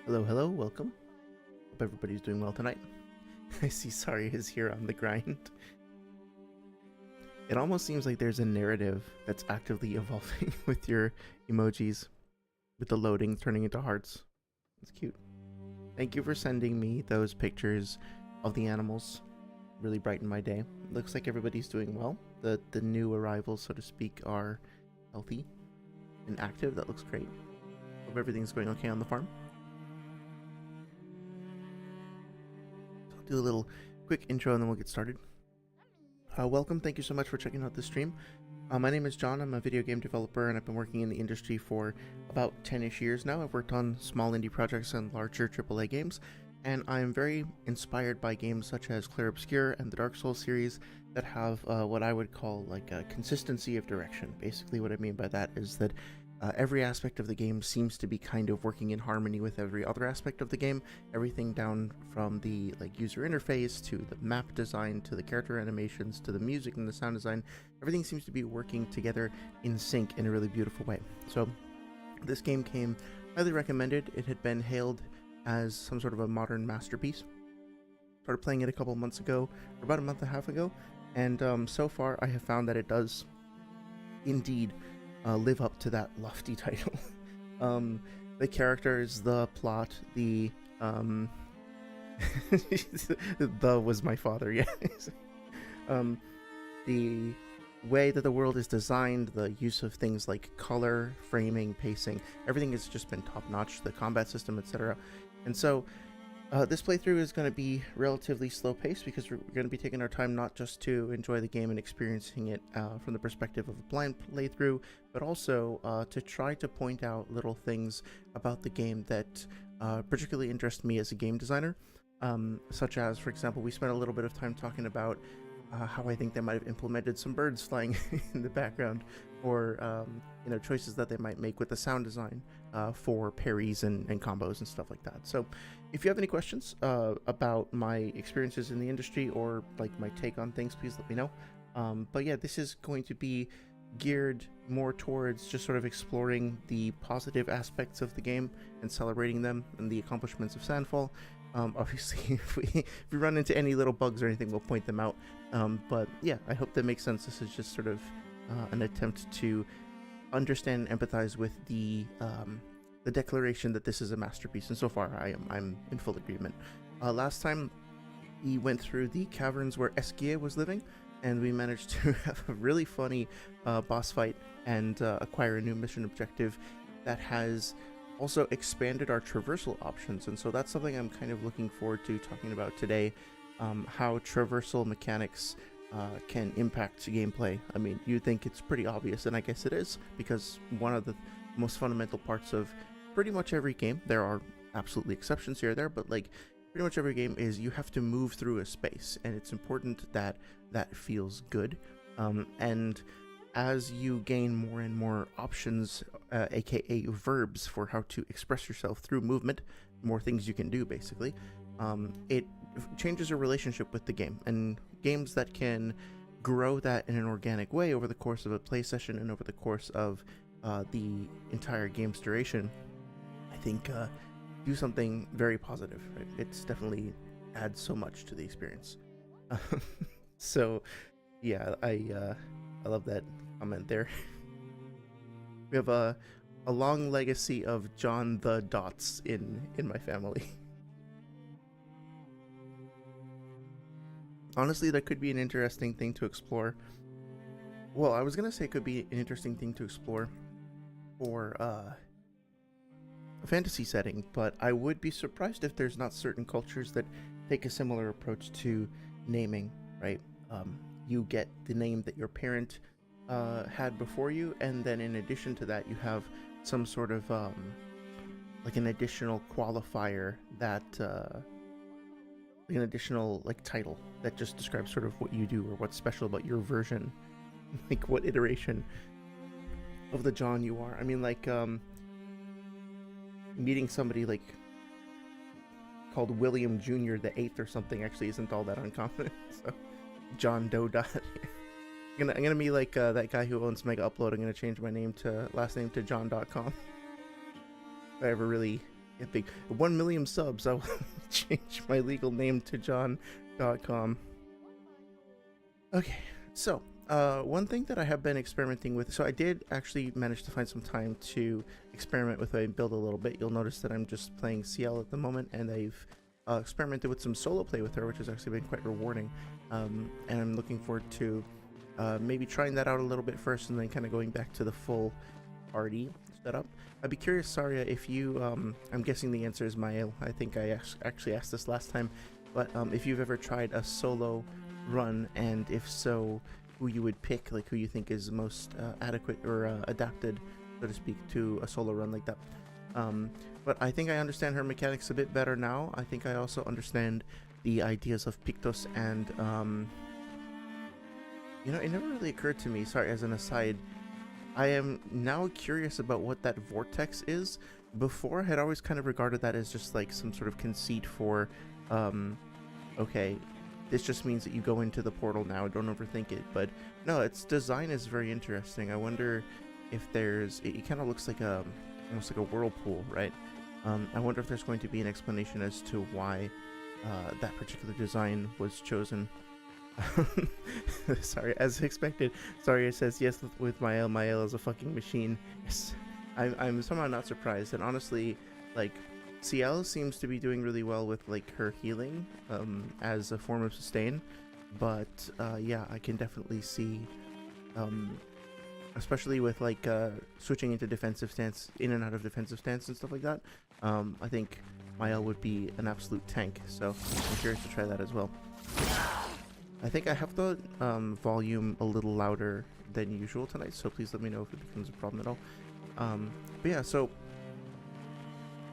Hello, hello, welcome. Hope everybody's doing well tonight. I see Sorry is here on the grind. It almost seems like there's a narrative that's actively evolving with your emojis, with the loading turning into hearts. It's cute. Thank you for sending me those pictures of the animals. Really brightened my day. Looks like everybody's doing well. The new arrivals, so to speak, are healthy and active. That looks great. Hope everything's going okay on the farm. Do a little quick intro and then we'll get started. Welcome, thank you so much for checking out the stream. My name is John, I'm a video game developer and I've been working in the industry for about 10-ish years now. I've worked on small indie projects and larger AAA games, and I'm very inspired by games such as Clair Obscur and the Dark Souls series that have what I would call like a consistency of direction. Basically what I mean by that is that every aspect of the game seems to be kind of working in harmony with every other aspect of the game. Everything down from the user interface to the map design to the character animations to the music and the sound design. Everything seems to be working together in sync in a really beautiful way. So this game came highly recommended. It had been hailed as some sort of a modern masterpiece. Started playing it a couple months ago, or about a month and a half ago, and so far I have found that it does indeed live up to that lofty title. The characters, the plot, the the was my father, yeah. The way that the world is designed, the use of things like color, framing, pacing, everything has just been top-notch, the combat system, etc. And so this playthrough is going to be relatively slow-paced because we're going to be taking our time not just to enjoy the game and experiencing it from the perspective of a blind playthrough, but also to try to point out little things about the game that particularly interest me as a game designer, such as, for example, we spent a little bit of time talking about how I think they might have implemented some birds flying in the background, or choices that they might make with the sound design for parries and combos and stuff like that. So if you have any questions about my experiences in the industry or like my take on things, please let me know. But yeah, this is going to be geared more towards just sort of exploring the positive aspects of the game and celebrating them and the accomplishments of Sandfall. Obviously, if we run into any little bugs or anything, we'll point them out. But yeah, I hope that makes sense. This is just sort of an attempt to understand and empathize with the declaration that this is a masterpiece, and so far I'm in full agreement. Last time we went through the caverns where Esquie was living, and we managed to have a really funny boss fight and acquire a new mission objective that has also expanded our traversal options, and so that's something I'm kind of looking forward to talking about today, how traversal mechanics can impact gameplay. I mean, you'd think it's pretty obvious, and I guess it is, because one of the most fundamental parts of pretty much every game, there are absolutely exceptions here or there, but like pretty much every game, is you have to move through a space, and it's important that that feels good. And as you gain more and more options, aka verbs, for how to express yourself through movement, more things you can do basically, it changes your relationship with the game, and games that can grow that in an organic way over the course of a play session and over the course of the entire game's duration, I think do something very positive, right? It's definitely adds so much to the experience. So yeah, I love that comment there. We have a long legacy of John the Dots in my family. Honestly, that could be an interesting thing to explore. Well, I was gonna say it could be an interesting thing to explore for a fantasy setting, but I would be surprised if there's not certain cultures that take a similar approach to naming, right? You get the name that your parent had before you, and then in addition to that, you have some sort of like an additional qualifier that an additional like title that just describes sort of what you do or what's special about your version, like what iteration of the John you are. I mean, like meeting somebody like called William Jr. the 8th or something actually isn't all that uncommon. So John Doe Dot. I'm gonna be like that guy who owns Mega Upload. I'm gonna change my name to last name to John.com. If I ever really Get big. 1 million subs. I will change my legal name to John.com. Okay, so one thing that I have been experimenting with, so I did actually manage to find some time to experiment with my build a little bit. You'll notice that I'm just playing CL at the moment, and I've experimented with some solo play with her, which has actually been quite rewarding. And I'm looking forward to maybe trying that out a little bit first, and then kind of going back to the full party setup. I'd be curious, Saria, if you, I'm guessing the answer is Mael. I think I actually asked this last time, but if you've ever tried a solo run, and if so, who you would pick, like who you think is most adequate or adapted, so to speak, to a solo run like that. But I think I understand her mechanics a bit better now. I think I also understand the ideas of Pictos, and you know, it never really occurred to me, sorry, as an aside, I am now curious about what that vortex is. Before, I had always kind of regarded that as just like some sort of conceit for, okay, this just means that you go into the portal now, don't overthink it. But no, its design is very interesting. I wonder if there's, it kind of looks like a, almost like a whirlpool, right? I wonder if there's going to be an explanation as to why that particular design was chosen. Sorry, as expected. Sorry, it says yes with Mael. Mael is a fucking machine. Yes, I'm somehow not surprised. And honestly, like, CL seems to be doing really well with like her healing as a form of sustain. But yeah, I can definitely see, especially with like switching into defensive stance, in and out of defensive stance and stuff like that. I think Mael would be an absolute tank. So I'm curious to try that as well. I think I have the volume a little louder than usual tonight, so please let me know if it becomes a problem at all. But yeah, so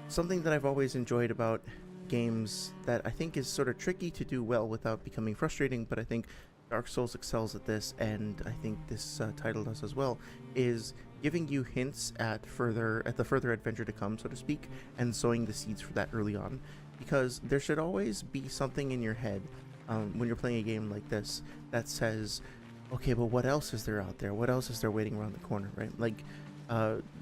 something that I've always enjoyed about games that I think is sort of tricky to do well without becoming frustrating, but I think Dark Souls excels at this, and I think this title does as well, is giving you hints at the further adventure to come, so to speak, and sowing the seeds for that early on, because there should always be something in your head when you're playing a game like this that says, okay, but what else is there out there? What else is there waiting around the corner, right? Like,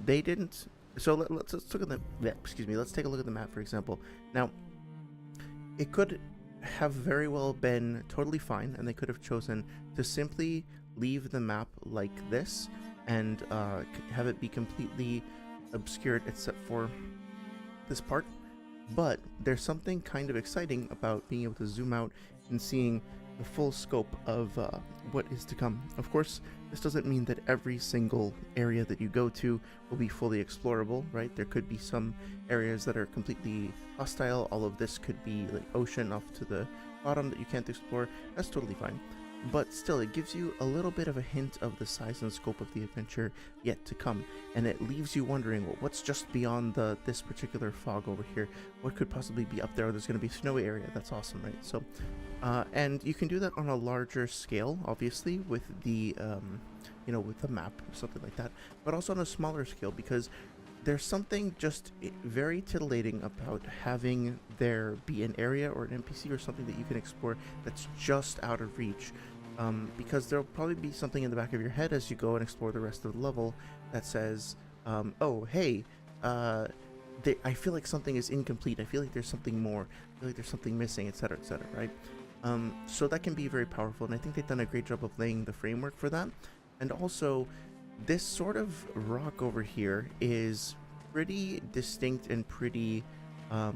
they didn't. So let's look at the. Excuse me. Let's take a look at the map, for example. Now, it could have very well been totally fine, and they could have chosen to simply leave the map like this and have it be completely obscured except for this part. But there's something kind of exciting about being able to zoom out and seeing the full scope of what is to come. Of course, this doesn't mean that every single area that you go to will be fully explorable, right? There could be some areas that are completely hostile. All of this could be like ocean off to the bottom that you can't explore. That's totally fine. But still, it gives you a little bit of a hint of the size and scope of the adventure yet to come, and it leaves you wondering, well, what's just beyond this particular fog over here? What could possibly be up there? There's going to be a snowy area. That's awesome, right? So, and you can do that on a larger scale, obviously, with the, you know, with the map or something like that, but also on a smaller scale, because there's something just very titillating about having there be an area or an NPC or something that you can explore that's just out of reach. Because there'll probably be something in the back of your head as you go and explore the rest of the level that says, oh, hey, I feel like something is incomplete. I feel like there's something more. I feel like there's something missing, etc., right? So that can be very powerful, and I think they've done a great job of laying the framework for that. And also, this sort of rock over here is pretty distinct and pretty, I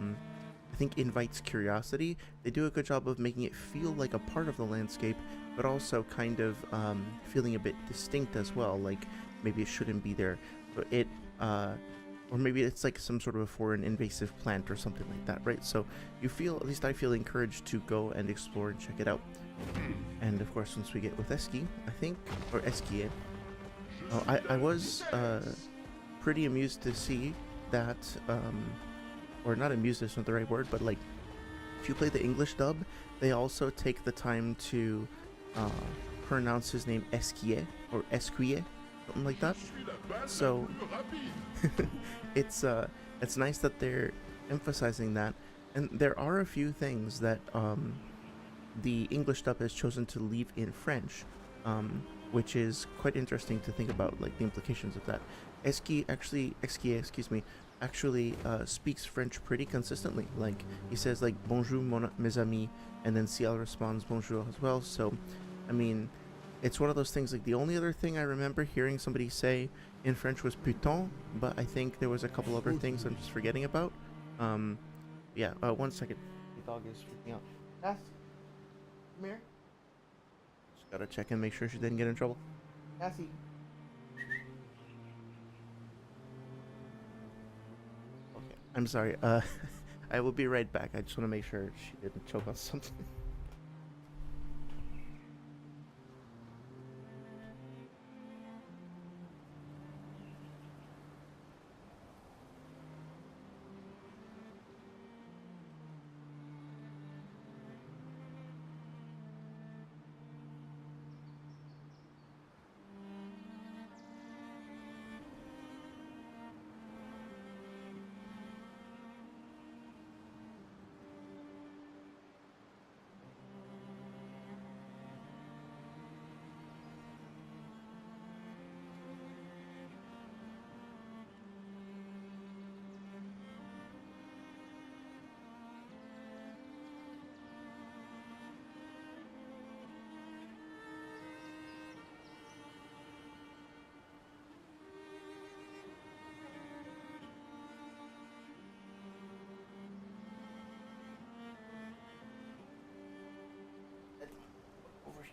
think, invites curiosity. They do a good job of making it feel like a part of the landscape, but also kind of feeling a bit distinct as well, like maybe it shouldn't be there. But it, or maybe it's like some sort of a foreign invasive plant or something like that, right? So you feel, at least I feel encouraged to go and explore and check it out. And of course, once we get with Esquie, I think, or Esquie, I was pretty amused to see that, or not amused is not the right word, but like, if you play the English dub, they also take the time to pronounce his name Esquie or Esquie, something like that. So it's nice that they're emphasizing that, and there are a few things that the English dub has chosen to leave in French, which is quite interesting to think about, like the implications of that. Esquie, excuse me, actually speaks French pretty consistently. Like he says like bonjour mes amis, and then Ciel responds bonjour as well. So, I mean, it's one of those things. Like the only other thing I remember hearing somebody say in French was putain, but I think there was a couple other things I'm just forgetting about. Um, yeah. 1 second. The dog is freaking out. Cass, come here. Just gotta check and make sure she didn't get in trouble. Cassie. Okay. I'm sorry. I will be right back. I just want to make sure she didn't choke on something. Over here.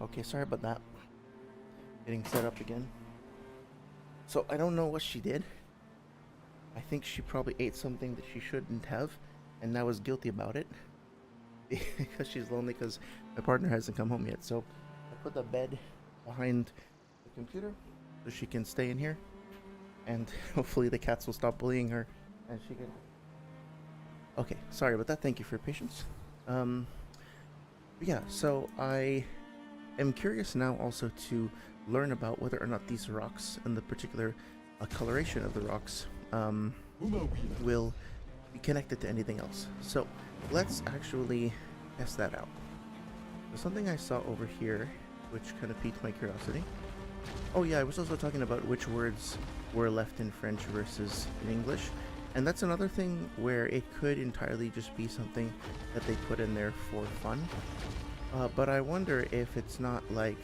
Okay, sorry about that. Getting set up again. So I don't know what she did. I think she probably ate something that she shouldn't have, and now is guilty about it because she's lonely because my partner hasn't come home yet. So I put the bed behind the computer so she can stay in here, and hopefully the cats will stop bullying her, and she can. Okay, sorry about that. Thank you for your patience. Yeah. So I am curious now also to learn about whether or not these rocks and the particular coloration of the rocks will be connected to anything else. So let's actually test that out. There's something I saw over here which kind of piqued my curiosity. Oh yeah, I was also talking about which words were left in French versus in English. And that's another thing where it could entirely just be something that they put in there for fun. But I wonder if it's not like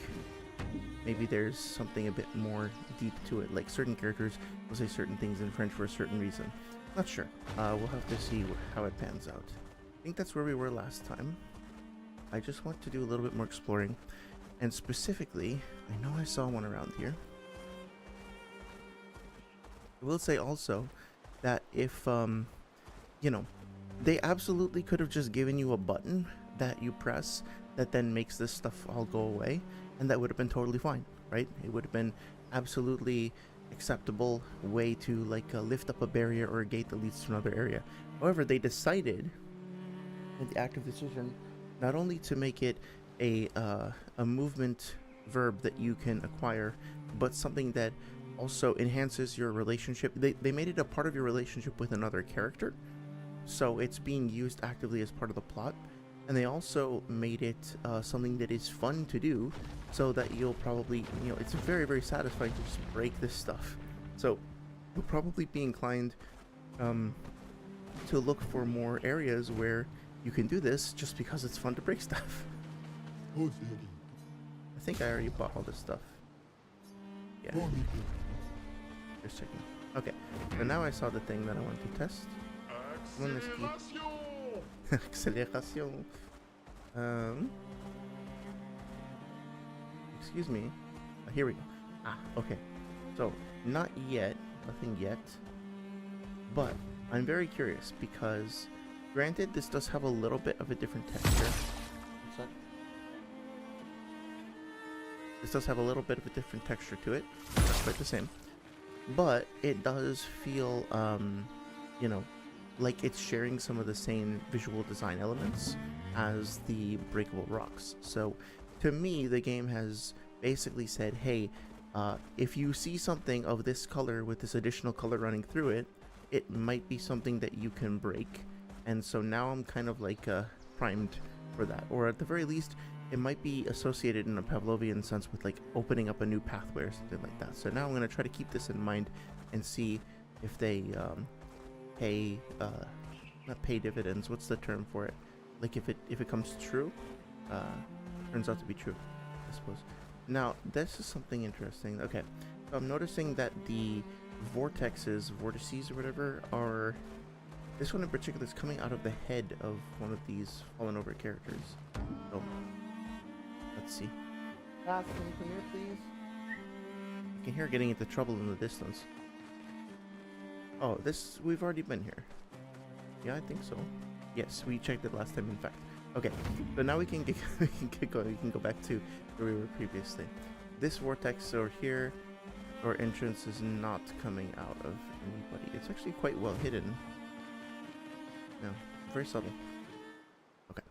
maybe there's something a bit more deep to it. Like certain characters will say certain things in French for a certain reason. Not sure. We'll have to see how it pans out. I think that's where we were last time. I just want to do a little bit more exploring. And specifically, I know I saw one around here. I will say also that if, you know, they absolutely could have just given you a button that you press that then makes this stuff all go away, and that would have been totally fine, right? It would have been absolutely acceptable way to like lift up a barrier or a gate that leads to another area. However, they decided in the active decision not only to make it a movement verb that you can acquire, but something that also enhances your relationship. They made it a part of your relationship with another character, so it's being used actively as part of the plot. And they also made it something that is fun to do, so that you'll probably, you know, it's very, very satisfying to just break this stuff. So you'll probably be inclined to look for more areas where you can do this just because it's fun to break stuff. I think I already bought all this stuff. Yeah. Just checking. Okay, so now I saw the thing that I wanted to test. Come on, Esquie. Acceleration. Excuse me. Here we go. Okay. So, not yet. Nothing yet. But I'm very curious because, granted, this does have a little bit of a different texture. What's that? This does have a little bit of a different texture to it. Not quite the same. But it does feel, you know, like it's sharing some of the same visual design elements as the breakable rocks. So to me, the game has basically said, hey, if you see something of this color with this additional color running through it, it might be something that you can break. And so now I'm kind of like primed for that. Or at the very least, it might be associated in a Pavlovian sense with like opening up a new pathway or something like that. So now I'm going to try to keep this in mind and see if they pay, not pay dividends, what's the term for it? Like if it comes true, turns out to be true, I suppose. Now, this is something interesting. Okay, so I'm noticing that the vortices or whatever are... This one in particular is coming out of the head of one of these fallen over characters. So, let's see. Cass, can you come here, please? I can hear getting into trouble in the distance. Oh, this... We've already been here. Yeah, I think so. Yes, we checked it last time, in fact. Okay, so now we can get, we can go back to where we were previously. This vortex over here, or entrance, is not coming out of anybody. It's actually quite well hidden. No, very subtle. Okay.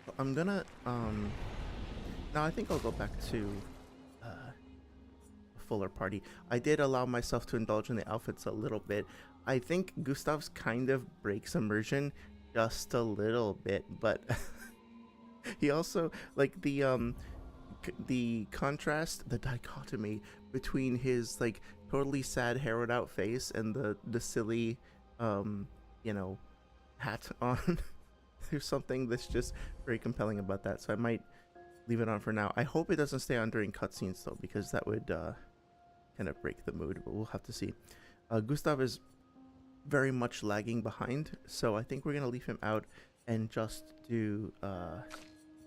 So I'm gonna, now I think I'll go back to, a fuller party. I did allow myself to indulge in the outfits a little bit. I think Gustav's kind of breaks immersion just a little bit, but he also, like, the contrast, the dichotomy between his like totally sad harrowed out face and the silly you know, hat on. There's something that's just very compelling about that, so I might leave it on for now. I hope it doesn't stay on during cutscenes though, because that would kind of break the mood, but we'll have to see. Gustav is very much lagging behind, so I think we're gonna leave him out and just do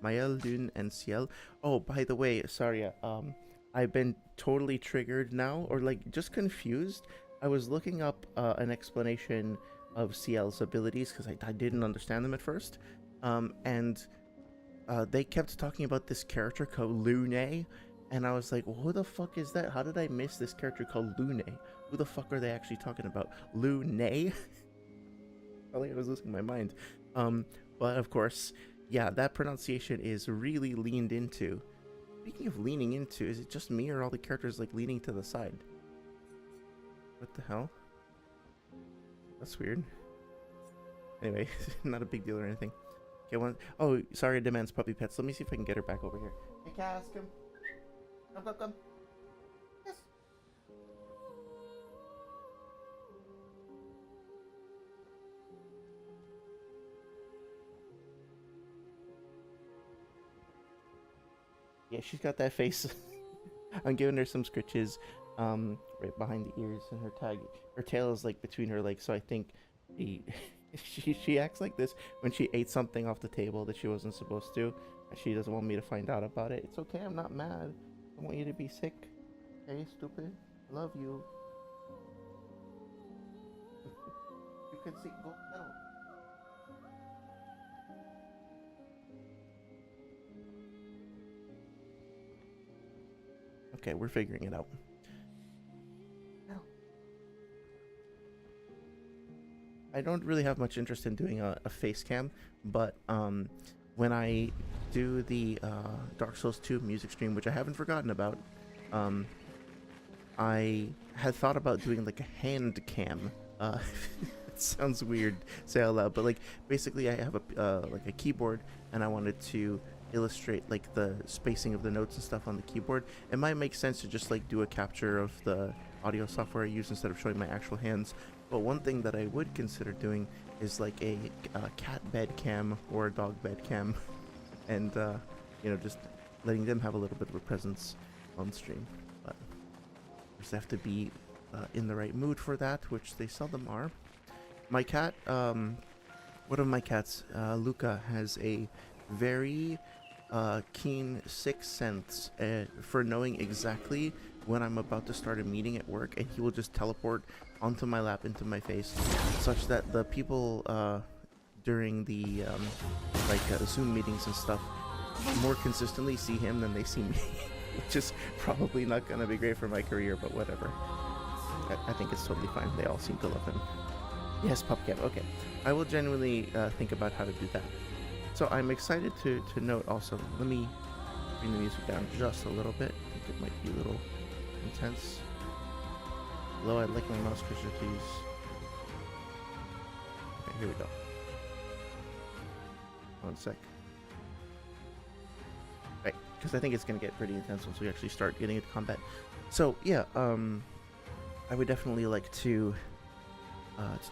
Maël, Lune, and Ciel. Oh, by the way, sorry, I've been totally triggered now, or like just confused. I was looking up an explanation of Ciel's abilities because I didn't understand them at first, and they kept talking about this character called Lune, and I was like, well, who the fuck is that? How did I miss this character called Lune? Who the fuck are they actually talking about? Lune? I was losing my mind. But of course, yeah, that pronunciation is really leaned into. Speaking of leaning into, is it just me or all the characters like leaning to the side? What the hell? That's weird. Anyway, not a big deal or anything. Okay, one. Oh, sorry, demands puppy pets. Let me see if I can get her back over here. Hey, Cass, come. Come. Yes. Yeah, she's got that face. I'm giving her some scritches, right behind the ears, and her tail is like between her legs. So I think she acts like this when she ate something off the table that she wasn't supposed to. And she doesn't want me to find out about it. It's okay. I'm not mad. I want you to be sick. Hey, stupid. I love you. You can see. Go. No. Okay, we're figuring it out. No. I don't really have much interest in doing a face cam, but when I do the Dark Souls 2 music stream, which I haven't forgotten about, I had thought about doing like a hand cam. It sounds weird to say out loud, but like basically I have a like a keyboard, and I wanted to illustrate like the spacing of the notes and stuff on the keyboard. It might make sense to just like do a capture of the audio software I use instead of showing my actual hands. But one thing that I would consider doing is like a cat bed cam or a dog bed cam, and you know, just letting them have a little bit of a presence on stream. But just have to be in the right mood for that, which they seldom are. My cat, one of my cats, Luca, has a very keen sixth sense for knowing exactly when I'm about to start a meeting at work, and he will just teleport onto my lap, into my face, such that the people during the Zoom meetings and stuff more consistently see him than they see me, which is probably not gonna be great for my career, but whatever. I think it's totally fine. They all seem to love him. Yes, PupCap. Okay, I will genuinely think about how to do that. So I'm excited to note also, let me bring the music down just a little bit. I think it might be a little intense. Hello, I'd like my mouse cursor, please. Okay, here we go. One sec. Right, because I think it's going to get pretty intense once we actually start getting into combat. So, yeah, I would definitely like to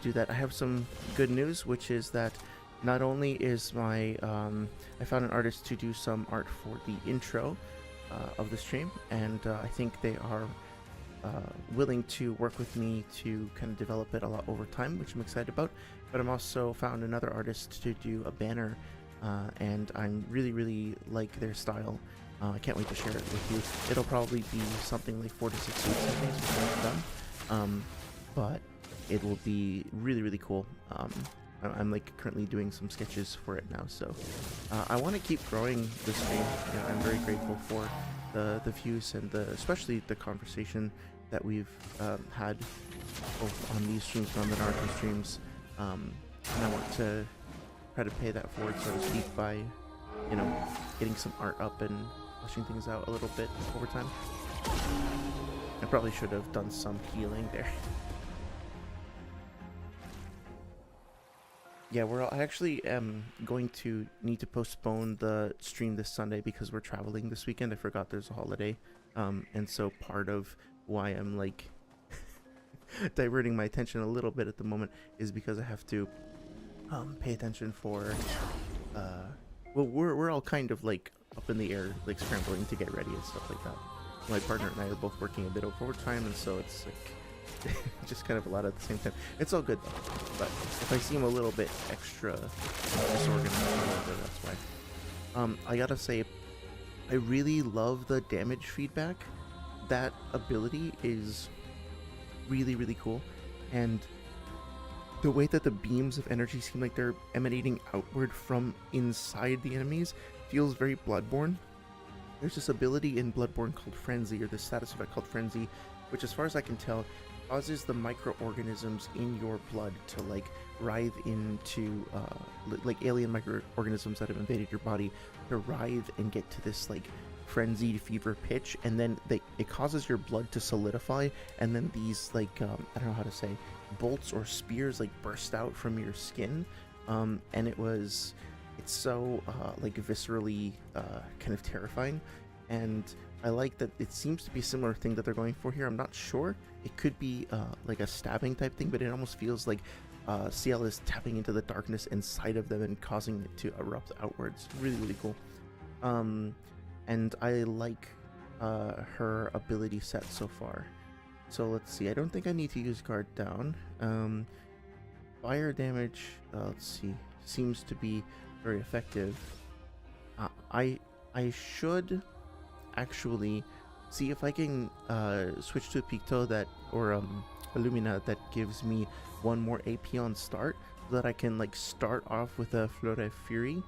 do that. I have some good news, which is that not only is my, I found an artist to do some art for the intro of the stream, and I think they are willing to work with me to kind of develop it a lot over time, which I'm excited about. But I'm also found another artist to do a banner, and I'm really like their style. I can't wait to share it with you. It'll probably be something like 4 to 6 weeks, I think, before it's done. But it will be really cool. I'm like currently doing some sketches for it now, so I want to keep growing this stream. You know, I'm very grateful for the views and especially the conversation that we've had both on these streams and on the Naruto streams. And I want to try to pay that forward, so to speak, by, you know, getting some art up and fleshing things out a little bit over time. I probably should have done some healing there. Yeah, I actually am going to need to postpone the stream this Sunday because we're traveling this weekend. I forgot there's a holiday. And so part of why I'm like diverting my attention a little bit at the moment is because I have to pay attention for well, we're all kind of like up in the air, like scrambling to get ready and stuff like that. My partner and I are both working a bit of overtime, and so it's like just kind of a lot at the same time. It's all good though, but if I seem a little bit extra disorganized, that's why. I gotta say, I really love the damage feedback. That ability is really cool, and the way that the beams of energy seem like they're emanating outward from inside the enemies feels very Bloodborne. There's this ability in Bloodborne called Frenzy, or this status effect called Frenzy, which, as far as I can tell, causes the microorganisms in your blood to like writhe into like alien microorganisms that have invaded your body to writhe and get to this like frenzied fever pitch, and then it causes your blood to solidify, and then these like I don't know how to say, bolts or spears like burst out from your skin, and it's so like viscerally kind of terrifying. And I like that it seems to be a similar thing that they're going for here. I'm not sure. It could be like a stabbing type thing, but it almost feels like CL is tapping into the darkness inside of them and causing it to erupt outwards. Really cool. And I like her ability set so far. So let's see. I don't think I need to use guard down. Fire damage, let's see, seems to be very effective. I should actually see if I can switch to a Picto or Illumina that gives me one more AP on start, so that I can like start off with a Fleur Fury,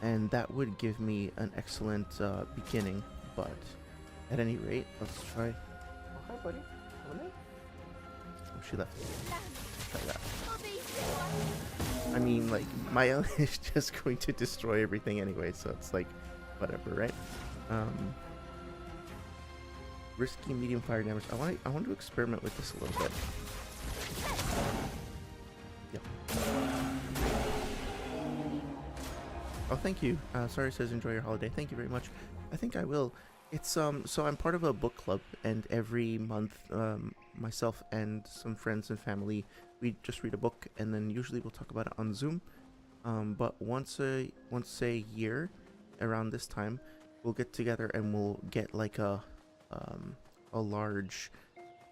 and that would give me an excellent beginning. But at any rate, let's try. Oh, hi, buddy. Oh, she left. Let's try that. I mean, like, Maya is just going to destroy everything anyway, so it's like, whatever, right? Risky medium fire damage. I want to experiment with this a little bit. Yep. Oh, thank you. Sorry says enjoy your holiday. Thank you very much. I think I will. It's so I'm part of a book club, and every month myself and some friends and family, we just read a book, and then usually we'll talk about it on Zoom. But once a year around this time, we'll get together and we'll get like a large,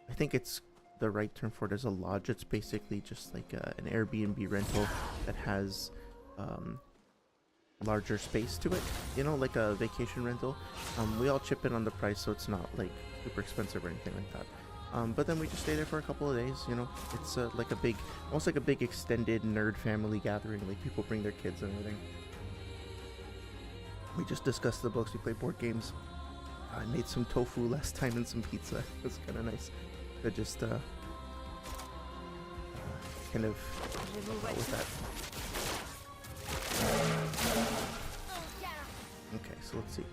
I think it's the right term for it is a lodge. It's basically just like an Airbnb rental that has larger space to it, you know, like a vacation rental. We all chip in on the price, so it's not like super expensive or anything like that. But then we just stay there for a couple of days, you know. It's like almost like a big extended nerd family gathering. Like, people bring their kids and everything. We just discuss the books, we play board games. I made some tofu last time and some pizza. It was kind of nice to just kind of with that. Okay, so let's see.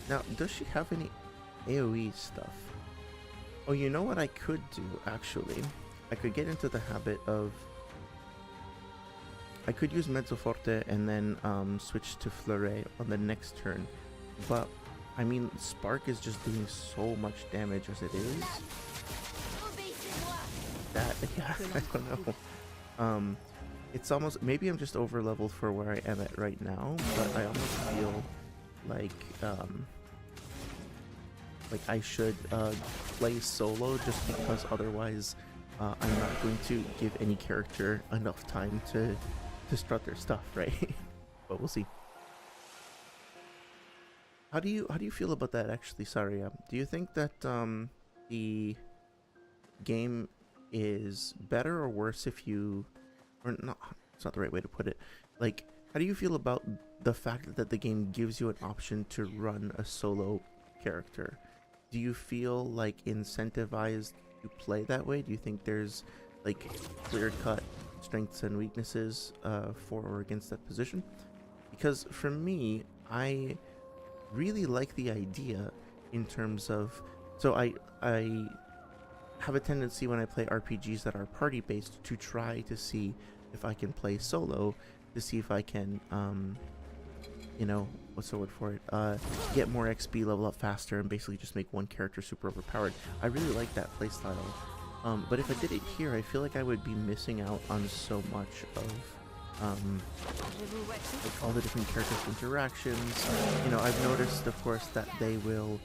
Now, does she have any AoE stuff? Oh, you know what I could do, actually? I could get into the habit of... I could use mezzo forte and then switch to fleuret on the next turn. But, I mean, spark is just doing so much damage as it is. That, yeah, I don't know. It's almost... Maybe I'm just over leveled for where I am at right now, but I almost feel like I should play solo just because otherwise I'm not going to give any character enough time to strut their stuff, right? But we'll see. How do you feel about that, actually? Sorry, do you think that the game is better or worse if you, or not? It's not the right way to put it. Like, how do you feel about the fact that the game gives you an option to run a solo character? Do you feel like incentivized to play that way? Do you think there's like clear-cut strengths and weaknesses for or against that position? Because for me, I really like the idea in terms of, so I have a tendency when I play RPGs that are party based to try to see if I can play solo, to see if I can you know, what's the word for it, get more XP, level up faster, and basically just make one character super overpowered. I really like that playstyle. But if I did it here, I feel like I would be missing out on so much of like all the different characters' interactions. You know, I've noticed, of course, that they will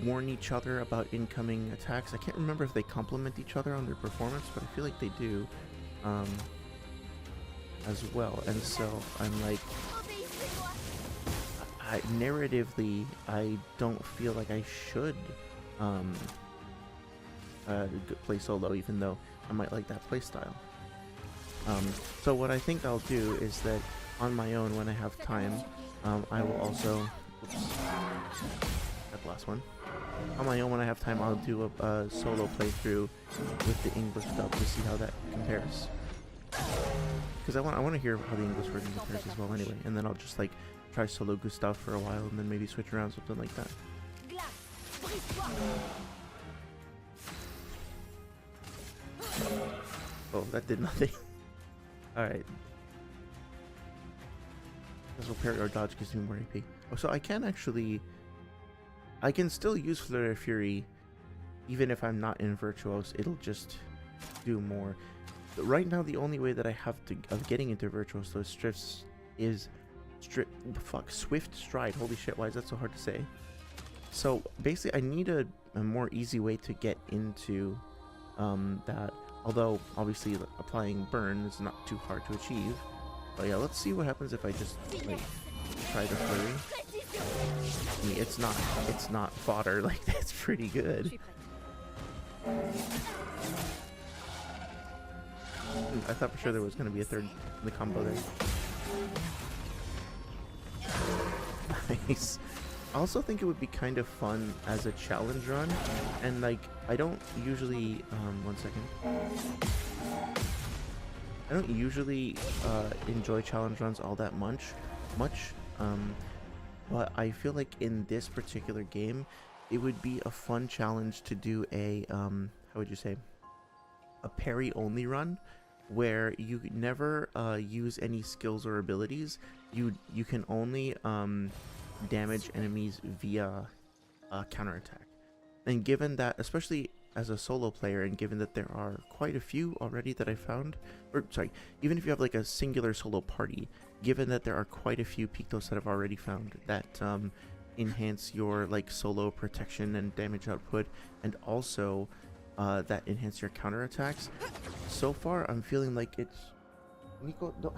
warn each other about incoming attacks. I can't remember if they complement each other on their performance, but I feel like they do as well. And so I'm like, narratively, I don't feel like I should play solo, even though I might like that playstyle. So what I think I'll do is that on my own, when I have time, I will also... Oops, that last one. On my own, when I have time, I'll do a solo playthrough with the English dub to see how that compares. Because I want to hear how the English version compares as well anyway, and then I'll just like try solo Gustav for a while and then maybe switch around, something like that. Oh, that did nothing. Alright. This will parry or dodge gives me more AP. Oh, so I can actually... I can still use Fleur de Fury even if I'm not in Virtuos. It'll just do more. But right now, the only way that I have of getting into Virtuos, those strifts, is Swift Stride. Holy shit, why is that so hard to say? So basically, I need a more easy way to get into that. Although, obviously, applying Burn is not too hard to achieve. But yeah, let's see what happens if I just like try the flurry. I mean, it's not fodder. Like, that's pretty good. I thought for sure there was going to be a third in the combo there. Nice. I also think it would be kind of fun as a challenge run, and like I don't usually one second. I don't usually enjoy challenge runs all that much, but I feel like in this particular game, it would be a fun challenge to do a how would you say, a parry only run, where you never use any skills or abilities. You can only damage enemies via counterattack. And given that, especially as a solo player, and given that there are quite a few already that I found, or sorry, even if you have like a singular solo party, given that there are quite a few Pictos that I've already found that enhance your like solo protection and damage output, and also that enhance your counterattacks. So far, I'm feeling like it's... Nico, no,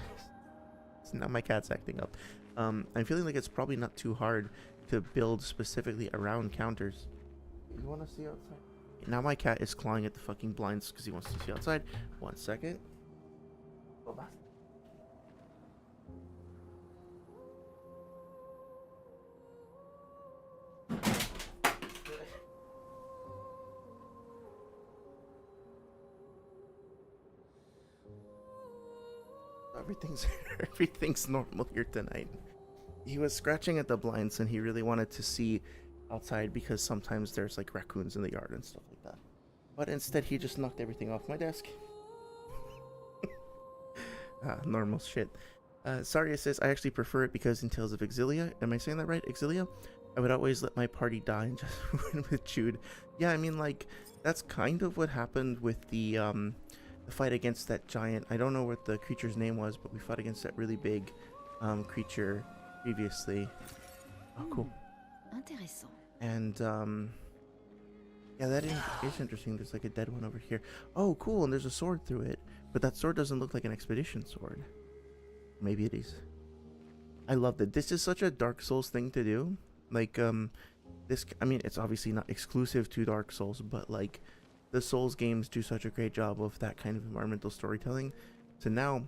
it's not, my cat's acting up. I'm feeling like it's probably not too hard to build specifically around counters. You want to see outside? Now my cat is clawing at the fucking blinds because he wants to see outside. 1 second. Everything's normal here tonight. He was scratching at the blinds and he really wanted to see outside because sometimes there's like raccoons in the yard and stuff like that. But instead, he just knocked everything off my desk. Normal shit. Saria says, I actually prefer it because in Tales of Exilia, am I saying that right? Exilia? I would always let my party die and just win with Jude. Yeah, I mean, like, that's kind of what happened with the fight against that giant. I don't know what the creature's name was, but we fought against that really big creature previously. Oh, cool. Intéressant. And, yeah, that is interesting. There's like a dead one over here. Oh, cool, and there's a sword through it. But that sword doesn't look like an expedition sword. Maybe it is. I loved it. This is such a Dark Souls thing to do. Like, this, I mean, it's obviously not exclusive to Dark Souls, but like, the Souls games do such a great job of that kind of environmental storytelling. So now,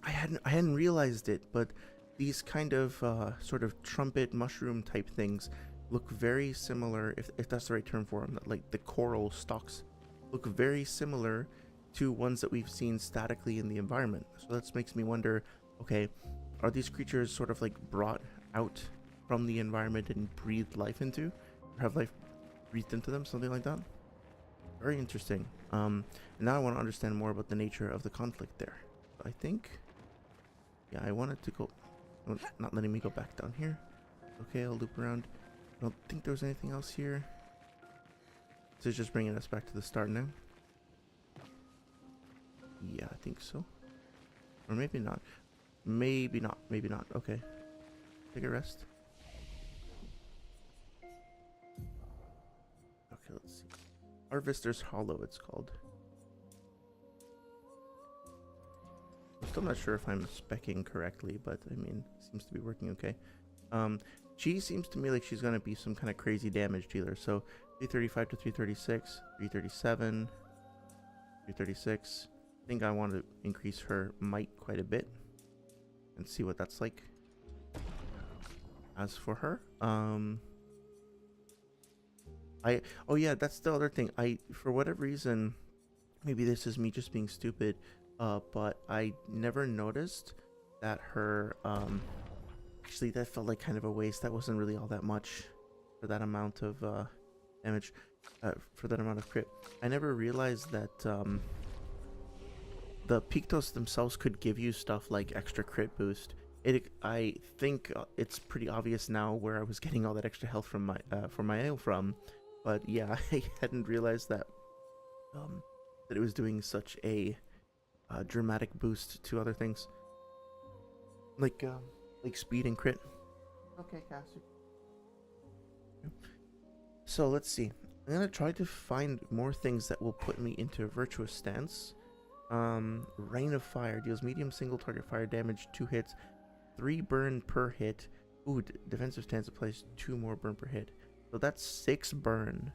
I hadn't realized it, but these kind of sort of trumpet mushroom type things look very similar, if that's the right term for them. Like the coral stalks look very similar to ones that we've seen statically in the environment. So that makes me wonder, okay, are these creatures sort of like brought out from the environment and breathed life into, or have life breathed into them, something like that? Very interesting. And now I want to understand more about the nature of the conflict there. I think, yeah, I wanted to go, not letting me go back down here. Okay, I'll loop around. I don't think there was anything else here. This is just bringing us back to the start now. Yeah, I think so. Or maybe not. Maybe not. Maybe not. Okay. Take a rest. Okay, let's see. Harvester's Hollow, it's called. I'm still not sure if I'm speccing correctly, but I mean, seems to be working okay. She seems to me like she's gonna be some kind of crazy damage dealer. So 335 to 336, 337, 336. I think I want to increase her might quite a bit and see what that's like. As for her, oh yeah, that's the other thing. For whatever reason, maybe this is me just being stupid, but I never noticed that her, actually that felt like kind of a waste. That wasn't really all that much for that amount of damage, for that amount of crit. I never realized that the Pictos themselves could give you stuff like extra crit boost. I think it's pretty obvious now where I was getting all that extra health from my ale from, but yeah, I hadn't realized that that it was doing such a dramatic boost to other things, like speed and crit. Okay, Cassie. So let's see. I'm gonna try to find more things that will put me into a virtuous stance. Rain of Fire deals medium single target fire damage, 2 hits, 3 burn per hit. Ooh, defensive stance applies 2 more burn per hit. So that's 6 burn.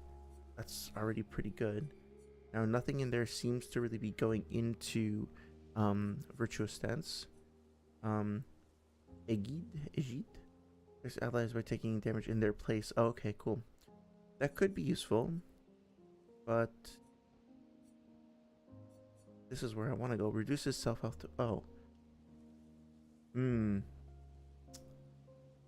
That's already pretty good. Now nothing in there seems to really be going into virtuous stance. Egid? There's allies by taking damage in their place. Oh, okay, cool. That could be useful, but this is where I want to go. Reduces self-health to... Oh.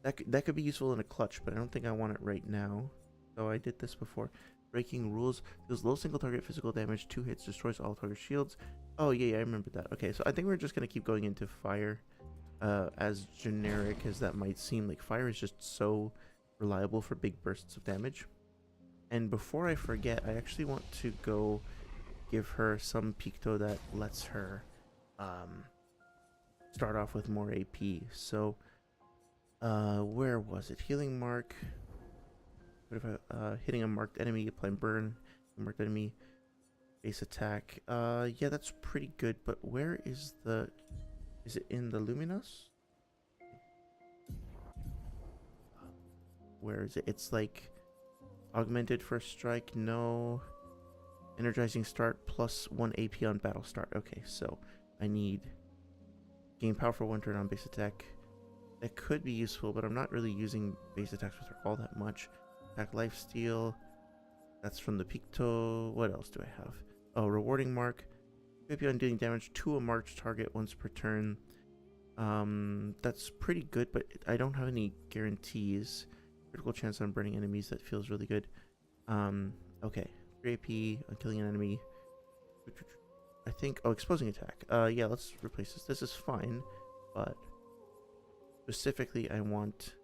That could be useful in a clutch, but I don't think I want it right now. So I did this before. Breaking rules. Deals low single target physical damage, 2 hits, destroys all target shields. Oh, yeah, I remember that. Okay, so I think we're just going to keep going into fire. As generic as that might seem. Like, fire is just so reliable for big bursts of damage. And before I forget, I actually want to go give her some Picto that lets her start off with more AP. So, where was it? Healing mark. What if I, hitting a marked enemy, applying burn, marked enemy, base attack. Yeah, that's pretty good, but where is the... Is it in the Luminous? Where is it? It's like augmented first strike, no. Energizing start plus 1 AP on battle start. Okay, so I need gain power for 1 turn on base attack. That could be useful, but I'm not really using base attacks with her all that much. Attack lifesteal. That's from the Picto. What else do I have? Oh, rewarding mark. AP on dealing damage to a marked target once per turn. That's pretty good, but I don't have any guarantees. Critical chance on burning enemies, that feels really good. Okay, 3 AP on killing an enemy. I think, oh, exposing attack. Yeah, let's replace this. This is fine, but specifically I want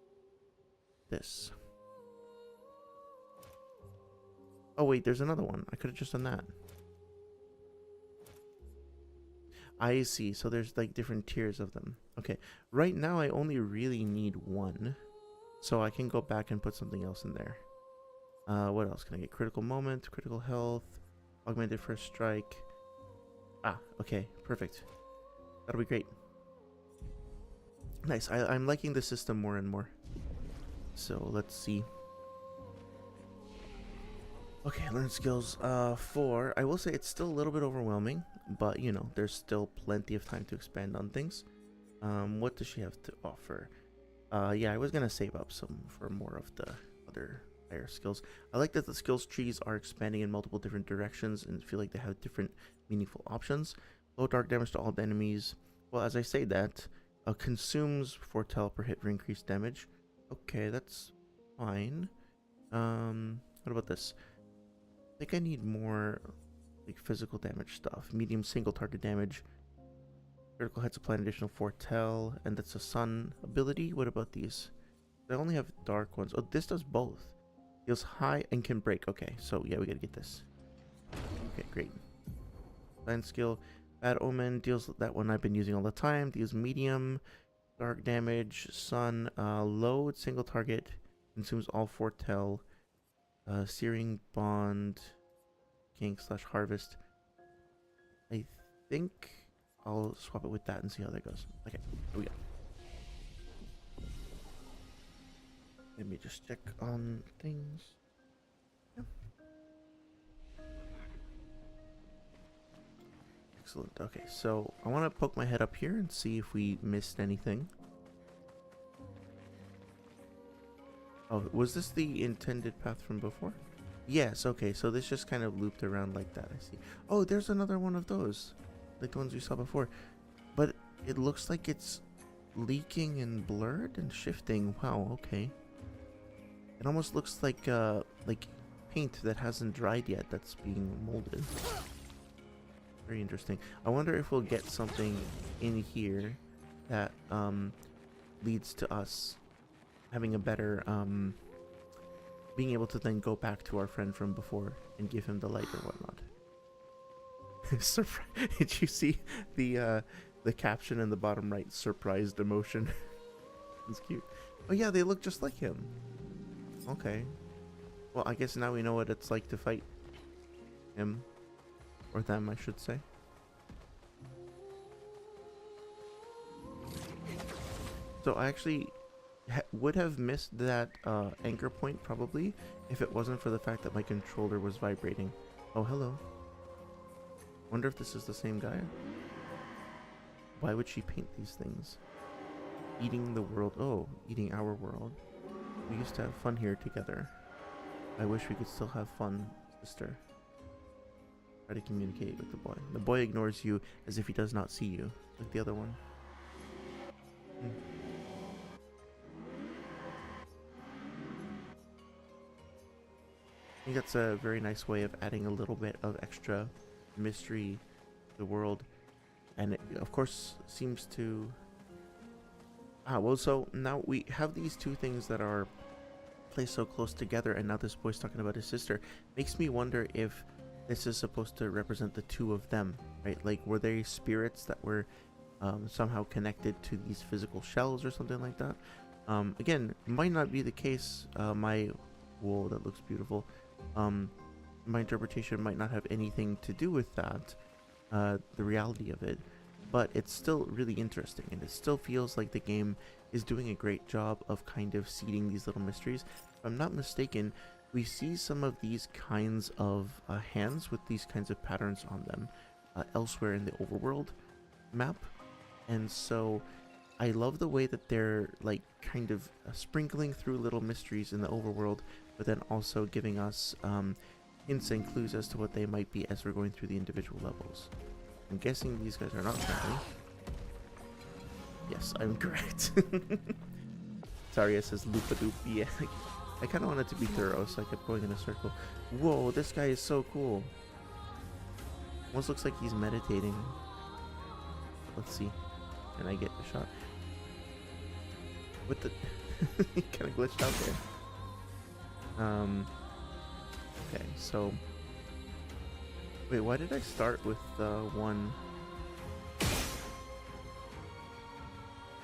this. Oh wait, there's another one. I could have just done that. I see. So there's like different tiers of them. Okay. Right now I only really need one. So I can go back and put something else in there. What else can I get? Critical moment, critical health, augmented first strike. Ah, okay. Perfect. That'll be great. Nice. I'm liking the system more and more. So let's see. Okay, learn skills 4. I will say it's still a little bit overwhelming, but you know, there's still plenty of time to expand on things. What does she have to offer? Yeah, I was gonna save up some for more of the other higher skills. I like that the skills trees are expanding in multiple different directions and feel like they have different meaningful options. Low dark damage to all enemies. Well, as I say that, consumes foretell per hit for increased damage. Okay, that's fine. What about this? I think I need more like physical damage stuff. Medium single target damage. Critical hits apply an additional foretell, and that's a sun ability. What about these? I only have dark ones. Oh, this does both. Deals high and can break. Okay, so yeah, we gotta get this. Okay, great. Land skill. Bad Omen deals that one I've been using all the time. Deals medium dark damage. Sun. Load single target. Consumes all foretell. Searing Bond, King / Harvest. I think I'll swap it with that and see how that goes. Okay, here we go. Let me just check on things. Yeah. Excellent. Okay, so I want to poke my head up here and see if we missed anything. Oh, was this the intended path from before? Yes, okay, so this just kind of looped around like that, I see. Oh, there's another one of those, like the ones we saw before. But it looks like it's leaking and blurred and shifting. Wow, okay. It almost looks like paint that hasn't dried yet that's being molded. Very interesting. I wonder if we'll get something in here that leads to us having a better being able to then go back to our friend from before and give him the light or whatnot. Did you see the caption in the bottom right? Surprised emotion. It's cute. Oh yeah, they look just like him. Okay. Well, I guess now we know what it's like to fight him. Or them, I should say. So I actually would have missed that anchor point probably if it wasn't for the fact that my controller was vibrating. Oh, hello. Wonder if this is the same guy. Why would she paint these things? Eating the world. Oh, eating our world. We used to have fun here together. I wish we could still have fun, sister. Try to communicate with the boy. The boy ignores you as if he does not see you, like the other one. I think that's a very nice way of adding a little bit of extra mystery to the world. And it, of course, seems to... well, so now we have these two things that are placed so close together, and now this boy's talking about his sister. Makes me wonder if this is supposed to represent the two of them, right? Like, were they spirits that were somehow connected to these physical shells or something like that? Again, might not be the case. Whoa, that looks beautiful. My interpretation might not have anything to do with that, the reality of it, but it's still really interesting, and it still feels like the game is doing a great job of kind of seeding these little mysteries. If I'm not mistaken, we see some of these kinds of hands with these kinds of patterns on them elsewhere in the overworld map, and so I love the way that they're like kind of sprinkling through little mysteries in the overworld, but then also giving us hints and clues as to what they might be as we're going through the individual levels. I'm guessing these guys are not friendly. Yes, I'm correct. Saria says Loopadoop. Yeah, I kind of wanted to be thorough, so I kept going in a circle. Whoa, this guy is so cool. Almost looks like he's meditating. Let's see. Can I get a shot? What the... He kind of glitched out there. Okay, so... Wait, why did I start with one...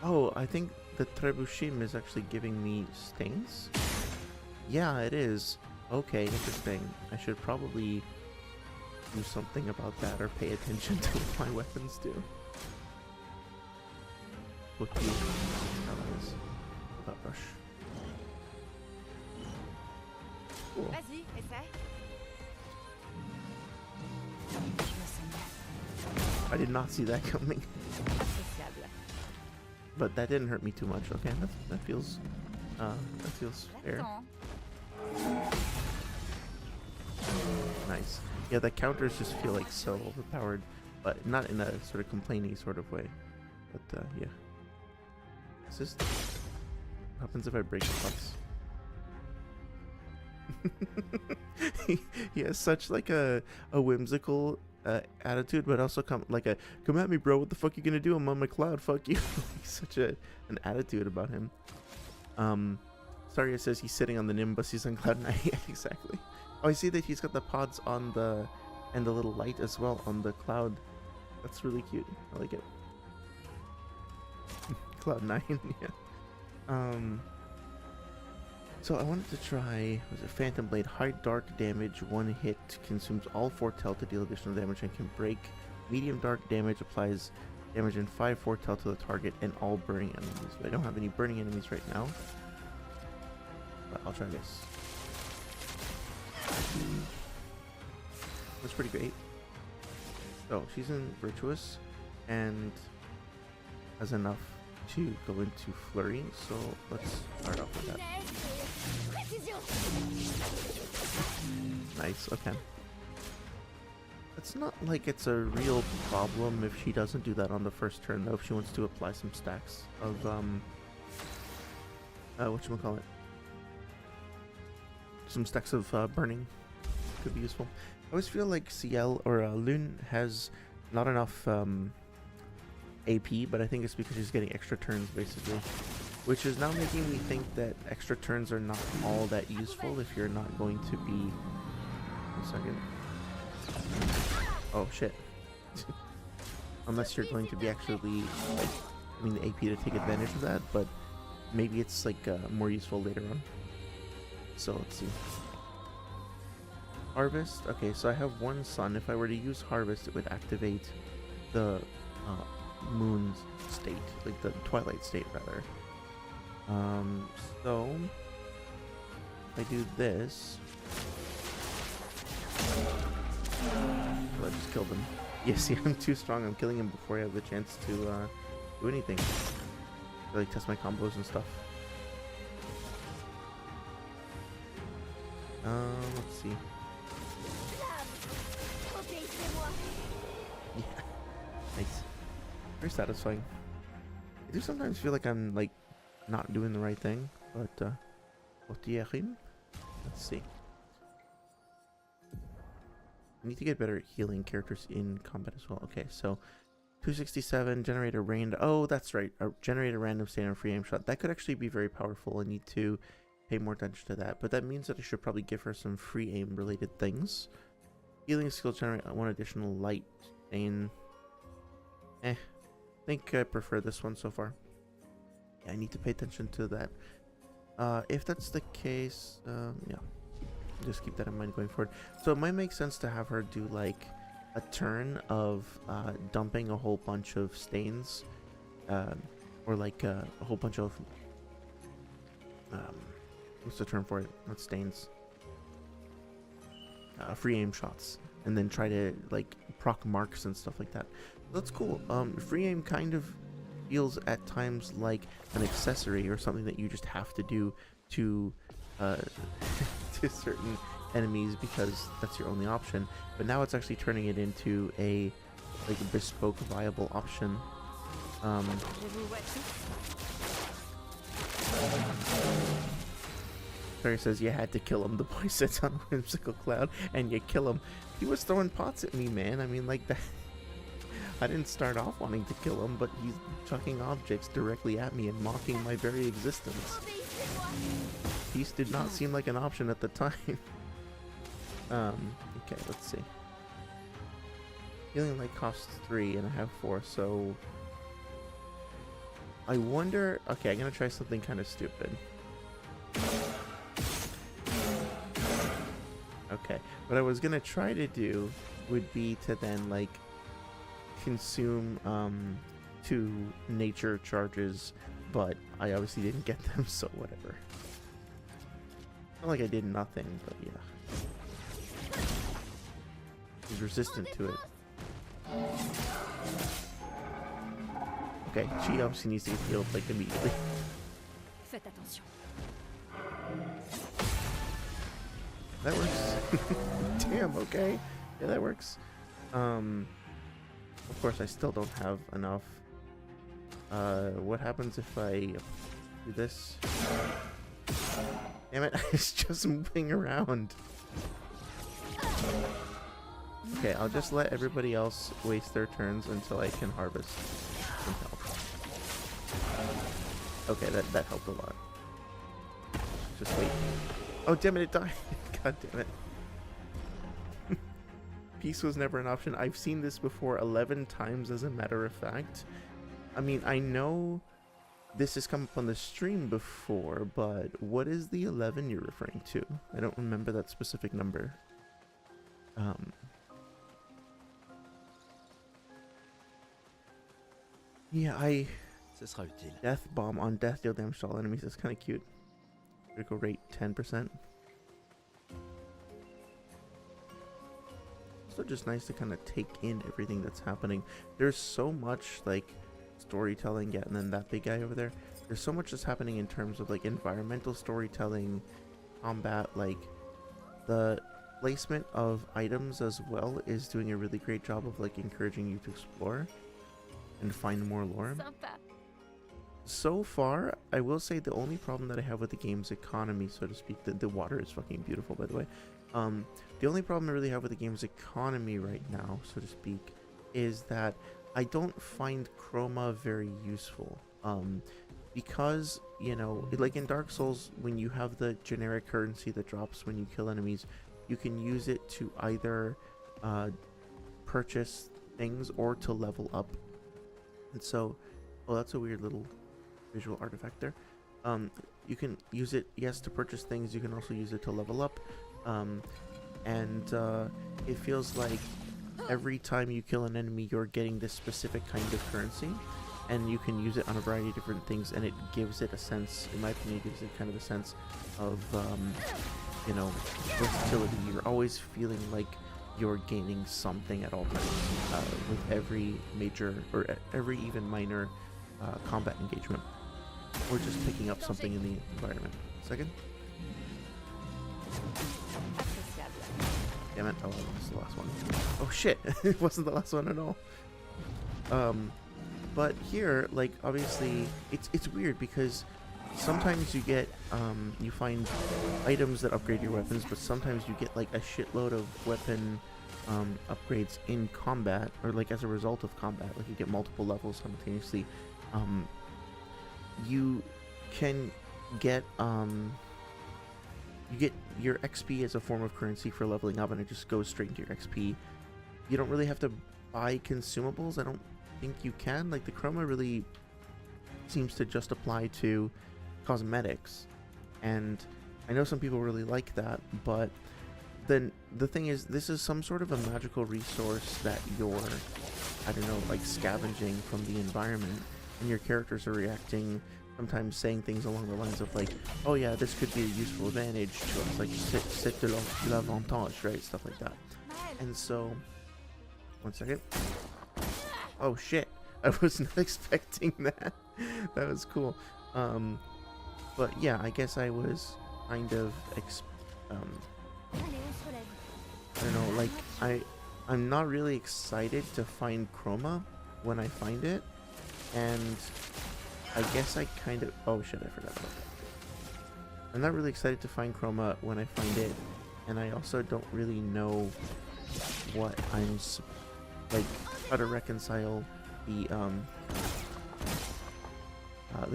Oh, I think the trebuchet is actually giving me stings? Yeah, it is. Okay, interesting. I should probably do something about that or pay attention to what my weapons do. Look, allies. That rush. Cool. Vas-y, essaie. I did not see that coming. Appréciable. But that didn't hurt me too much. Okay, that feels fair. Attends. Nice. Yeah, the counters just feel like so overpowered, but not in a sort of complainy sort of way. But yeah. It's just what happens if I break the pots? He has such like a whimsical attitude, but also come at me, bro. What the fuck you gonna do? I'm on my cloud. Fuck you. He's such an attitude about him. Saria says he's sitting on the Nimbus. He's on cloud 9. Yeah, exactly. Oh, I see that he's got the pods on the and the little light as well on the cloud. That's really cute. I like it. Cloud 9. Yeah. So I wanted to try, was it Phantom Blade? High dark damage, one hit, consumes all 4 to deal additional damage and can break. Medium dark damage applies damage in 5 to the target and all burning enemies. But I don't have any burning enemies right now. But I'll try this. That's pretty great. So she's in Virtuous and has enough to go into Flurry, so let's start off with that. Nice, okay. It's not like it's a real problem if she doesn't do that on the first turn, though, if she wants to apply some stacks of, whatchamacallit? Some stacks of burning could be useful. I always feel like CL or Lune has not enough AP, but I think it's because she's getting extra turns, basically. Which is now making me think that extra turns are not all that useful if you're not going to be... One second. Oh, shit. Unless you're going to be actually, like, having the AP to take advantage of that, but maybe it's, like, more useful later on. So, let's see. Harvest. Okay, so I have one sun. If I were to use Harvest, it would activate the moon's state, like the twilight state, rather. So if I do this, oh, I just killed him. Yeah, see, I'm too strong. I'm killing him before I have the chance to do anything. Like test my combos and stuff. Let's see. Yeah, nice. Very satisfying. I do sometimes feel like I'm like not doing the right thing, but let's see. I need to get better at healing characters in combat as well. Okay, so 267, generate a random... Oh, that's right. Generate a random standard free aim shot. That could actually be very powerful. I need to pay more attention to that. But that means that I should probably give her some free aim related things. Healing skill, generate one additional light stain. I think I prefer this one so far. Yeah, I need to pay attention to that. If that's the case, yeah. Just keep that in mind going forward. So it might make sense to have her do like a turn of dumping a whole bunch of stains, or like a whole bunch of what's the term for it? Not stains. Free aim shots, and then try to like proc marks and stuff like that. That's cool. Free aim kind of feels at times like an accessory or something that you just have to do to to certain enemies because that's your only option. But now it's actually turning it into a like a bespoke, viable option. Claire says you had to kill him. The boy sits on a whimsical cloud and you kill him. He was throwing pots at me, man. I mean, like that. I didn't start off wanting to kill him, but he's chucking objects directly at me and mocking my very existence. Peace did not seem like an option at the time. Okay, let's see. Healing light costs 3 and I have 4, so I wonder. Okay, I'm gonna try something kind of stupid. Okay, what I was gonna try to do would be to then like consume 2 nature charges, but I obviously didn't get them, so whatever. Not like I did nothing, but yeah. He's resistant to it. Okay, she obviously needs to get healed like immediately. Faites attention. That works. Damn, okay. Yeah, that works. Of course, I still don't have enough. What happens if I do this? Damn it, it's just moving around. Okay, I'll just let everybody else waste their turns until I can harvest some health. Okay, that helped a lot. Just wait. Oh, damn it, it died. God damn it. Peace was never an option. I've seen this before 11 times, as a matter of fact. I mean, I know this has come up on the stream before, but what is the 11 you're referring to? I don't remember that specific number. Yeah, Ce sera utile. Death bomb on death deal damage to all enemies. That's kind of cute. Critical rate 10%. Also just nice to kind of take in everything that's happening. There's so much like storytelling, yeah, and then that big guy over there. There's so much that's happening in terms of like environmental storytelling, combat, like the placement of items as well is doing a really great job of like encouraging you to explore and find more lore. Sympa. So far, I will say the only problem that I have with the game's economy, so to speak, the water is fucking beautiful, by the way. The only problem I really have with the game's economy right now, so to speak, is that I don't find chroma very useful. Because, you know, like in Dark Souls, when you have the generic currency that drops when you kill enemies, you can use it to either purchase things or to level up. And so, oh, that's a weird little visual artifact there. You can use it, yes, to purchase things. You can also use it to level up. It feels like every time you kill an enemy, you're getting this specific kind of currency, and you can use it on a variety of different things, and it gives it a sense, in my opinion, it gives it kind of a sense of, you know, versatility. You're always feeling like you're gaining something at all times with every major or every even minor combat engagement, or just picking up something in the environment. Second. Damn it! Oh, this is the last one. Oh shit! It wasn't the last one at all. But here, like, obviously, it's weird because sometimes you get you find items that upgrade your weapons, but sometimes you get like a shitload of weapon upgrades in combat, or like as a result of combat. Like you get multiple levels simultaneously. You can get you get your XP as a form of currency for leveling up, and it just goes straight into your XP. You don't really have to buy consumables. I don't think you can. Like, the chroma really seems to just apply to cosmetics, and I know some people really like that, but then the thing is, this is some sort of a magical resource that you're, I don't know, like scavenging from the environment, and your characters are reacting, sometimes saying things along the lines of like, oh yeah, this could be a useful advantage to us, like c'est de l'avantage, right? Stuff like that. And so, one second. Oh shit, I was not expecting that. That was cool. But yeah, I guess I was kind of I don't know, like I'm not really excited to find chroma when I find it, and I guess I kind of, oh shit, I forgot about that. I'm not really excited to find Chroma when I find it, and I also don't really know what like how to reconcile the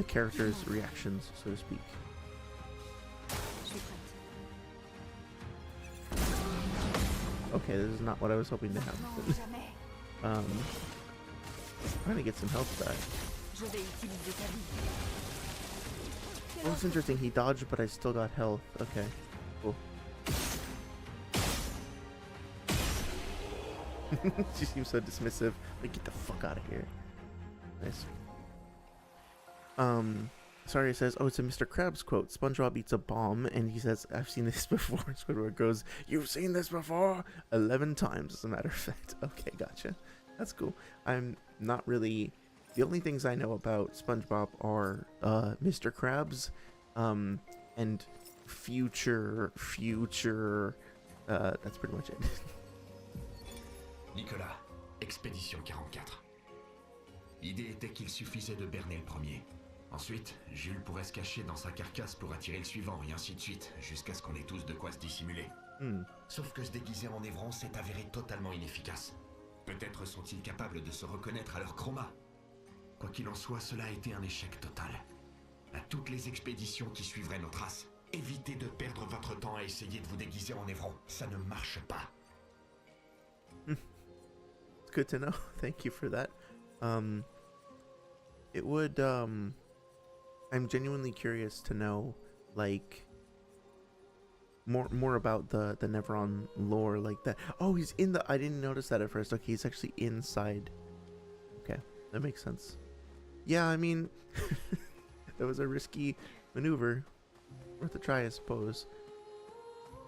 characters' reactions, so to speak. Je suis prête. Okay, this is not what I was hoping to happen. Non, jamais. Trying to get some health back. Je vais utiliser ta vie. Oh, it's interesting. He dodged, but I still got health. Okay, cool. She seems so dismissive. Like, get the fuck out of here. Nice. Sorry, it says, oh, it's a Mr. Krabs quote. SpongeBob eats a bomb, and he says, I've seen this before. Squidward goes, you've seen this before? 11 times, as a matter of fact. Okay, gotcha. That's cool. I'm not really... The only things I know about SpongeBob are Mr. Krabs, and future, that's pretty much it. Nicolas, Expédition 44. L'idée était qu'il suffisait de berner le premier. Ensuite, Jules pourrait se cacher dans sa carcasse pour attirer le suivant, et ainsi de suite, jusqu'à ce qu'on ait tous de quoi se dissimuler. Sauf que se déguiser en Évron s'est avéré totalement inefficace. Peut-être sont-ils capables de se reconnaître à leur chroma. Quoi qu'il en soit, cela a été un échec total. À toutes les expéditions qui suivraient nos traces, évitez de perdre votre temps à essayer de vous déguiser en Évron. Ça ne marche pas. It's good to know. Thank you for that. It would, I'm genuinely curious to know, like, more about the Neveron lore, like that. Oh, he's in the... I didn't notice that at first. Okay, he's actually inside. Okay, that makes sense. Yeah, I mean, that was a risky maneuver. Worth a try, I suppose.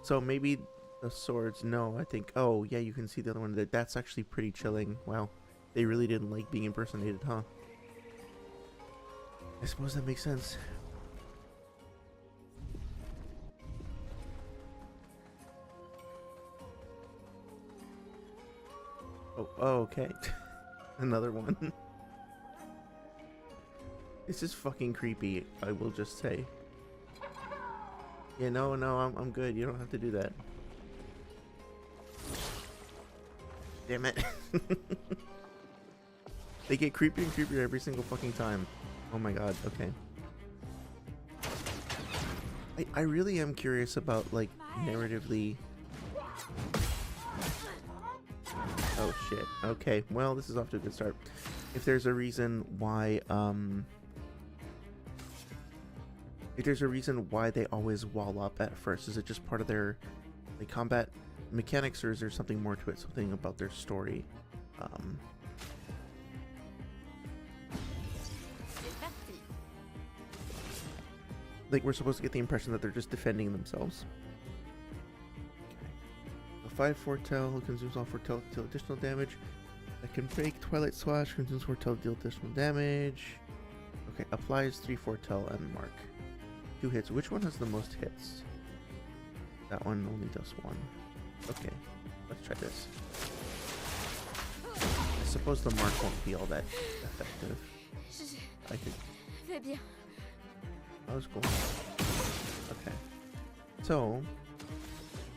So maybe the swords... No, I think... Oh, yeah, you can see the other one. That's actually pretty chilling. Wow. They really didn't like being impersonated, huh? I suppose that makes sense. Oh, okay. Another one. This is fucking creepy, I will just say. Yeah, no, I'm good. You don't have to do that. Damn it. They get creepier and creepier every single fucking time. Oh my god, okay. I really am curious about, like, narratively... Oh shit. Okay, well, this is off to a good start. If there's a reason why, if there's a reason why they always wall up at first, is it just part of their, like, combat mechanics, or is there something more to it, something about their story? Like, we're supposed to get the impression that they're just defending themselves. Okay. A 5 foretell consumes all foretell to deal additional damage. That can break. Twilight Swash consumes foretell to deal additional damage. Okay, applies 3 foretell and mark. 2 hits. Which one has the most hits? That one only does 1. Okay, let's try this. I suppose the mark won't be all that effective. I could... Fais bien. That was cool. Okay. So,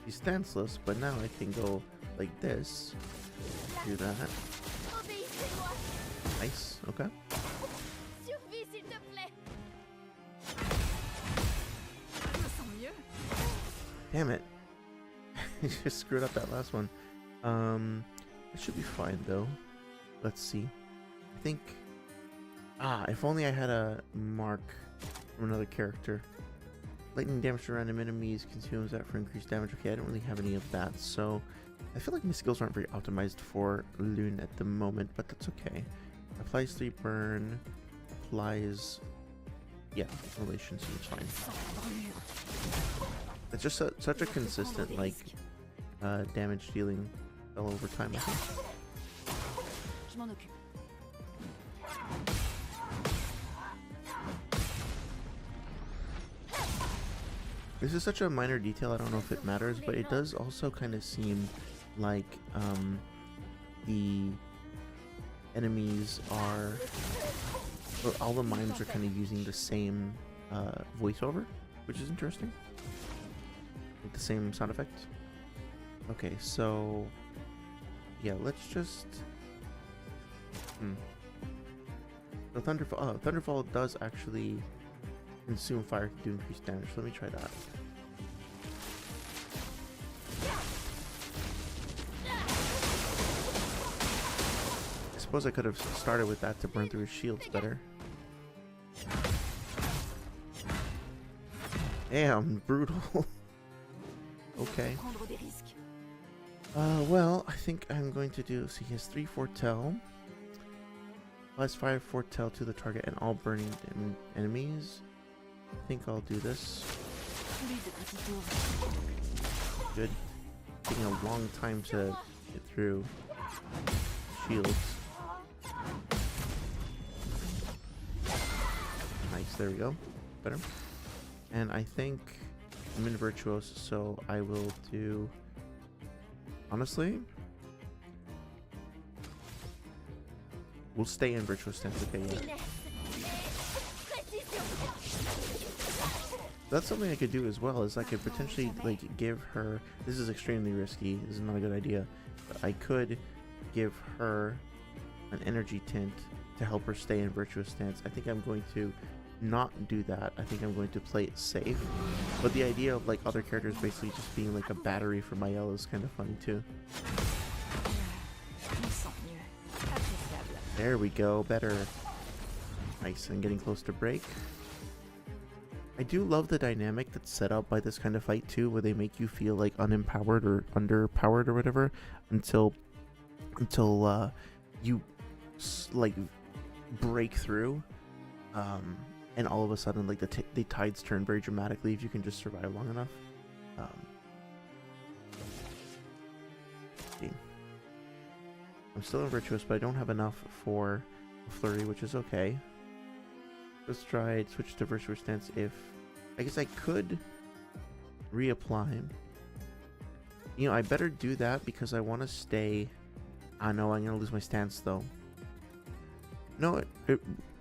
he's stanceless, but now I can go like this. Do that. Nice. Okay. Survie, s'il te plaît. Je me sens mieux. Damn it. I just screwed up that last one. It should be fine though. Let's see. I think... if only I had a mark from another character. Lightning damage to random enemies, consumes that for increased damage. Okay, I don't really have any of that, so I feel like my skills aren't very optimized for Loon at the moment, but that's okay. Applies 3 burn, applies... Yeah, relation seems fine. It's just such a consistent, like, damage dealing spell over time, I think. Je m'en occupe. This is such a minor detail, I don't know if it matters, but it does also kind of seem like the enemies are, or all the mimes are kind of using the same voiceover. which is interesting. Like the same sound effect. Okay, so yeah, let's just. The Thunderfall. Thunderfall does actually consume fire to do increased damage. Let me try that. I suppose I could have started with that to burn through his shields better. Damn, brutal. Okay. Prendre des risques. Well, I think I'm going to do. See, he has 3 foretell. Plus 5 foretell to the target and all burning enemies. I think I'll do this. Good. Taking a long time to get through shields. Nice, there we go. Better. And I think I'm in Virtuoso, so I will do. Honestly, we'll stay in Virtuous Stance. Okay, yeah. That's something I could do as well. Is I could potentially like give her. This is extremely risky. This is not a good idea. But I could give her an energy tint to help her stay in Virtuous Stance. I think I'm going to not do that. I think I'm going to play it safe. But the idea of like other characters basically just being like a battery for Mael is kind of funny too. There we go. Better. Nice. And getting close to break. I do love the dynamic that's set up by this kind of fight too, where they make you feel like unempowered or underpowered or whatever until you like break through, and all of a sudden like the tides turn very dramatically if you can just survive long enough. See. I'm still in Virtuous, but I don't have enough for a Flurry, which is okay. Let's try switch to Virtuous Stance. If I guess I could reapply. You know, I better do that because I want to stay. I know I'm gonna lose my stance though. No,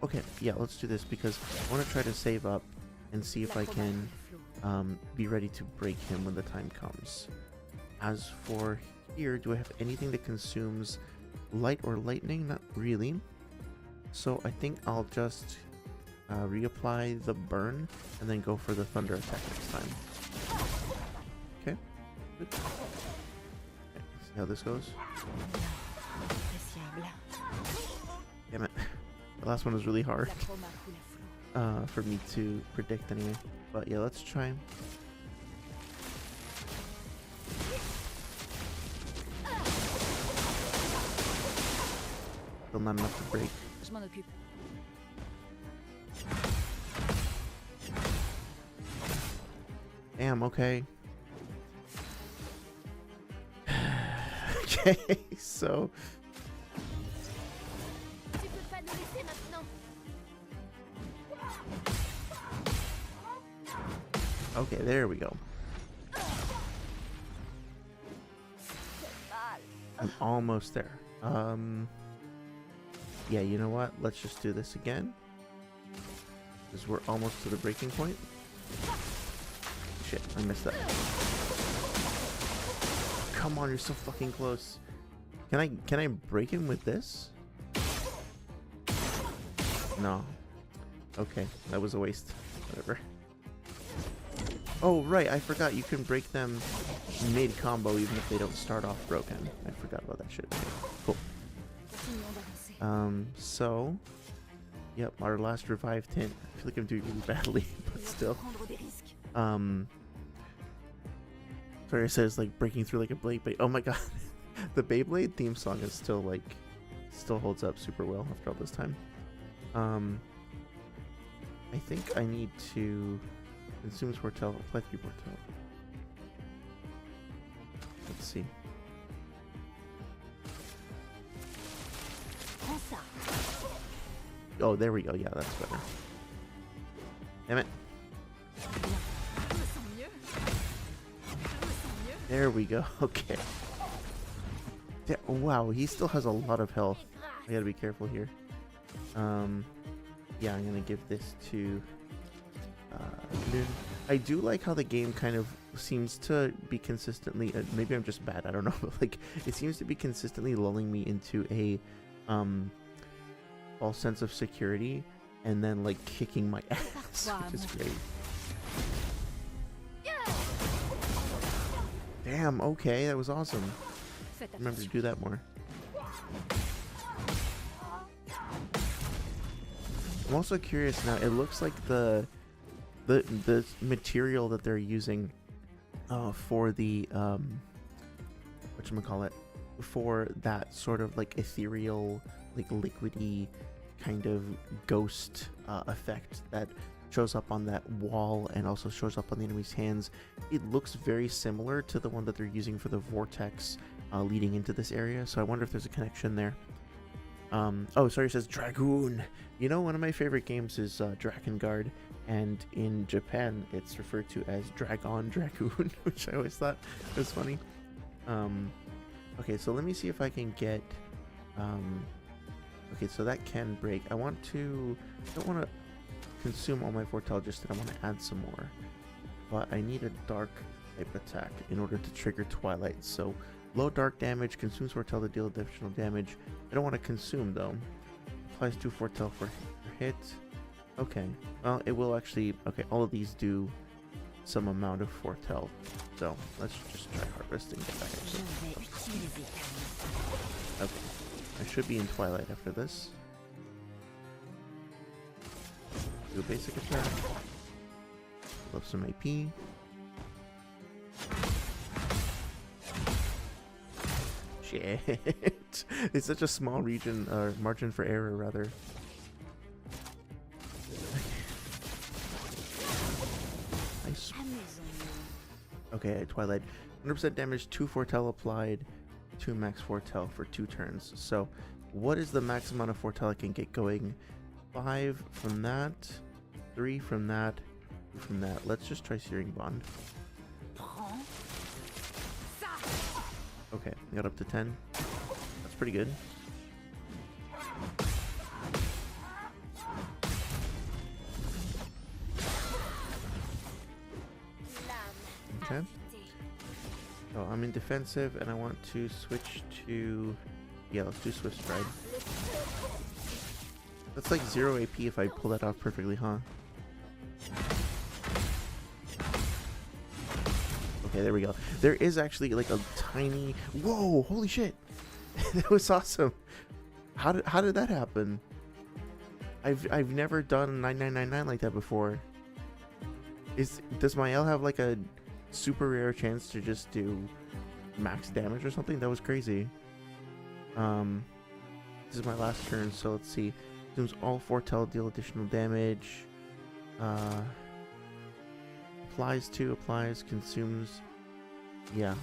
okay, yeah, let's do this because I want to try to save up and see if I can be ready to break him when the time comes. As for here, do I have anything that consumes light or lightning? Not really. So I think I'll just reapply the burn and then go for the thunder attack next time. Okay, good. Okay, see how this goes. Damn it. The last one was really hard for me to predict anyway. But yeah, let's try. Still not enough to break. Je m'en occupe. Damn, okay. Okay, so Tu peux pas nous laisser maintenant. okay, there we go. I'm almost there. Yeah, you know what? Let's just do this again. Because we're almost to the breaking point. Shit, I missed that. Come on, you're so fucking close. Can I break him with this? No. Okay, that was a waste. Whatever. Oh, right, I forgot you can break them mid-combo even if they don't start off broken. I forgot about that shit. Okay, cool. So... Yep, our last revive tint. I feel like I'm doing really badly, but still. Sorry, it says like breaking through like a blade. Oh my god. The Beyblade theme song is still like... Still holds up super well after all this time. I think I need to... Consumes Portel, apply 3 Portel. Let's see. Oh, there we go. Yeah, that's better. Damn it. There we go. Okay. Wow, he still has a lot of health. I gotta be careful here. Yeah, I'm gonna give this to Lune. I do like how the game kind of seems to be consistently, maybe I'm just bad, I don't know, but like it seems to be consistently lulling me into a false sense of security and then like kicking my ass, which is great. Damn, okay, that was awesome. Faites Remember to attention. do that more. I'm also curious now, it looks like the material that they're using for the whatchamacallit, for that sort of like ethereal, like liquidy kind of ghost effect that shows up on that wall and also shows up on the enemy's hands. It looks very similar to the one that they're using for the vortex leading into this area, so I wonder if there's a connection there. Oh, sorry, it says Dragoon. You know, one of my favorite games is Drakengard, and in Japan it's referred to as Dragon Dragoon, which I always thought was funny. Okay, so let me see if I can get okay, so that can break. I don't want to consume all my Fortel, just that I want to add some more, but I need a dark type attack in order to trigger Twilight. So low dark damage, consumes Fortel to deal additional damage. I don't want to consume though. Applies 2 Fortel for hit. Okay, well it will actually, okay, all of these do some amount of Fortel, so let's just try harvest and get back into it. Okay, I should be in Twilight after this. Do a basic attack. Love some AP. Shit. It's such a small region, or margin for error, rather. Nice. Okay, Twilight. 100% damage, 2 Fortel applied, 2 max Fortel for 2 turns. So, what is the max amount of Fortel I can get going? 5 from that, 3 from that, 2 from that. Let's just try Searing Bond. Okay, got up to 10. That's pretty good. Okay. So I'm in defensive and I want to switch to... Yeah, let's do Swift Stride. That's like 0 AP if I pull that off perfectly, huh? Okay, there we go. There is actually like a tiny... Whoa, holy shit! That was awesome. How did that happen? I've never done 9999 like that before. Does my L have like a super rare chance to just do max damage or something? That was crazy. This is my last turn, so let's see. Consumes all Fortel, deal additional damage. Applies 2, applies, consumes. Yeah.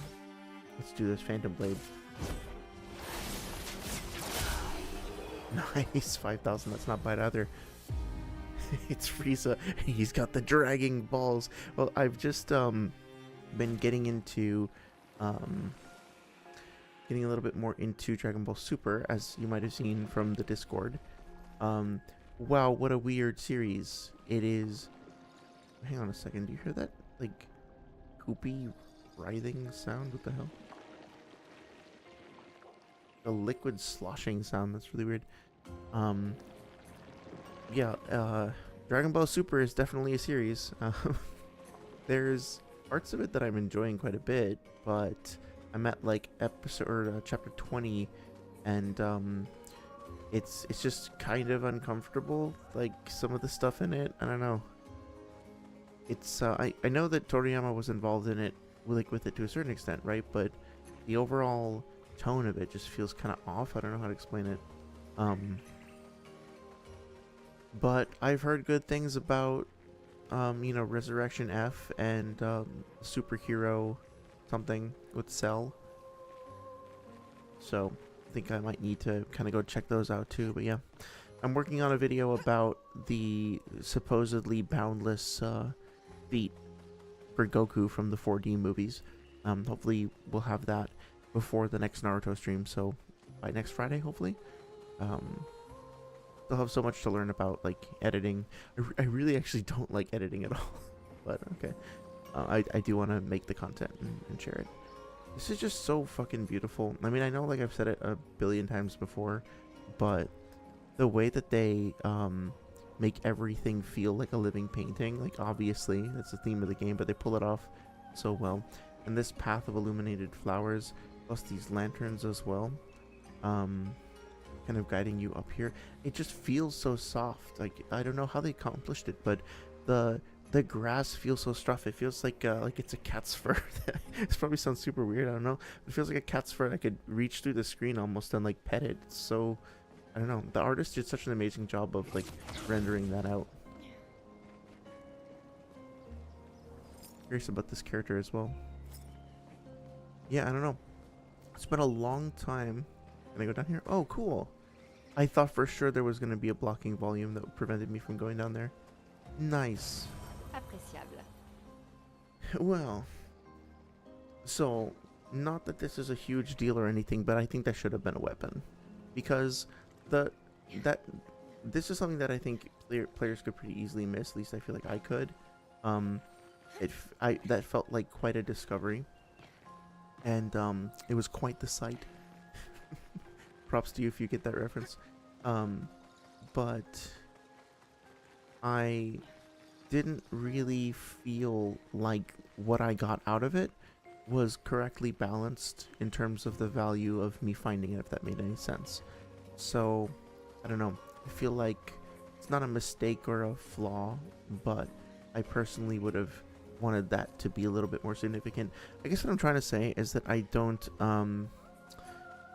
Let's do this. Phantom Blade. Nice. 5,000. That's not bad either. It's Frieza. He's got the dragging balls. Well, I've just been getting into getting a little bit more into Dragon Ball Super, as you might have seen from the Discord. Wow, what a weird series it is. Hang on a second, do you hear that like poopy writhing sound? What the hell? A liquid sloshing sound, that's really weird. Yeah, Dragon Ball Super is definitely a series. There's parts of it that I'm enjoying quite a bit, but I'm at like episode or chapter 20, and it's just kind of uncomfortable, like some of the stuff in it. I don't know. It's I know that Toriyama was involved in it, with it to a certain extent, right? But the overall tone of it just feels kind of off. I don't know how to explain it. But I've heard good things about you know, Resurrection F and Superhero something with Cell. So I think I might need to kind of go check those out too. But yeah, I'm working on a video about the supposedly boundless feat for Goku from the 4D movies. Hopefully we'll have that before the next Naruto stream, so by next Friday, hopefully. They'll have so much to learn about, like, editing. I really actually don't like editing at all, but okay. I do want to make the content and share it. This is just so fucking beautiful. I mean, I know like I've said it a billion times before, but the way that they make everything feel like a living painting, like obviously that's the theme of the game, but they pull it off so well. And this path of illuminated flowers, plus these lanterns as well, kind of guiding you up here, it just feels so soft. Like I don't know how they accomplished it, but the grass feels so soft. It feels like it's a cat's fur. This probably sounds super weird. I don't know. It feels like a cat's fur. I could reach through the screen almost and like pet it. It's so, I don't know. The artist did such an amazing job of like rendering that out. Curious about this character as well. Yeah, I don't know. It's been a long time. Can I go down here? Oh, cool. I thought for sure there was going to be a blocking volume that prevented me from going down there. Nice. Appréciable. Well, so not that this is a huge deal or anything, but I think that should have been a weapon, because this is something that I think players could pretty easily miss. At least I feel like I could. That felt like quite a discovery, and it was quite the sight. Props to you if you get that reference. But I didn't really feel like what I got out of it was correctly balanced in terms of the value of me finding it, if that made any sense. So, I don't know. I feel like it's not a mistake or a flaw, but I personally would have wanted that to be a little bit more significant. I guess what I'm trying to say is that I don't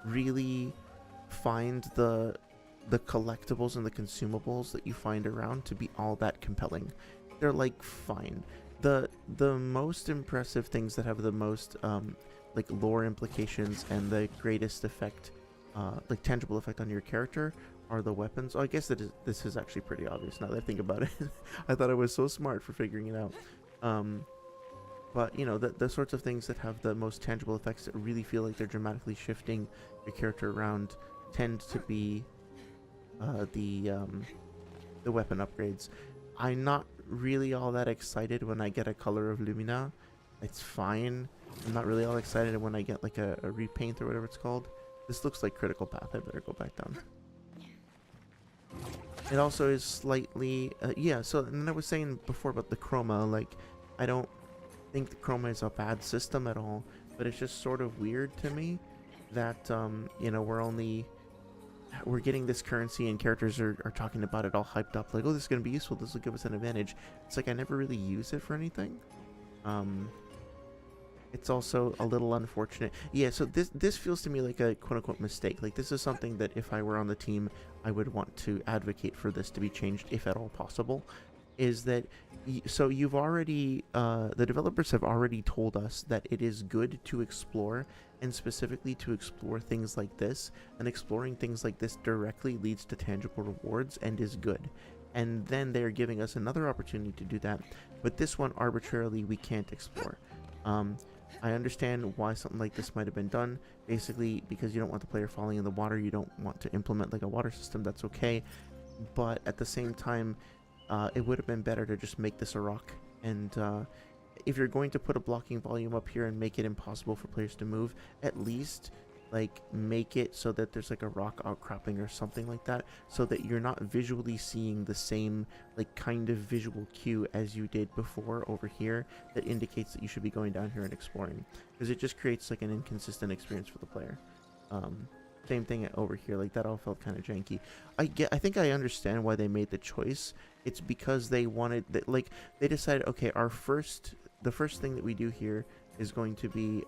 really find the collectibles and the consumables that you find around to be all that compelling. They're like fine. The most impressive things that have the most like lore implications and the greatest effect, like tangible effect on your character, are the weapons. Oh, I guess this is actually pretty obvious now that I think about it. I thought I was so smart for figuring it out. But you know, the sorts of things that have the most tangible effects that really feel like they're dramatically shifting your character around tend to be the weapon upgrades. I'm not really all that excited when I get a color of Lumina. It's fine. I'm not really all excited when I get like a repaint or whatever it's called. This looks like critical path. I better go back down. It also is slightly yeah, so and then I was saying before about the chroma, like I don't think the chroma is a bad system at all, but it's just sort of weird to me that you know, we're getting this currency and characters are talking about it all hyped up, like, oh, this is going to be useful, this will give us an advantage. It's like I never really use it for anything. It's also a little unfortunate. Yeah, so this feels to me like a quote-unquote mistake. Like, this is something that if I were on the team, I would want to advocate for this to be changed, if at all possible. Is that, so you've already, the developers have already told us that it is good to explore, and specifically to explore things like this, and exploring things like this directly leads to tangible rewards and is good. And then they're giving us another opportunity to do that, but this one arbitrarily we can't explore. I understand why something like this might have been done, basically because you don't want the player falling in the water, you don't want to implement like a water system, that's okay, but at the same time, it would have been better to just make this a rock. And if you're going to put a blocking volume up here and make it impossible for players to move, at least like make it so that there's like a rock outcropping or something like that, so that you're not visually seeing the same like kind of visual cue as you did before over here that indicates that you should be going down here and exploring, because it just creates like an inconsistent experience for the player. Same thing over here, like that all felt kind of janky. I think I understand why they made the choice. It's because they wanted that, like they decided, okay, the first thing that we do here is going to be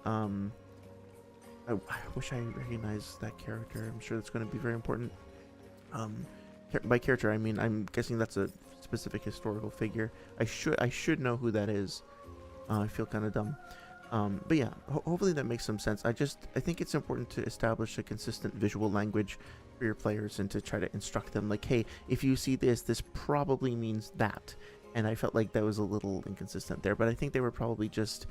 I wish I recognized that character. I'm sure that's going to be very important. By character, I mean, I'm guessing that's a specific historical figure. I should know who that is. I feel kind of dumb. But yeah, hopefully that makes some sense. I think it's important to establish a consistent visual language for your players and to try to instruct them, like, hey, if you see this, this probably means that. And I felt like that was a little inconsistent there, but I think they probably just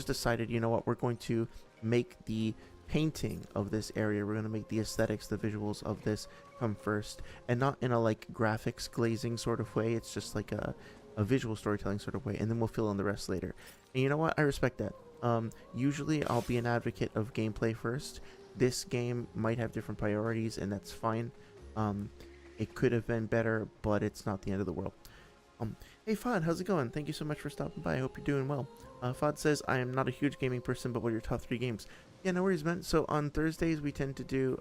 decided, you know what, we're going to make the painting of this area, we're going to make the aesthetics, the visuals of this come first, and not in a like graphics glazing sort of way. It's just like a a visual storytelling sort of way, and then we'll fill in the rest later. And you know what? I respect that. Usually I'll be an advocate of gameplay first. This game might have different priorities, and that's fine. It could have been better, but it's not the end of the world. Hey Fod, how's it going? Thank you so much for stopping by. I hope you're doing well. Fod says, I am not a huge gaming person, but what are your top 3 games? Yeah, no worries, man. So on Thursdays, we tend to do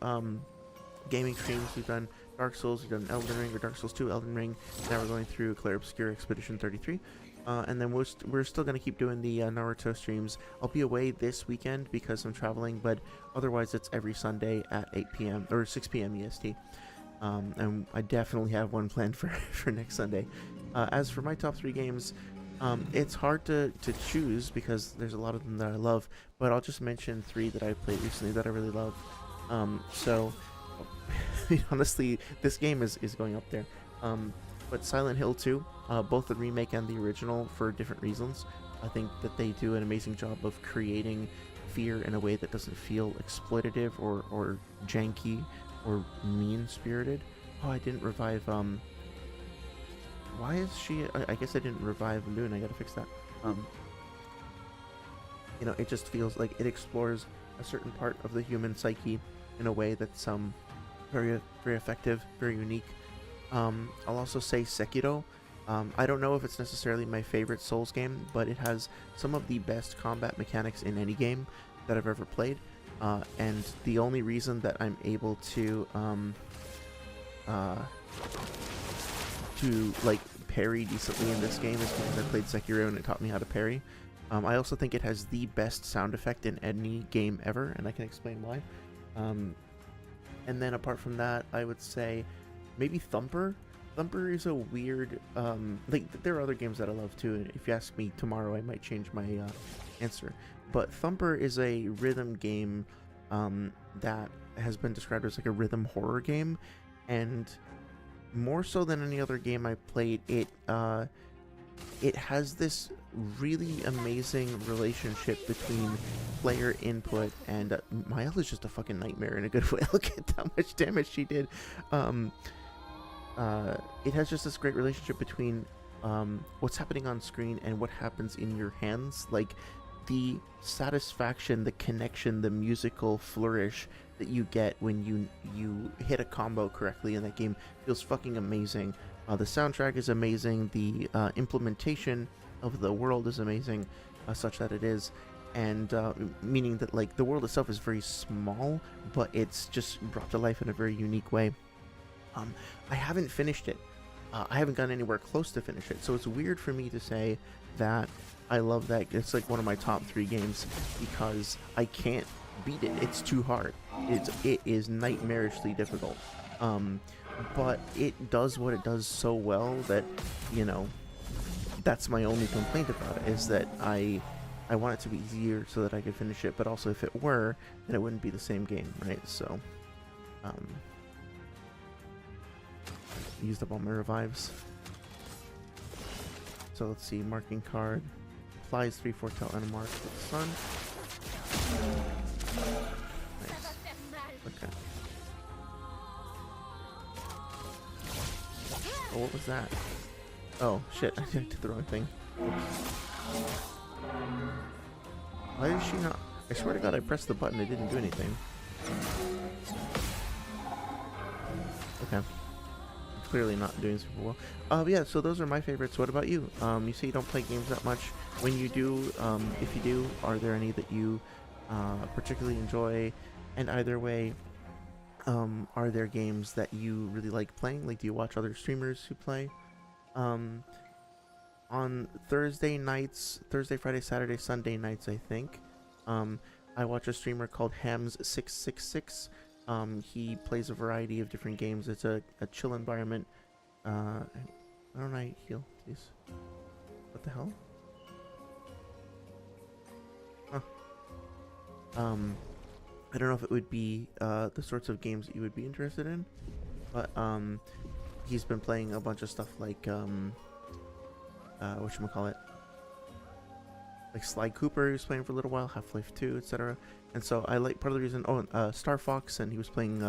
gaming streams. We've done Dark Souls, we've done Elden Ring, or Dark Souls 2, Elden Ring. Now we're going through Clair Obscur Expedition 33. And then we're still going to keep doing the Naruto streams. I'll be away this weekend because I'm traveling, but otherwise it's every Sunday at 8 p.m. or 6 p.m. EST. And I definitely have one planned for next Sunday. As for my top 3 games, it's hard to choose because there's a lot of them that I love, but I'll just mention 3 that I played recently that I really love. So honestly, this game is going up there. But Silent Hill 2, both the remake and the original, for different reasons. I think that they do an amazing job of creating fear in a way that doesn't feel exploitative or janky or mean-spirited. Oh, I didn't revive, why is she... I guess I didn't revive Loon. I gotta fix that. You know, it just feels like it explores a certain part of the human psyche in a way that's very, very effective, very unique. I'll also say Sekiro. I don't know if it's necessarily my favorite Souls game, but it has some of the best combat mechanics in any game that I've ever played. And the only reason that I'm able to like parry decently in this game is because I played Sekiro and it taught me how to parry. I also think it has the best sound effect in any game ever, and I can explain why. And then apart from that, I would say maybe Thumper. Thumper is a weird, like, there are other games that I love too, and if you ask me tomorrow, I might change my answer. But Thumper is a rhythm game that has been described as like a rhythm horror game, and more so than any other game I played, it has this really amazing relationship between player input and Mael is just a fucking nightmare in a good way. Look at how much damage she did. It has just this great relationship between what's happening on screen and what happens in your hands. Like, the satisfaction, the connection, the musical flourish that you get when you hit a combo correctly in that game feels fucking amazing. The soundtrack is amazing. The implementation of the world is amazing, such that it is, and meaning that, like, the world itself is very small, but it's just brought to life in a very unique way. I haven't finished it. I haven't gotten anywhere close to finish it, so it's weird for me to say that I love that. It's like one of my top 3 games because I can't beat it. It's too hard. It is nightmarishly difficult. But it does what it does so well that, you know, that's my only complaint about it, is that I want it to be easier so that I could finish it, but also if it were, then it wouldn't be the same game, right? So, used up all my revives. So let's see, marking card. Applies 3 foretell and a mark with the sun. Nice. Okay. Oh, what was that? Oh, shit, I did the wrong thing. Why is she not... I swear to God, I pressed the button, it didn't do anything. Okay. Clearly not doing super well. But yeah, so those are my favorites. What about you? You say you don't play games that much. When you do, if you do, are there any that you particularly enjoy? And either way, are there games that you really like playing? Like, do you watch other streamers who play? On Thursday nights, Thursday, Friday, Saturday, Sunday nights, I think, I watch a streamer called Hams666. He plays a variety of different games. It's a chill environment. Why don't I heal, please? What the hell? Huh. I don't know if it would be the sorts of games that you would be interested in, but he's been playing a bunch of stuff like whatchamacallit, like Sly Cooper. He was playing for a little while, Half-Life 2, etc. And so I like, part of the reason, Star Fox, and he was playing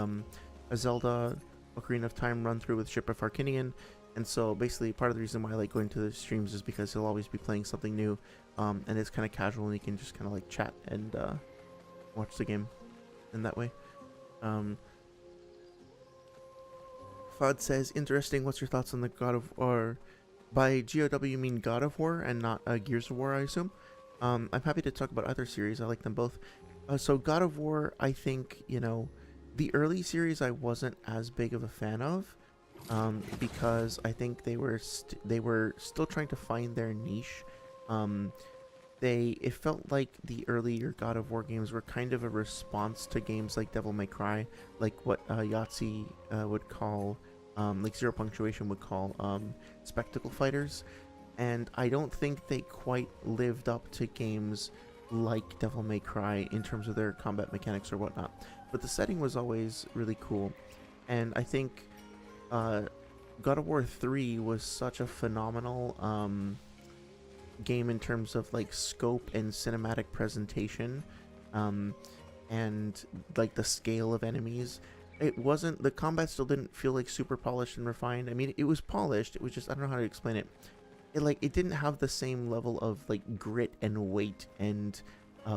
a Zelda Ocarina of Time run through with Ship of Arcinian. And so basically part of the reason why I like going to the streams is because he'll always be playing something new, and it's kind of casual, and you can just kind of like chat and watch the game in that way. Fud says, interesting, what's your thoughts on the God of War? By GOW you mean God of War and not Gears of War, I assume? I'm happy to talk about other series, I like them both. So God of War, I think, you know, the early series I wasn't as big of a fan of, because I think they were still trying to find their niche. It felt like the earlier God of War games were kind of a response to games like Devil May Cry, like what Yahtzee would call, like Zero Punctuation would call, spectacle fighters. And I don't think they quite lived up to games like Devil May Cry in terms of their combat mechanics or whatnot. But the setting was always really cool. And I think God of War 3 was such a phenomenal game in terms of like scope and cinematic presentation, and like the scale of enemies. It wasn't, the combat still didn't feel like super polished and refined. I mean, it was polished, it was just, I don't know how to explain it. It didn't have the same level of like grit and weight and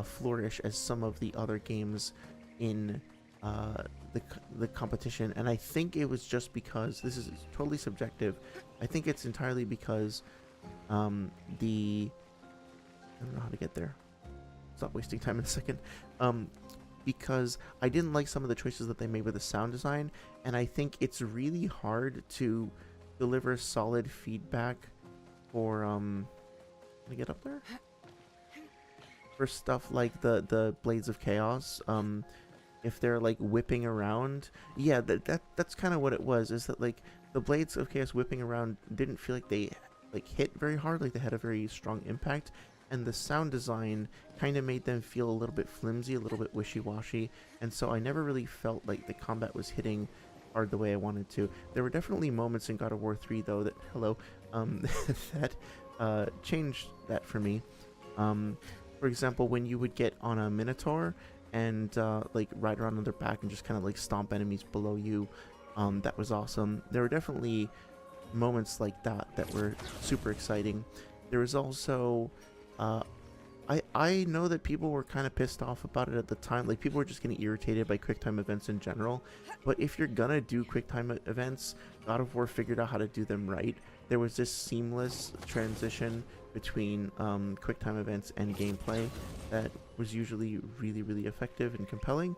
flourish as some of the other games in the competition. And I think it was just because, this is totally subjective, I think it's entirely because I don't know how to get there, stop wasting time in a second, because I didn't like some of the choices that they made with the sound design, and I think it's really hard to deliver solid feedback for can I get up there? For stuff like the Blades of Chaos, if they're like whipping around, yeah, that's kind of what it was, is that like the Blades of Chaos whipping around didn't feel like they like hit very hard, like they had a very strong impact, and the sound design kind of made them feel a little bit flimsy, a little bit wishy-washy, and so I never really felt like the combat was hitting hard the way I wanted to. There were definitely moments in God of War 3 though that that changed that for me. For example, when you would get on a Minotaur and like ride around on their back and just kind of like stomp enemies below you, that was awesome. There were definitely moments like that were super exciting. There was also I know that people were kind of pissed off about it at the time, like people were just getting irritated by QuickTime events in general, but if you're gonna do QuickTime events, God of War figured out how to do them right. There was this seamless transition between QuickTime events and gameplay that was usually really, really effective and compelling.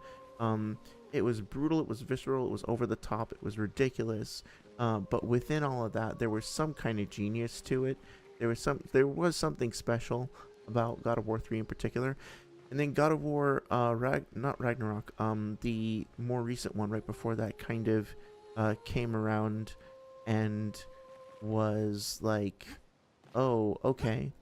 It was brutal, it was visceral, it was over the top, it was ridiculous, but within all of that, there was some kind of genius to it. There was something special about God of War 3 in particular. And then God of War, not Ragnarok, the more recent one right before that kind of came around and was like, oh, okay,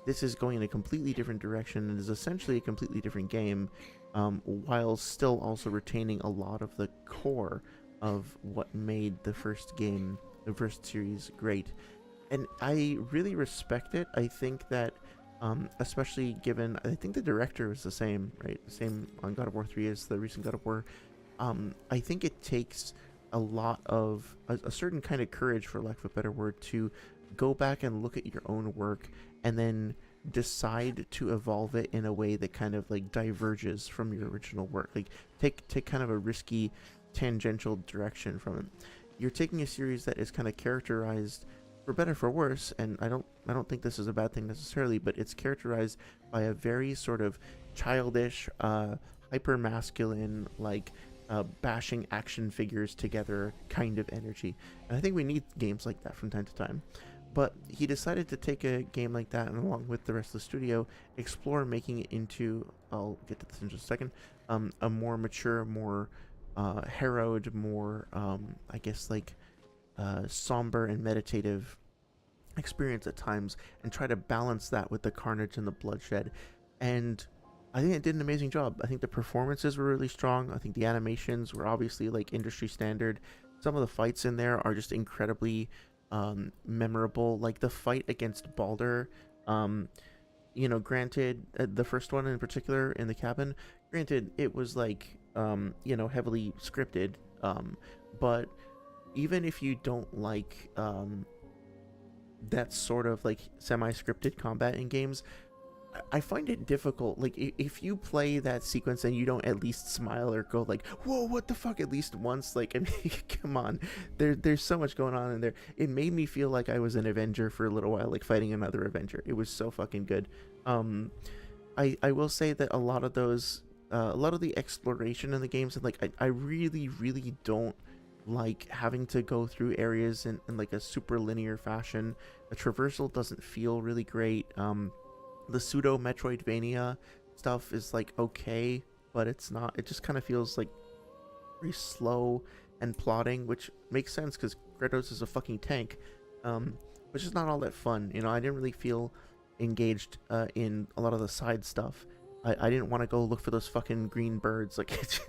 this is going in a completely different direction and is essentially a completely different game, while still also retaining a lot of the core of what made the first game, the first series, great. And I really respect it. I think that, especially given, I think the director is the same, right? The same on God of War 3 as the recent God of War. I think it takes a lot of, a certain kind of courage, for lack of a better word, to go back and look at your own work and then decide to evolve it in a way that kind of like diverges from your original work. Like take kind of a risky tangential direction from it. You're taking a series that is kind of characterized, for better for worse, and I don't think this is a bad thing necessarily, but it's characterized by a very sort of childish, hyper masculine, like bashing action figures together kind of energy. And I think we need games like that from time to time. But he decided to take a game like that, and along with the rest of the studio, explore making it into, I'll get to this in just a second, a more mature, more harrowed, more I guess like somber and meditative experience at times, and try to balance that with the carnage and the bloodshed. And I think it did an amazing job. I think the performances were really strong. I think the animations were obviously like industry standard. Some of the fights in there are just incredibly memorable. Like the fight against Baldur, you know, granted, the first one in particular in the cabin, granted it was like you know, heavily scripted, but even if you don't like that sort of like semi-scripted combat in games, I find it difficult. Like if you play that sequence and you don't at least smile or go like, "Whoa, what the fuck?" at least once, like I mean, come on, there's so much going on in there. It made me feel like I was an Avenger for a little while, like fighting another Avenger. It was so fucking good. I will say that a lot of those, a lot of the exploration in the games, and like I really really don't like having to go through areas in like a super linear fashion. A traversal doesn't feel really great. The pseudo Metroidvania stuff is like okay, but it's not. It just kind of feels like very slow and plodding, which makes sense because Kratos is a fucking tank, which is not all that fun. You know, I didn't really feel engaged in a lot of the side stuff. I didn't want to go look for those fucking green birds. Like it's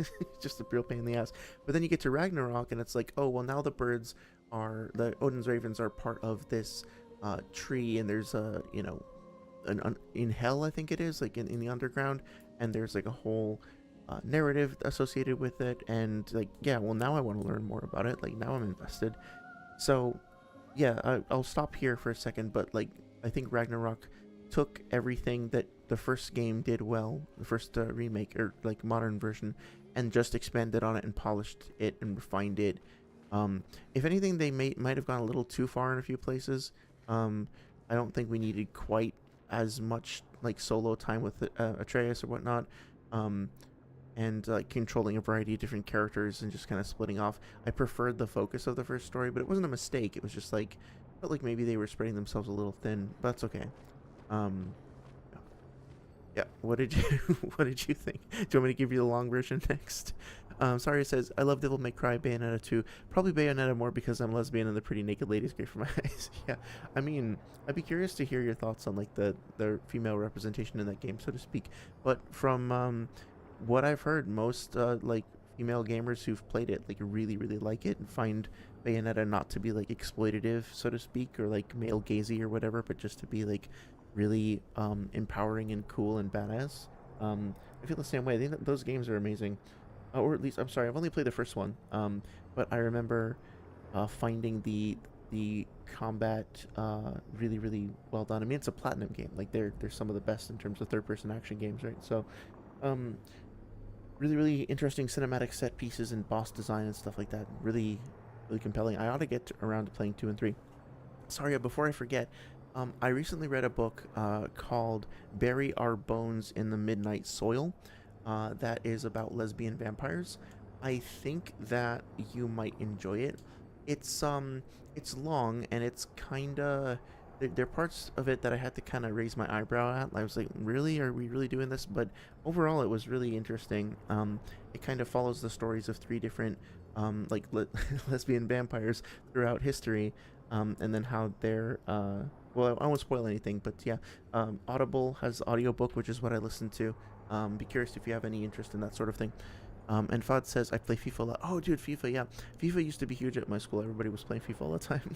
just a real pain in the ass. But then you get to Ragnarok and it's like, oh well, now the birds are the Odin's ravens are part of this tree, and there's a in hell, I think it is, like in the underground, and there's like a whole narrative associated with it, and like yeah, well now I want to learn more about it. Like now I'm invested. So yeah, I'll stop here for a second, but like I think Ragnarok took everything that the first game did well, the first remake or like modern version, and just expanded on it and polished it and refined it. If anything, they might have gone a little too far in a few places. I don't think we needed quite as much like solo time with Atreus or whatnot, and like controlling a variety of different characters and just kind of splitting off. I preferred the focus of the first story, but it wasn't a mistake. It was just like felt like maybe they were spreading themselves a little thin, but that's okay. Um, yeah. What did you what did you think? Do you want me to give you the long version next? Sorry, it says I love Devil May Cry, Bayonetta 2. Probably Bayonetta more because I'm lesbian and the pretty naked lady is great for my eyes. Yeah, I mean, I'd be curious to hear your thoughts on like the female representation in that game, so to speak. But from what I've heard, most like female gamers who've played it like really really like it and find Bayonetta not to be like exploitative, so to speak, or like male gazy or whatever, but just to be like really empowering and cool and badass. I feel the same way. I think that those games are amazing. Or at least, I'm sorry, I've only played the first one, but I remember finding the combat really really well done. I mean, it's a platinum game. Like they're some of the best in terms of third person action games, right? So really really interesting cinematic set pieces and boss design and stuff like that. Really really compelling. I ought to get around to playing 2 and 3. Sorry, before I forget, I recently read a book called Bury Our Bones in the Midnight Soil. That is about lesbian vampires. I think that you might enjoy it. It's long and it's kind of there are parts of it that I had to kind of raise my eyebrow at. I was like, really, are we really doing this? But overall, it was really interesting. It kind of follows the stories of 3 different like lesbian vampires throughout history, and then how they're well, I won't spoil anything, but yeah, Audible has audiobook, which is what I listen to. Be curious if you have any interest in that sort of thing. And Fad says, I play FIFA a lot. Oh, dude, FIFA, yeah. FIFA used to be huge at my school. Everybody was playing FIFA all the time.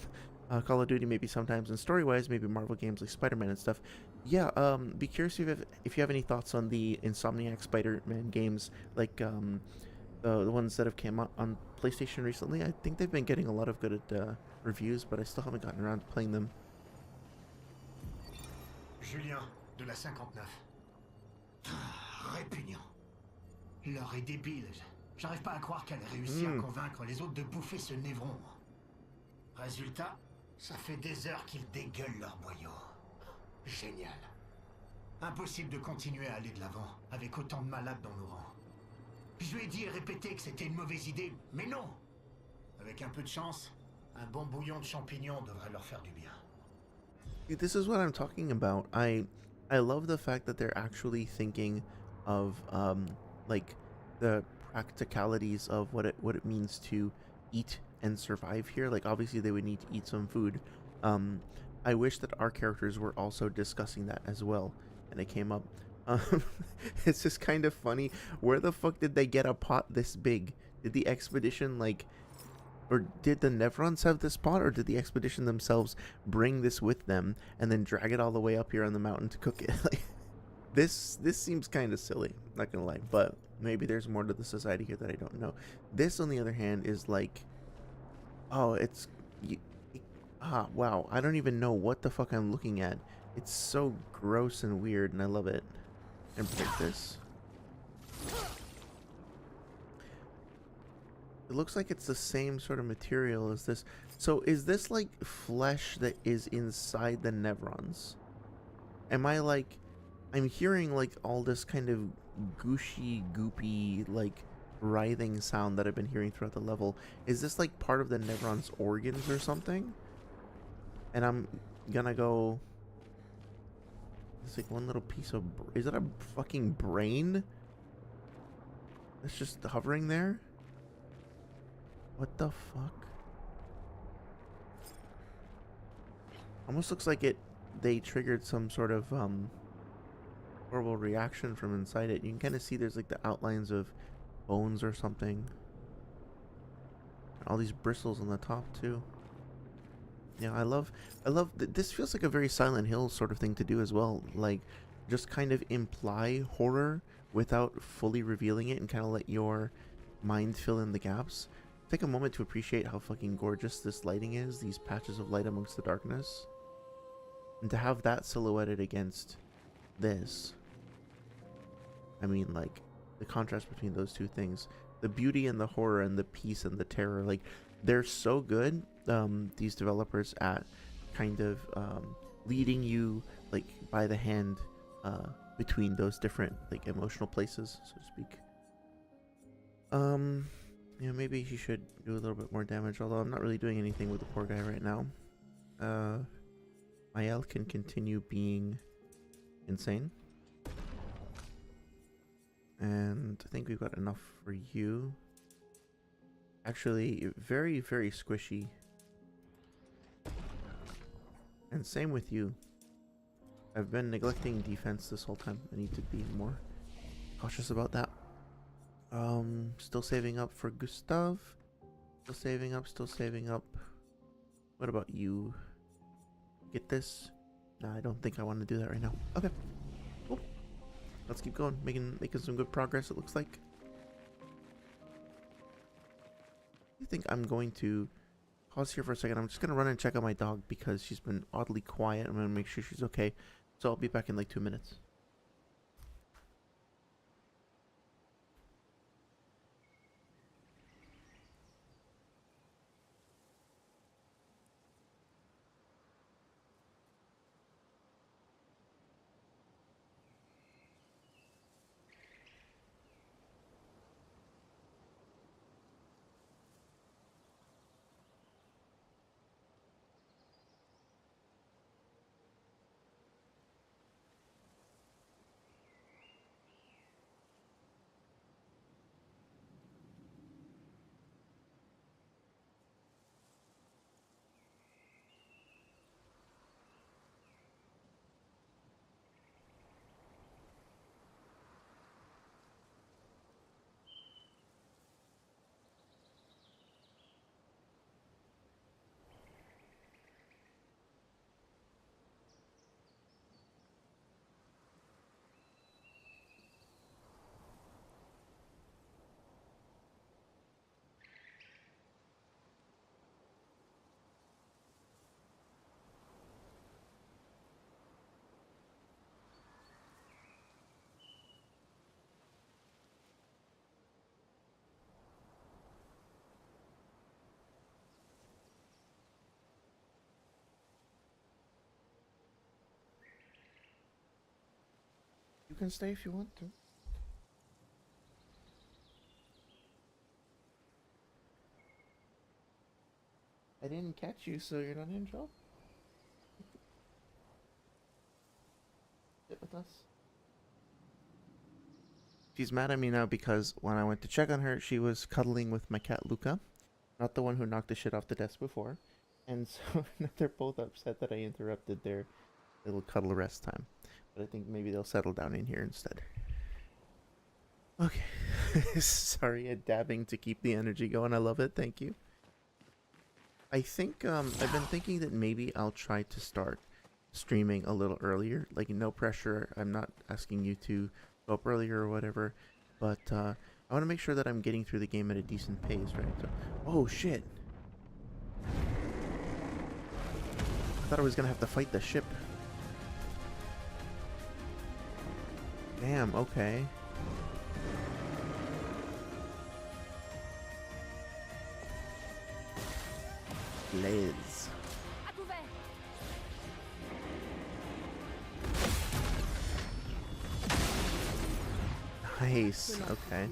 Call of Duty maybe sometimes. And story-wise, maybe Marvel games like Spider-Man and stuff. Yeah, be curious if you have any thoughts on the Insomniac Spider-Man games, like the ones that have came out on PlayStation recently. I think they've been getting a lot of good reviews, but I still haven't gotten around to playing them. Julien, de la 59. Répugnant. L'heure est débile. J'arrive pas à croire qu'elle ait réussi à convaincre les autres de bouffer ce névron. Résultat, ça fait des heures qu'ils dégueulent leur boyau. Génial. Impossible de continuer à aller de l'avant avec autant de malades dans nos rangs. Je lui ai dit et répété que c'était une mauvaise idée, mais non. Avec un peu de chance, un bon bouillon de champignons devrait leur faire du bien. This is what I'm talking about. I love the fact that they're actually thinking of like the practicalities of what it means to eat and survive here. Like obviously they would need to eat some food. I wish that our characters were also discussing that as well, and it came up. It's just kind of funny. Where the fuck did they get a pot this big? Did the expedition like, or did the Nevrons have this pot, or did the expedition themselves bring this with them and then drag it all the way up here on the mountain to cook it? Like, this seems kind of silly, not gonna lie, but maybe there's more to the society here that I don't know. This, on the other hand, is like Oh, it's... You, wow. I don't even know what the fuck I'm looking at. It's so gross and weird, and I love it. And break this. It looks like it's the same sort of material as this. So is this like flesh that is inside the Nevrons? Am I like... I'm hearing like all this kind of gooshy, goopy, like writhing sound that I've been hearing throughout the level. Is this like part of the Nevron's organs or something? And I'm gonna go... It's like one little piece of... Is that a fucking brain? It's just hovering there? What the fuck? Almost looks like they triggered some sort of horrible reaction from inside it. You can kind of see there's like the outlines of bones or something. All these bristles on the top too. Yeah, I love this feels like a very Silent Hill sort of thing to do as well. Like just kind of imply horror without fully revealing it and kind of let your mind fill in the gaps. Take a moment to appreciate how fucking gorgeous this lighting is, these patches of light amongst the darkness. And to have that silhouetted against this. I mean, like, the contrast between those two things. The beauty and the horror and the peace and the terror. Like, they're so good, these developers, at kind of leading you, like, by the hand between those different, like, emotional places, so to speak. Yeah, maybe he should do a little bit more damage, although I'm not really doing anything with the poor guy right now. Mael can continue being insane. And I think we've got enough for you. Actually, very, very squishy. And same with you. I've been neglecting defense this whole time. I need to be more cautious about that. Still saving up for Gustav. Still saving up, still saving up. What about you? Get this? Nah, I don't think I want to do that right now. Okay. Cool. Let's keep going. Making some good progress, it looks like. I think I'm going to pause here for a second. I'm just going to run and check on my dog because she's been oddly quiet. I'm going to make sure she's okay. So I'll be back in like 2 minutes. You can stay if you want to. I didn't catch you, so you're not in trouble. Sit with us. She's mad at me now because when I went to check on her, she was cuddling with my cat Luca, not the one who knocked the shit off the desk before. And so now they're both upset that I interrupted their little cuddle rest time. But I think maybe they'll settle down in here instead. Okay. Sorry, dabbing to keep the energy going. I love it. Thank you. I think I've been thinking that maybe I'll try to start streaming a little earlier. Like, no pressure. I'm not asking you to go up earlier or whatever. But I want to make sure that I'm getting through the game at a decent pace, right? So, oh, shit. thought I was gonna have to fight the ship. Damn, okay. Liz. À couvert. Nice. Okay.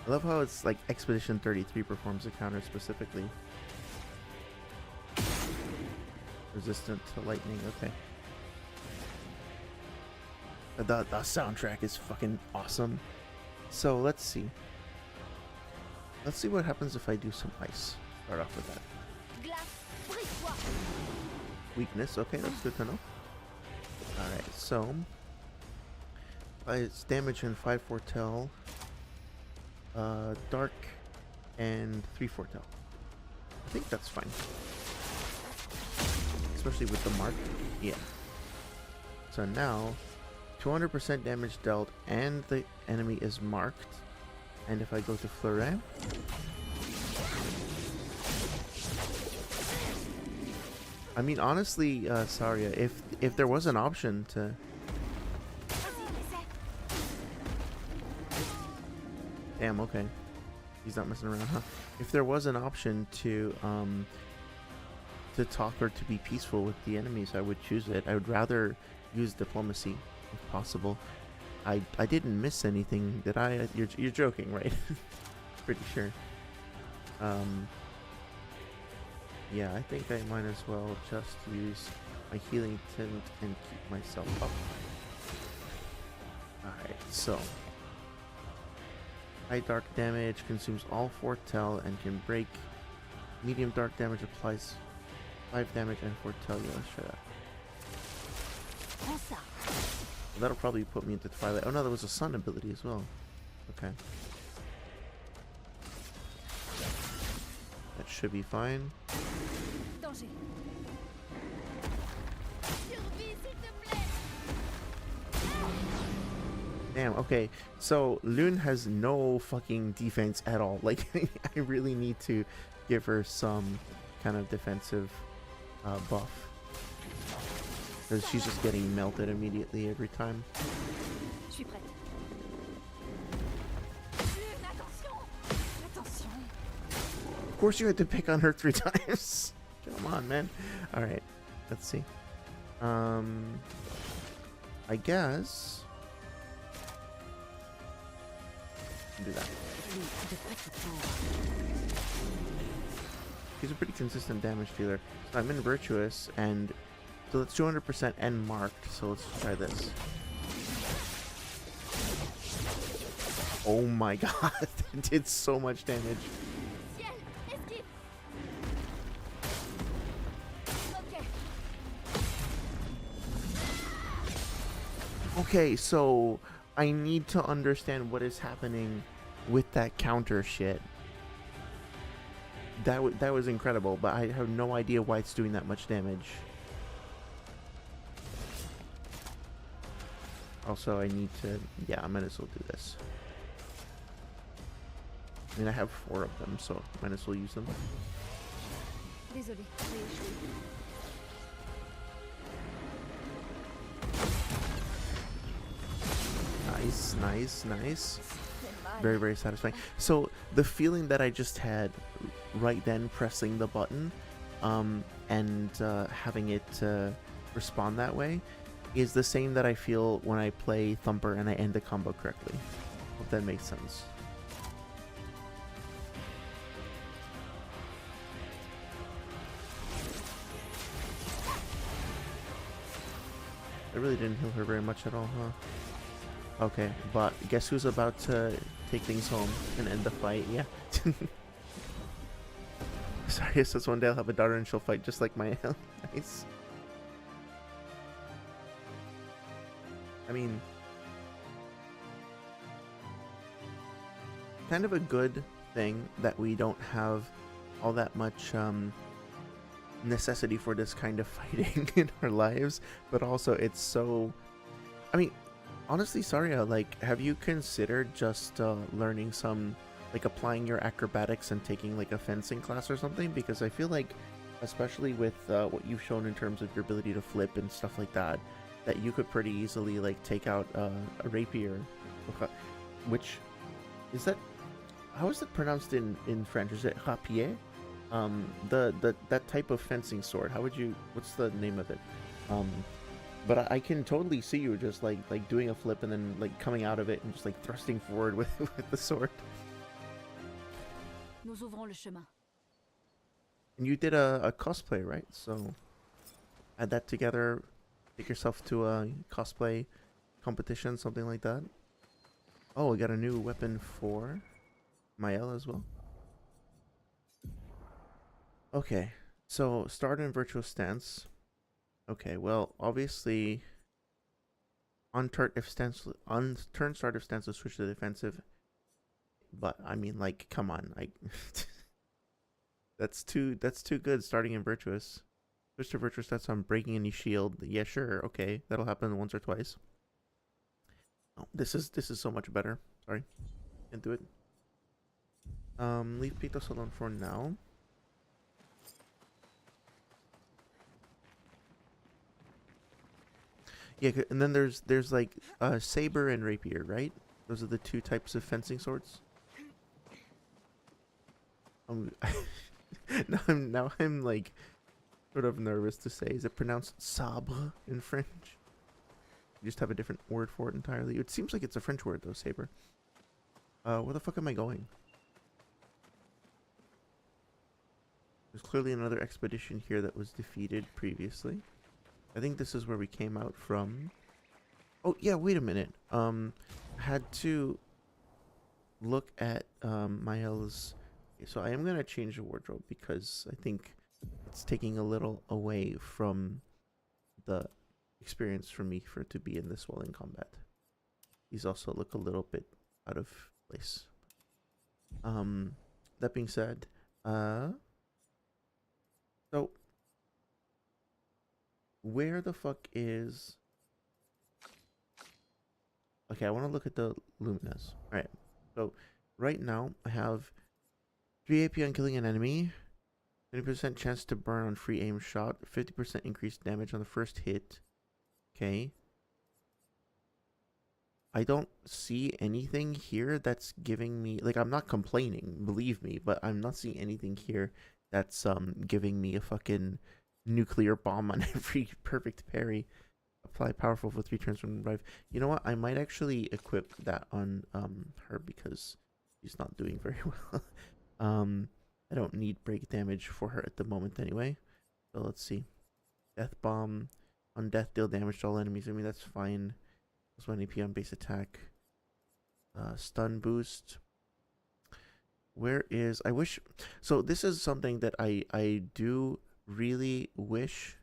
I love how it's like Expedition 33 performs a counter specifically. Resistant to lightning. Okay. The soundtrack is fucking awesome. So let's see. Let's see what happens if I do some ice. Start off with that. Glace. Brise-toi. Weakness. Okay, that's good to know. Alright, so it's damage and 5 foretell, dark, and 3 foretell. I think that's fine. Especially with the mark. Yeah. So now 200% damage dealt and the enemy is marked. And if I go to Fleuret, I mean honestly, Saria, if there was an option to damn, okay. He's not messing around, huh? If there was an option to talk or to be peaceful with the enemies, I would choose it. I would rather use diplomacy if possible. I didn't miss anything, did I? You're joking, right? Pretty sure. Yeah, I think I might as well just use my healing tint and keep myself up. Alright, so high dark damage consumes all foretell and can break. Medium dark damage applies 5 damage and foretell. Yeah, let's try that. Prends ça. That'll probably put me into Twilight. Oh no, there was a sun ability as well. Okay. That should be fine. Danger. Survie, s'il te plaît. Damn, okay. So Lune has no fucking defense at all. Like, I really need to give her some kind of defensive buff. Because she's just getting melted immediately every time. Je suis prête. Attention. Attention. Of course you had to pick on her 3 times. Come on, man. Alright, let's see. I guess do that. She's a pretty consistent damage dealer. So I'm in Virtuous, and so that's 200% and marked, so let's try this. Oh my god, that did so much damage. Ciel. Esquie. Ok. Okay, so I need to understand what is happening with that counter shit. That was incredible, but I have no idea why it's doing that much damage. Also, I need to... Yeah, I might as well do this. I mean, I have 4 of them, so might as well use them. Désolé, j'ai échoué. Nice, nice, nice. C'est mal. Very, very satisfying. So, the feeling that I just had right then pressing the button and having it respond that way is the same that I feel when I play Thumper and I end the combo correctly. Hope that makes sense. I really didn't heal her very much at all, huh? Okay, but guess who's about to take things home and end the fight? Yeah. Sorry, it says one day I'll have a daughter and she'll fight just like my nice. I mean, kind of a good thing that we don't have all that much necessity for this kind of fighting in our lives, but also it's so... I mean, honestly, Saria, like, have you considered just learning some, like, applying your acrobatics and taking, like, a fencing class or something? Because I feel like especially with what you've shown in terms of your ability to flip and stuff like that, that you could pretty easily like take out a rapier, which is that. How is it pronounced in French? Is it rapier? That type of fencing sword. How would you? What's the name of it? But I can totally see you just like doing a flip and then like coming out of it and just like thrusting forward with the sword. Nous ouvrons le chemin. And you did a cosplay, right? So add that together, take yourself to a cosplay competition, something like that. Oh, we got a new weapon for Mael as well. Okay, so start in virtual stance. Okay, well, obviously, on turn start if stance will switch to defensive. But I mean, like, come on, that's too good. Starting in virtuous, switch to virtuous stance on breaking any shield. Yeah, sure, okay, that'll happen once or twice. Oh, this is so much better. Sorry, can't do it. Leave Pitos alone for now. Yeah, and then there's like saber and rapier, right? Those are the two types of fencing swords. Now I'm like sort of nervous to say. Is it pronounced sabre in French? You just have a different word for it entirely. It seems like it's a French word though, saber. Where the fuck am I going? There's clearly another expedition here that was defeated previously. I think this is where we came out from. Oh yeah, wait a minute. Had to look at Mael's. Okay, so I am gonna change the wardrobe because I think it's taking a little away from the experience for me for it to be in this well in combat. These also look a little bit out of place. That being said, so where the fuck is? Okay, I want to look at the Luminas. Alright, so right now I have 3 AP on killing an enemy, 20% chance to burn on free aim shot, 50% increased damage on the first hit. Okay. I don't see anything here that's giving me, like, I'm not complaining, believe me, but I'm not seeing anything here that's giving me a fucking nuclear bomb on every perfect parry. Apply powerful for 3 turns from revive. You know what? I might actually equip that on her because she's not doing very well. I don't need break damage for her at the moment anyway. So let's see. Death bomb on death, deal damage to all enemies. I mean, that's fine. Plus 1 AP on base attack. Stun boost. Where is... I wish... So this is something that I do really wish...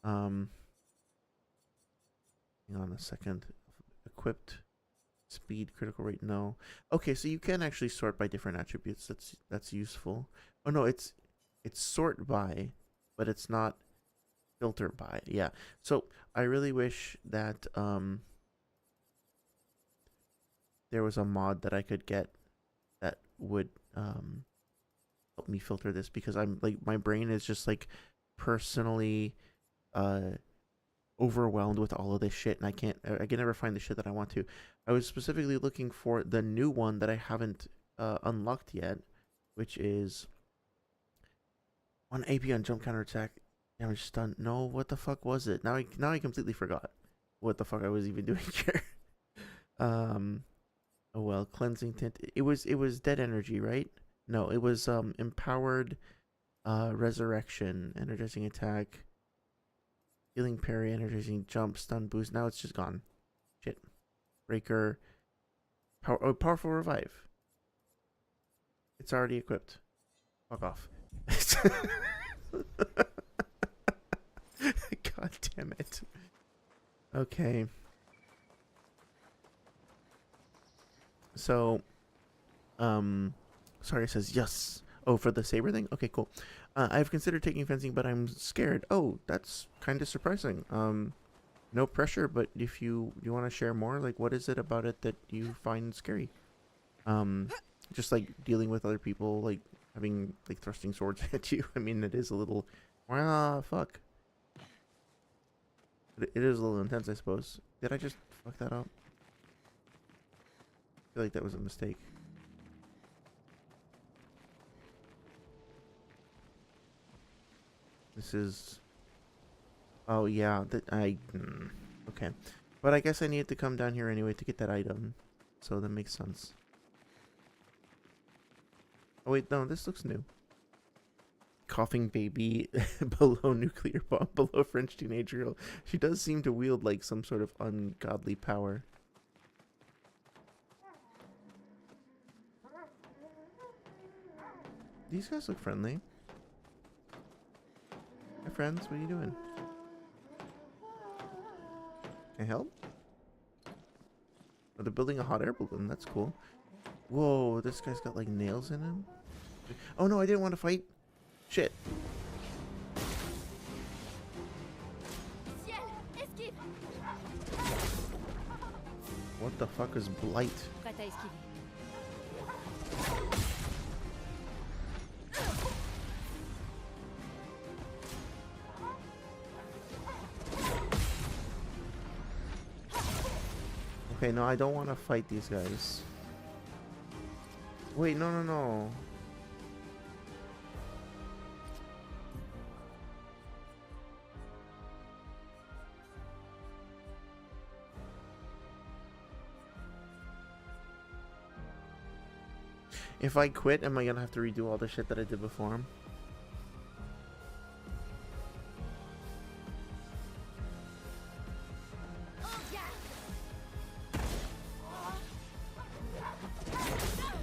hang on a second. Equipped. Speed, critical rate, no. Okay, so you can actually sort by different attributes. That's useful. Oh no, it's sort by, but it's not filter by. Yeah. So I really wish that there was a mod that I could get that would help me filter this, because I'm like, my brain is just like personally overwhelmed with all of this shit, and I can never find the shit that I want to. I was specifically looking for the new one that I haven't unlocked yet, which is 1 AP on jump counter attack, damage stun. No, what the fuck was it? Now I completely forgot what the fuck I was even doing here. Oh well, cleansing tint. It was dead energy, right? No, it was empowered resurrection, energizing attack, healing parry, energizing jump, stun boost. Now it's just gone. Shit. Breaker. Powerful revive. It's already equipped. Fuck off. God damn it. Okay. So, sorry, it says yes. Oh, for the saber thing? Okay, cool. I've considered taking fencing, but I'm scared. Oh, that's kind of surprising. No pressure, but if you want to share more, like, what is it about it that you find scary? Just like dealing with other people, like having like thrusting swords at you. I mean, it is a little, fuck. It is a little intense, I suppose. Did I just fuck that up? I feel like that was a mistake. This is... Oh, yeah. Okay. But I guess I needed to come down here anyway to get that item. So that makes sense. Oh, wait. No, this looks new. Coughing baby below nuclear bomb, below French teenage girl. She does seem to wield like some sort of ungodly power. These guys look friendly. Hi friends, what are you doing? Can I help? Oh, they're building a hot air balloon. That's cool. Whoa, this guy's got like nails in him. Oh no, I didn't want to fight. Shit. Ciel, esquive. What the fuck is blight? Prête à esquiver. Okay, no, I don't want to fight these guys. Wait, no, no, no. If I quit, am I gonna have to redo all the shit that I did before him?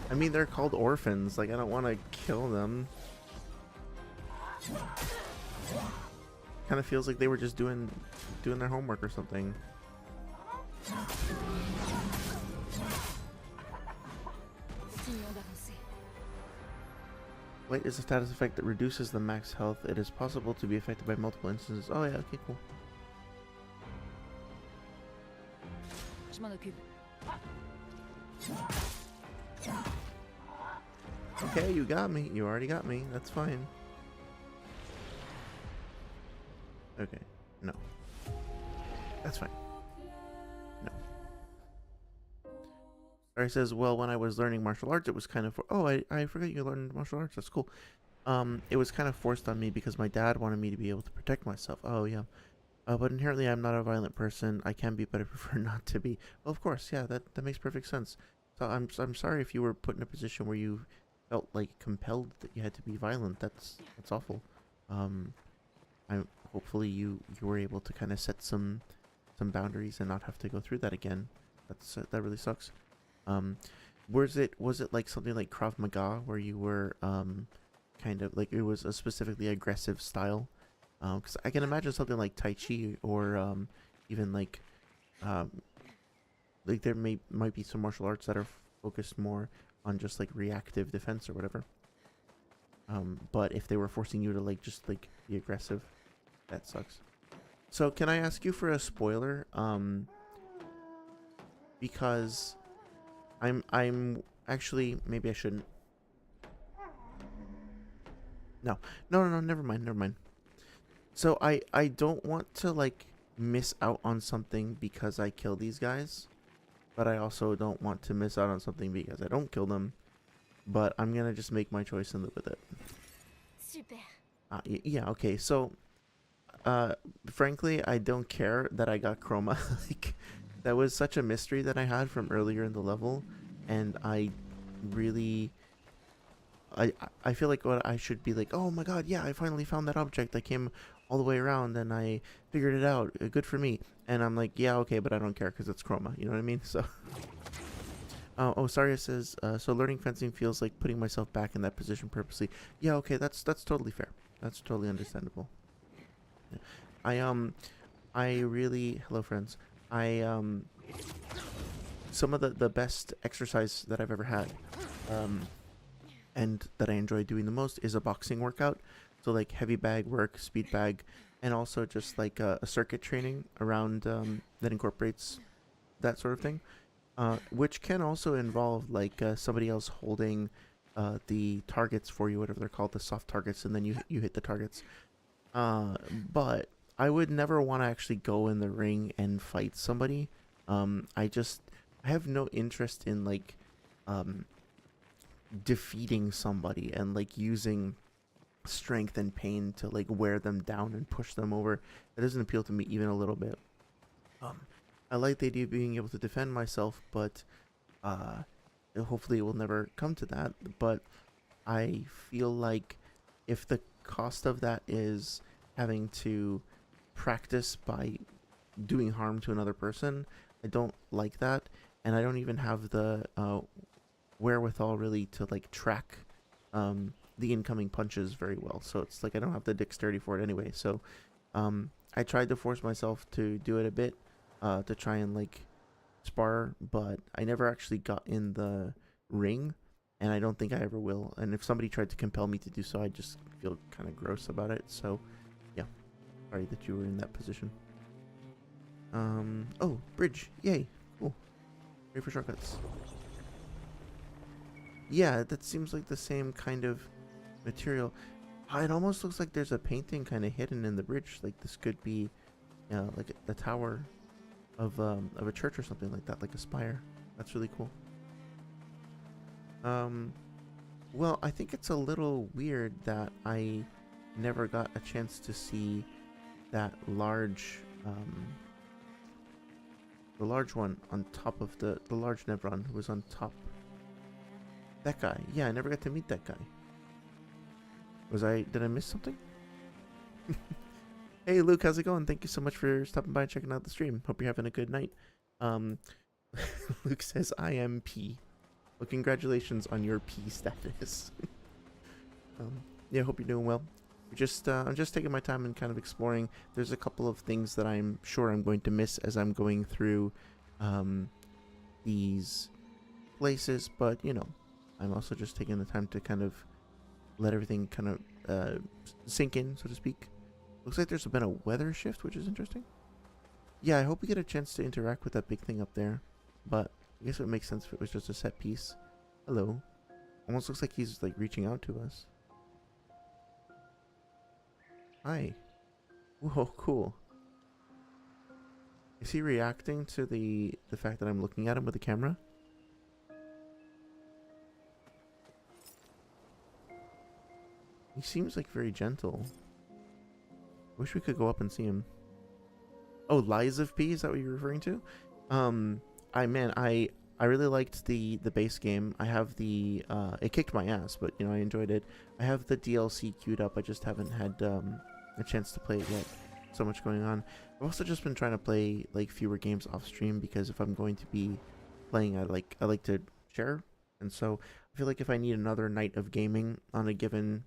I mean, they're called orphans. Like, I don't want to kill them. Kind of feels like they were just doing their homework or something. Blight is a status effect that reduces the max health. It is possible to be affected by multiple instances. Oh yeah, okay, cool. Je m'en occupe. Okay, you got me. You already got me. That's fine. Okay. No. That's fine. No. Sorry, says, well, when I was learning martial arts, it was kind of... Oh, I forgot you learned martial arts. That's cool. It was kind of forced on me because my dad wanted me to be able to protect myself. Oh, yeah. But inherently, I'm not a violent person. I can be, but I prefer not to be. Well, of course, yeah, that makes perfect sense. So I'm sorry if you were put in a position where you felt like compelled that you had to be violent. That's awful. Hopefully you were able to kind of set some boundaries and not have to go through that again. That really sucks. Was it like something like Krav Maga where you were kind of like it was a specifically aggressive style? Because I can imagine something like Tai Chi or even like there might be some martial arts that are focused more on just like reactive defense or whatever. But if they were forcing you to like just like be aggressive, that sucks. So can I ask you for a spoiler? Because I'm actually, maybe I shouldn't. No, never mind. So I don't want to like miss out on something because I kill these guys, but I also don't want to miss out on something because I don't kill them. But I'm gonna just make my choice and live with it. Super. Yeah, okay. So, frankly, I don't care that I got chroma. Like, that was such a mystery that I had from earlier in the level, and I really, I feel like what I should be like, oh my god, yeah, I finally found that object. I came all the way around and I figured it out. Good for me. And I'm like, yeah, okay, but I don't care because it's chroma. You know what I mean? So. Oh, Saria says, so learning fencing feels like putting myself back in that position purposely. Yeah, okay, that's totally fair. That's totally understandable. Yeah. I really, hello friends. Some of the best exercise that I've ever had, and that I enjoy doing the most is a boxing workout. So like heavy bag work, speed bag, and also just like a circuit training around that incorporates that sort of thing. Which can also involve like somebody else holding the targets for you, whatever they're called, the soft targets, and then you hit the targets. But I would never want to actually go in the ring and fight somebody. I have no interest in like defeating somebody and like using strength and pain to like wear them down and push them over. That doesn't appeal to me even a little bit. I like the idea of being able to defend myself, but hopefully it will never come to that. But I feel like if the cost of that is having to practice by doing harm to another person, I don't like that, and I don't even have the wherewithal really to like track the incoming punches very well. So it's like I don't have the dexterity for it anyway. So I tried to force myself to do it a bit to try and like spar, but I never actually got in the ring, and I don't think I ever will. And if somebody tried to compel me to do so, I just feel kind of gross about it. So yeah, sorry that you were in that position. Oh, bridge, yay, cool. Ready for shortcuts. Yeah, that seems like the same kind of material. It almost looks like there's a painting kind of hidden in the bridge. Like this could be, like the tower of a church or something like that, like a spire. That's really cool. Well, I think it's a little weird that I never got a chance to see that large, the large one on top of the large Nevron who was on top. That guy. Yeah, I never got to meet that guy. Did I miss something? Hey Luke, how's it going? Thank you so much for stopping by and checking out the stream. Hope you're having a good night. Luke says I am P. Well, congratulations on your P status. Yeah, hope you're doing well. I'm just taking my time and kind of exploring. There's a couple of things that I'm sure I'm going to miss as I'm going through these places, but you know, I'm also just taking the time to kind of let everything kind of sink in, so to speak. Looks like there's been a weather shift, which is interesting. Yeah, I hope we get a chance to interact with that big thing up there, but I guess it would make sense if it was just a set piece. Hello. Almost looks like he's like reaching out to us. Hi. Whoa, cool. Is he reacting to the fact that I'm looking at him with the camera? He seems like very gentle. Wish we could go up and see him. Oh, Lies of P, is that what you're referring to? I really liked the base game. I have the it kicked my ass, but you know, I enjoyed it. I have the DLC queued up. I just haven't had a chance to play it yet. So much going on. I've also just been trying to play like fewer games off stream, because if I'm going to be playing, I like to share. And so I feel like if I need another night of gaming on a given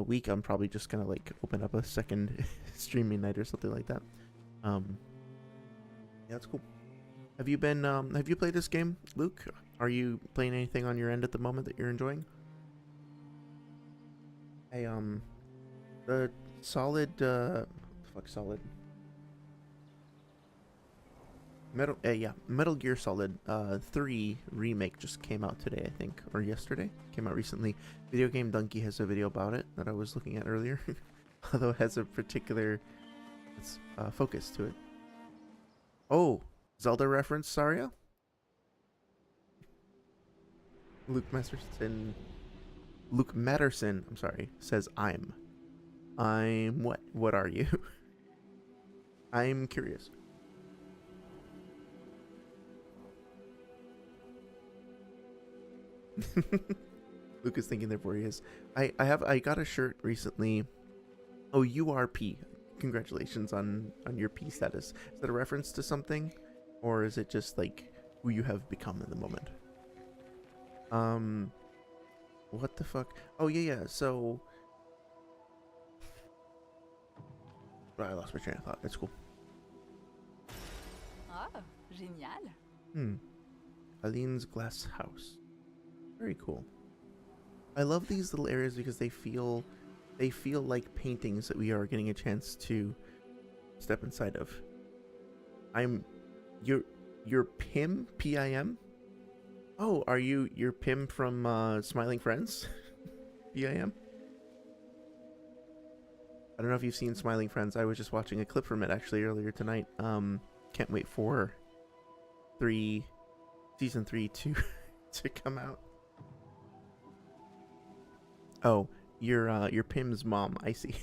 week, I'm probably just gonna like open up a second streaming night or something like that. Yeah, that's cool. Have you played this game, Luke? Are you playing anything on your end at the moment that you're enjoying? Hey, the Solid Metal Gear Solid 3 remake just came out today, I think, or yesterday. Came out recently. Video Game Donkey has a video about it that I was looking at earlier, although it has a particular focus to it. Oh, Zelda reference, Saria? Luke Matterson, I'm sorry, says I'm what? What are you? I'm curious. Luke is thinking, therefore he is. I got a shirt recently. Oh, URP. Congratulations on your P status. Is that a reference to something? Or is it just like who you have become in the moment? What the fuck? Oh yeah, so I lost my train of thought. It's cool. Oh, génial. Aline's glass house. Very cool. I love these little areas because they feel like paintings that we are getting a chance to step inside of. Your Pim? P-I-M? Oh, Oh, are you your Pim from Smiling Friends? BIM? I don't know if you've seen Smiling Friends. I was just watching a clip from it actually earlier tonight. Can't wait for season 3 to to come out. Oh, your Pim's mom. I see.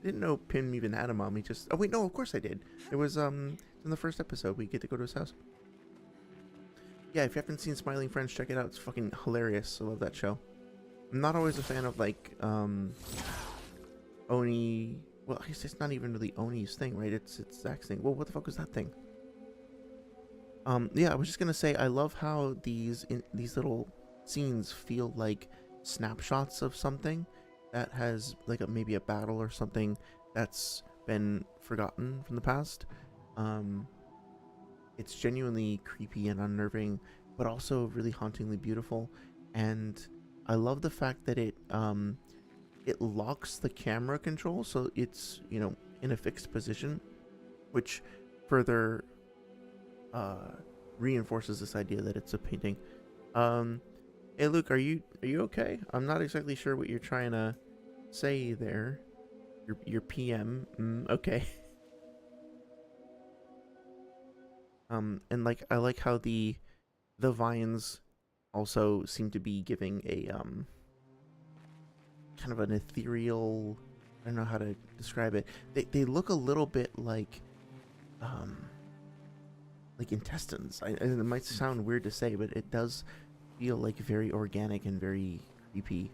Didn't know Pim even had a mom. He just... Oh wait, no, of course I did. It was in the first episode. We get to go to his house. Yeah, if you haven't seen Smiling Friends, check it out. It's fucking hilarious. I love that show. I'm not always a fan of like Oni. Well, I guess it's not even really Oni's thing, right? It's Zach's thing. Well, what the fuck was that thing? Yeah, I was just gonna say I love how these little scenes feel like snapshots of something that has like maybe a battle or something that's been forgotten from the past. It's genuinely creepy and unnerving, but also really hauntingly beautiful. And I love the fact that it locks the camera control, so it's, you know, in a fixed position, which further reinforces this idea that it's a painting. Hey Luke, are you okay? I'm not exactly sure what you're trying to say there. Your PM. Okay. And like I like how the vines also seem to be giving a kind of an ethereal, I don't know how to describe it. They look a little bit like intestines. It might sound weird to say, but it does feel like very organic and very creepy.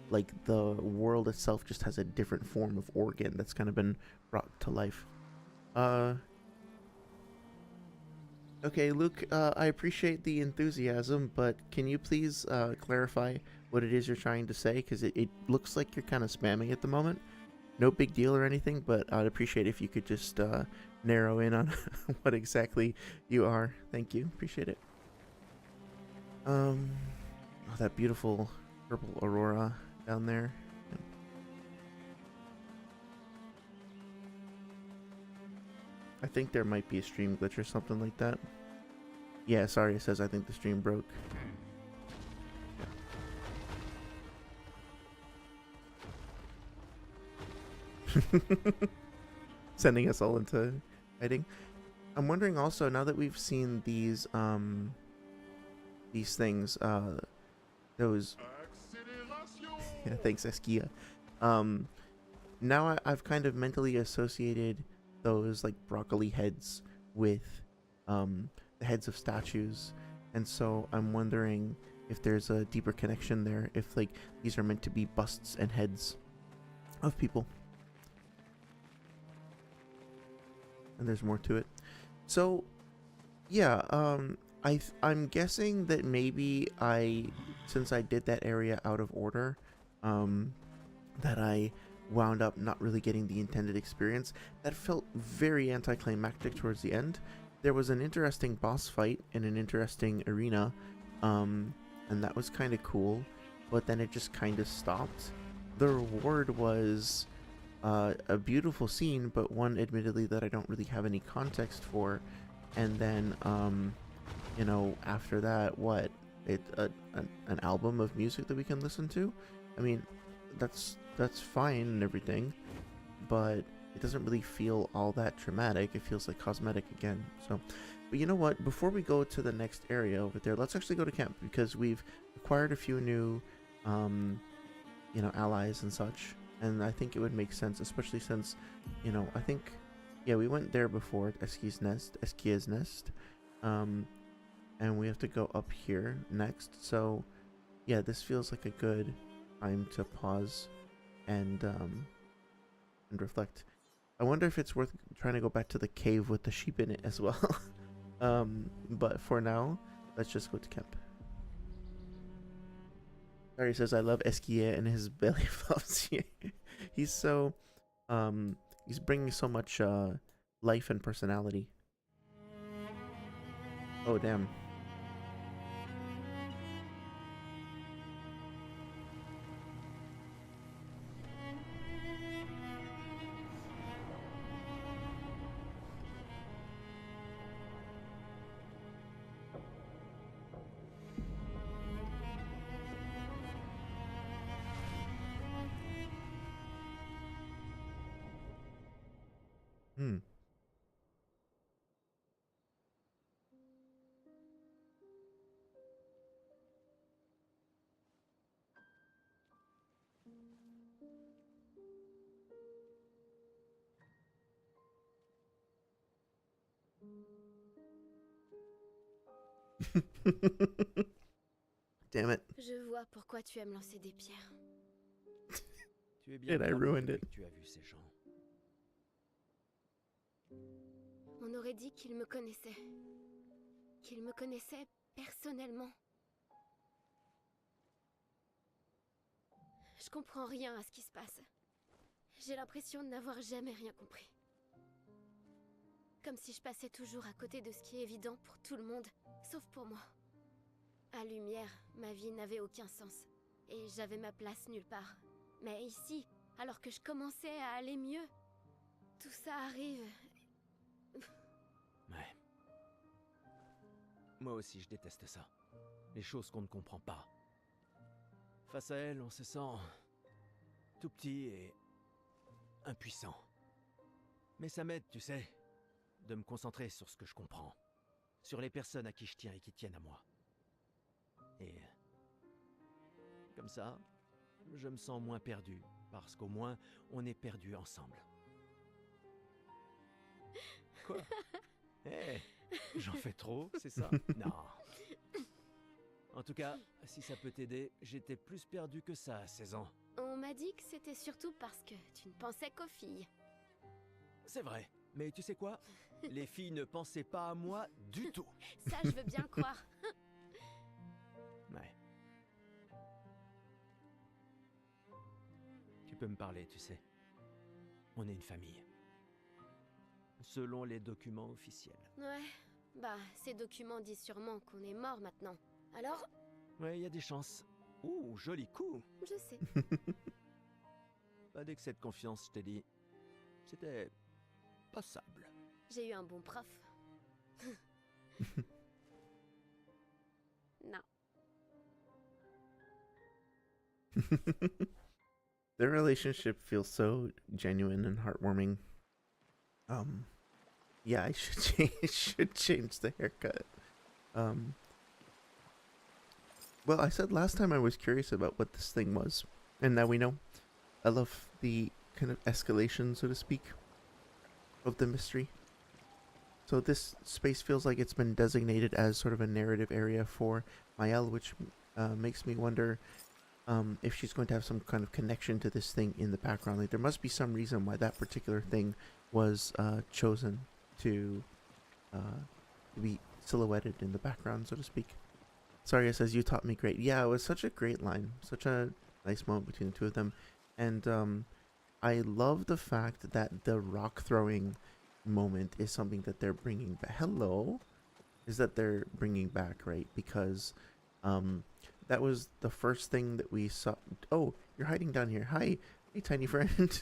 Like the world itself just has a different form of organ that's kind of been brought to life. Okay, Luke, I appreciate the enthusiasm, but can you please clarify what it is you're trying to say? Because it looks like you're kind of spamming at the moment. No big deal or anything, but I'd appreciate if you could just narrow in on what exactly you are. Thank you. Appreciate it. Oh, that beautiful purple aurora down there. I think there might be a stream glitch or something like that. Yeah, sorry, it says I think the stream broke. Sending us all into hiding. I'm wondering also, now that we've seen these things, those... yeah, thanks, Esquie. Now I've kind of mentally associated those like broccoli heads with the heads of statues, and so I'm wondering if there's a deeper connection there, if like these are meant to be busts and heads of people, and there's more to it. So yeah, I'm guessing that maybe since I did that area out of order, that I wound up not really getting the intended experience. That felt very anticlimactic towards the end. There was an interesting boss fight in an interesting arena, and that was kind of cool, but then it just kind of stopped. The reward was a beautiful scene, but one admittedly that I don't really have any context for. And then you know, after that, what? An album of music that we can listen to? I mean, that's fine and everything, but it doesn't really feel all that traumatic. It feels like cosmetic again. So, but you know what? Before we go to the next area over there, let's actually go to camp, because we've acquired a few new, you know, allies and such. And I think it would make sense, especially since, you know, I think, yeah, we went there before, Esquie's nest, and we have to go up here next. So, yeah, this feels like a good time to pause and reflect. I wonder if it's worth trying to go back to the cave with the sheep in it as well. But for now, let's just go to camp. Sorry, says I love Esquie and his belly flops. He's so he's bringing so much life and personality. Oh damn. Hmm. Damn it. Je vois pourquoi tu aimes lancer des pierres. Tu es bien And I établi ruined depuis it. que tu as vu ces gens. On aurait dit qu'il me connaissait. Qu'il me connaissait personnellement. Je comprends rien à ce qui se passe. J'ai l'impression de n'avoir jamais rien compris. Comme si je passais toujours à côté de ce qui est évident pour tout le monde, sauf pour moi. À Lumière, ma vie n'avait aucun sens. Et j'avais ma place nulle part. Mais ici, alors que je commençais à aller mieux, tout ça arrive. Ouais. Moi aussi, je déteste ça. Les choses qu'on ne comprend pas. Face à elles, on se sent tout petit et impuissant. Mais ça m'aide, tu sais, de me concentrer sur ce que je comprends. Sur les personnes à qui je tiens et qui tiennent à moi. Et comme ça, je me sens moins perdu, parce qu'au moins, on est perdu ensemble. Quoi? Hé, j'en fais trop, c'est ça? Non. En tout cas, si ça peut t'aider, j'étais plus perdu que ça à 16 ans. On m'a dit que c'était surtout parce que tu ne pensais qu'aux filles. C'est vrai, mais tu sais quoi? Les filles ne pensaient pas à moi du tout. Ça, je veux bien le croire. Ouais. Tu peux me parler, tu sais. On est une famille. Selon les documents officiels. Ouais, bah, ces documents disent sûrement qu'on est mort maintenant. Alors, Ouais, il y a des chances. Ouh, joli coup. je sais. Pas d'excès de confiance, je t'ai dit. C'était passable. J'ai eu un bon prof. Non. Their relationship feels so genuine and heartwarming. Yeah, I should change the haircut. Well, I said last time I was curious about what this thing was, and now we know. I love the kind of escalation, so to speak, of the mystery. So this space feels like it's been designated as sort of a narrative area for Mael, which makes me wonder if she's going to have some kind of connection to this thing in the background. Like, there must be some reason why that particular thing was chosen to be silhouetted in the background, so to speak. Saria says, "You taught me great." Yeah, it was such a great line. Such a nice moment between the two of them. And I love the fact that the rock throwing moment is something that they're bringing back. Hello? Is that they're bringing back, right? Because that was the first thing that we saw. Oh, you're hiding down here. Hi. Hey, tiny friend.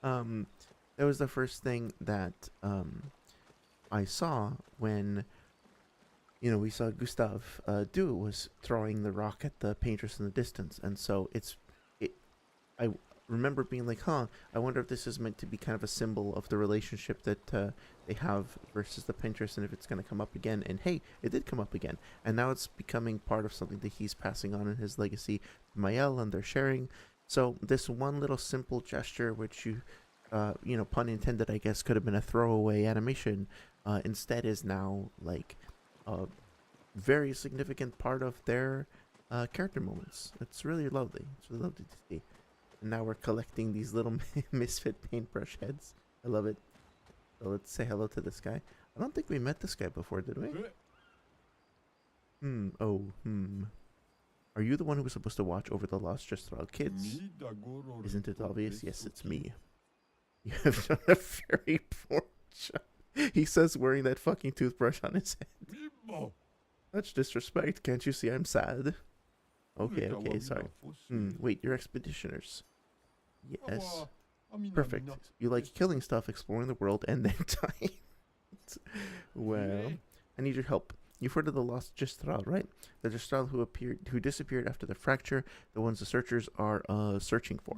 That was the first thing that I saw when, you know, we saw Gustav do was throwing the rock at the paintress in the distance. And so I remember being like, huh, I wonder if this is meant to be kind of a symbol of the relationship that they have versus the paintress, and if it's going to come up again. And hey, it did come up again. And now it's becoming part of something that he's passing on in his legacy to Mael, and they're sharing. So this one little simple gesture, which you know, pun intended, I guess, could have been a throwaway animation, instead is now like a very significant part of their character moments. It's really lovely. It's really lovely to see. And now we're collecting these little misfit paintbrush heads. I love it. So let's say hello to this guy. I don't think we met this guy before, did we? Are you the one who was supposed to watch over the lost Jezreel kids? Isn't it obvious? Yes, it's me. You have done a very poor job. He says wearing that fucking toothbrush on his head. Such disrespect. Can't you see I'm sad? Okay, sorry. Wait, you're expeditioners. Yes. Perfect. You like killing stuff, exploring the world, and then dying. Well, I need your help. You've heard of the lost Gistral, right? The Gistral who disappeared after the fracture, the ones the searchers are searching for.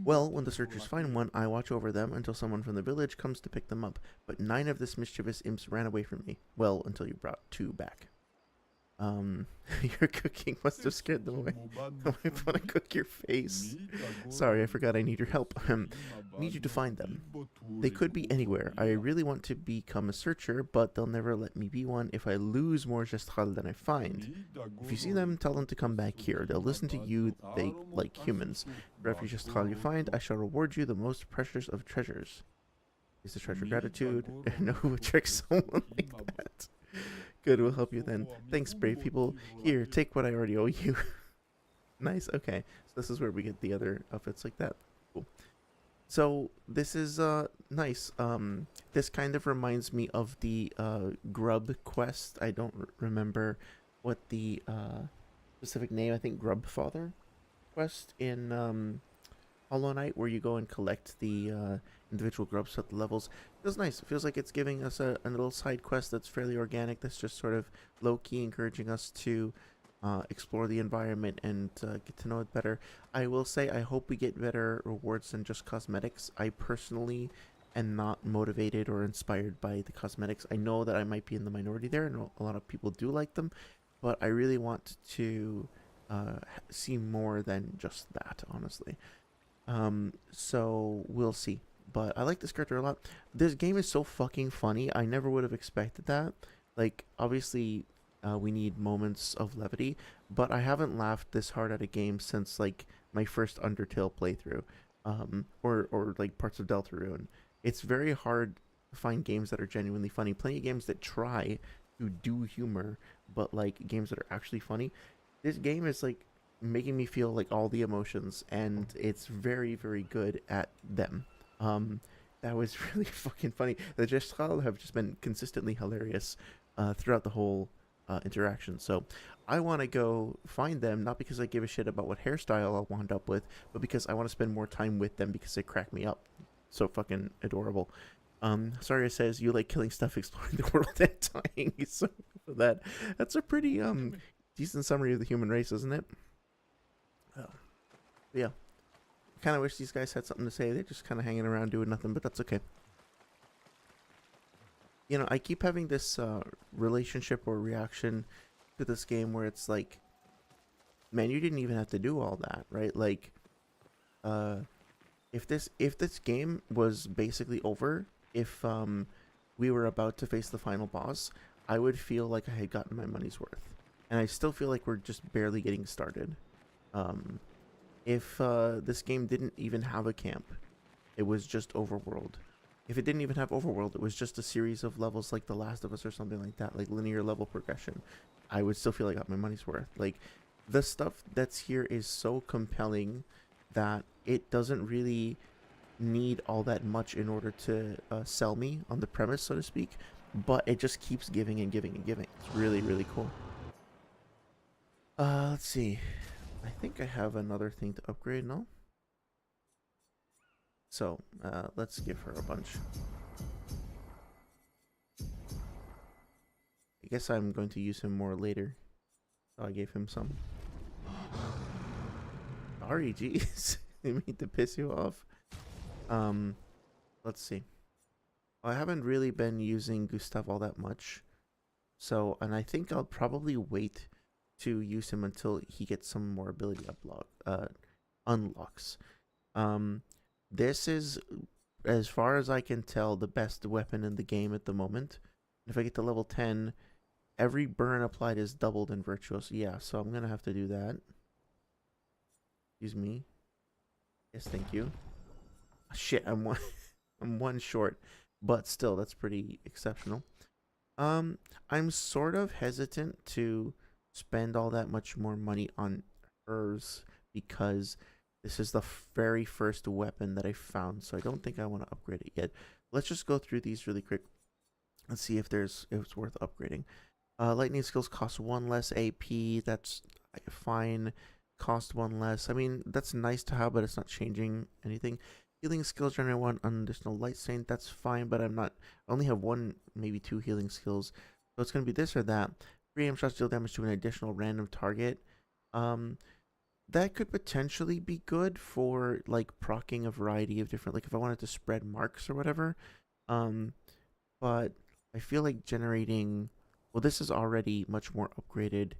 Well, when the searchers find one, I watch over them until someone from the village comes to pick them up. But 9 of this mischievous imps ran away from me. Well, until you brought 2 back. Your cooking must have scared them away. I want to cook your face. Sorry, I forgot I need your help. Need you to find them. They could be anywhere. I really want to become a searcher, but they'll never let me be one if I lose more Gestral than I find. If you see them, tell them to come back here. They'll listen to you, they like humans. For every Gestral you find, I shall reward you the most precious of treasures. Is the treasure gratitude? No who would trick someone like that. Good, we'll help you then. Thanks, brave people. Here, take what I already owe you. Nice, okay. So this is where we get the other outfits like that. Cool. So this is nice. This kind of reminds me of the Grub quest. I don't remember what the specific name. I think Grub Father quest in Hollow Knight, where you go and collect the individual grubs at the levels. Feels nice. It feels like it's giving us a little side quest that's fairly organic, that's just sort of low-key encouraging us to explore the environment and get to know it better. I will say I hope we get better rewards than just cosmetics. I personally am not motivated or inspired by the cosmetics. I know that I might be in the minority there, and a lot of people do like them, but I really want to see more than just that, honestly. So we'll see. But I like this character a lot. This game is so fucking funny. I never would have expected that. Like, obviously, we need moments of levity, but I haven't laughed this hard at a game since, like, my first Undertale playthrough, or like parts of Deltarune. It's very hard to find games that are genuinely funny. Plenty of games that try to do humor, but like games that are actually funny. This game is like making me feel like all the emotions, and it's very, very good at them. That was really fucking funny. The Gestral have just been consistently hilarious throughout the whole interaction. So I want to go find them, not because I give a shit about what hairstyle I'll wind up with, but because I want to spend more time with them because they crack me up. So fucking adorable. Saria says you like killing stuff, exploring the world, and dying. So that's a pretty decent summary of the human race, isn't it? Yeah. Kind of wish these guys had something to say. They're just kind of hanging around doing nothing, but that's okay. You know, I keep having this relationship or reaction to this game where it's like, man, you didn't even have to do all that, right? Like, if this game was basically over, if we were about to face the final boss, I would feel like I had gotten my money's worth. And I still feel like we're just barely getting started. If this game didn't even have a camp, it was just overworld. If it didn't even have overworld, it was just a series of levels like The Last of Us or something like that, like linear level progression, I would still feel like I got my money's worth. Like, the stuff that's here is so compelling that it doesn't really need all that much in order to sell me on the premise, so to speak, but it just keeps giving and giving and giving. It's really, really cool. Let's see. I think I have another thing to upgrade, no? So, let's give her a bunch. I guess I'm going to use him more later. So I gave him some. Sorry, jeez. I mean to piss you off. Let's see. I haven't really been using Gustav all that much. So, and I think I'll probably wait to use him until he gets some more ability unlocks. This is, as far as I can tell, the best weapon in the game at the moment. If I get to level 10, every burn applied is doubled in Virtuos. Yeah, so I'm gonna have to do that. Excuse me. Yes, thank you. Shit, I'm one short, but still, that's pretty exceptional. I'm sort of hesitant to spend all that much more money on hers because this is the very first weapon that I found, so I don't think I want to upgrade it yet. Let's just go through these really quick. Let's see if it's worth upgrading. Lightning skills cost 1 less AP. That's fine. Cost 1 less. I mean, that's nice to have, but it's not changing anything. Healing skills generate 1 additional light stain. That's fine, but I only have 1, maybe 2 healing skills. So it's going to be this or that. 3 aim shots deal damage to an additional random target. That could potentially be good for like proccing a variety of different, like if I wanted to spread marks or whatever. But I feel like generating, well, this is already much more upgraded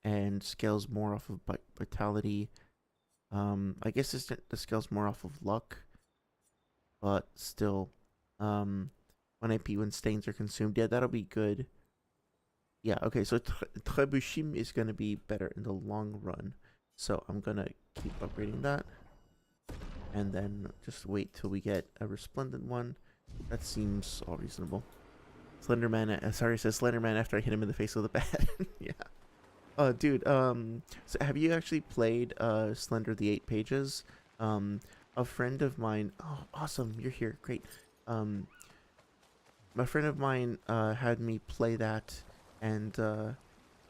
and scales more off of vitality. I guess this scales more off of luck, but still, 1 AP when stains are consumed. Yeah, that'll be good. Yeah, okay, so Trebuchet is going to be better in the long run. So I'm going to keep upgrading that. And then just wait till we get a resplendent one. That seems all reasonable. Slenderman, sorry, says Slenderman after I hit him in the face with a bat. Yeah. Dude, so have you actually played Slender the 8 Pages? A friend of mine, oh, awesome, you're here, great. My friend of mine had me play that, and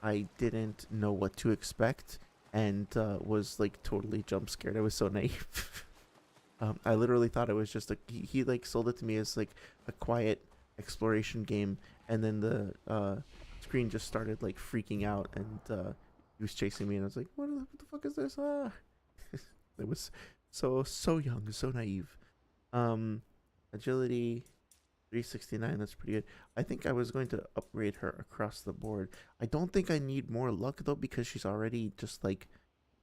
I didn't know what to expect, and was like totally jump scared. I was so naive. I literally thought it was just like he like sold it to me as like a quiet exploration game, and then the screen just started like freaking out, and he was chasing me, and I was like, what the fuck is this? It was so young, so naive. Agility 369, that's pretty good. I think I was going to upgrade her across the board. I don't think I need more luck though, because she's already just like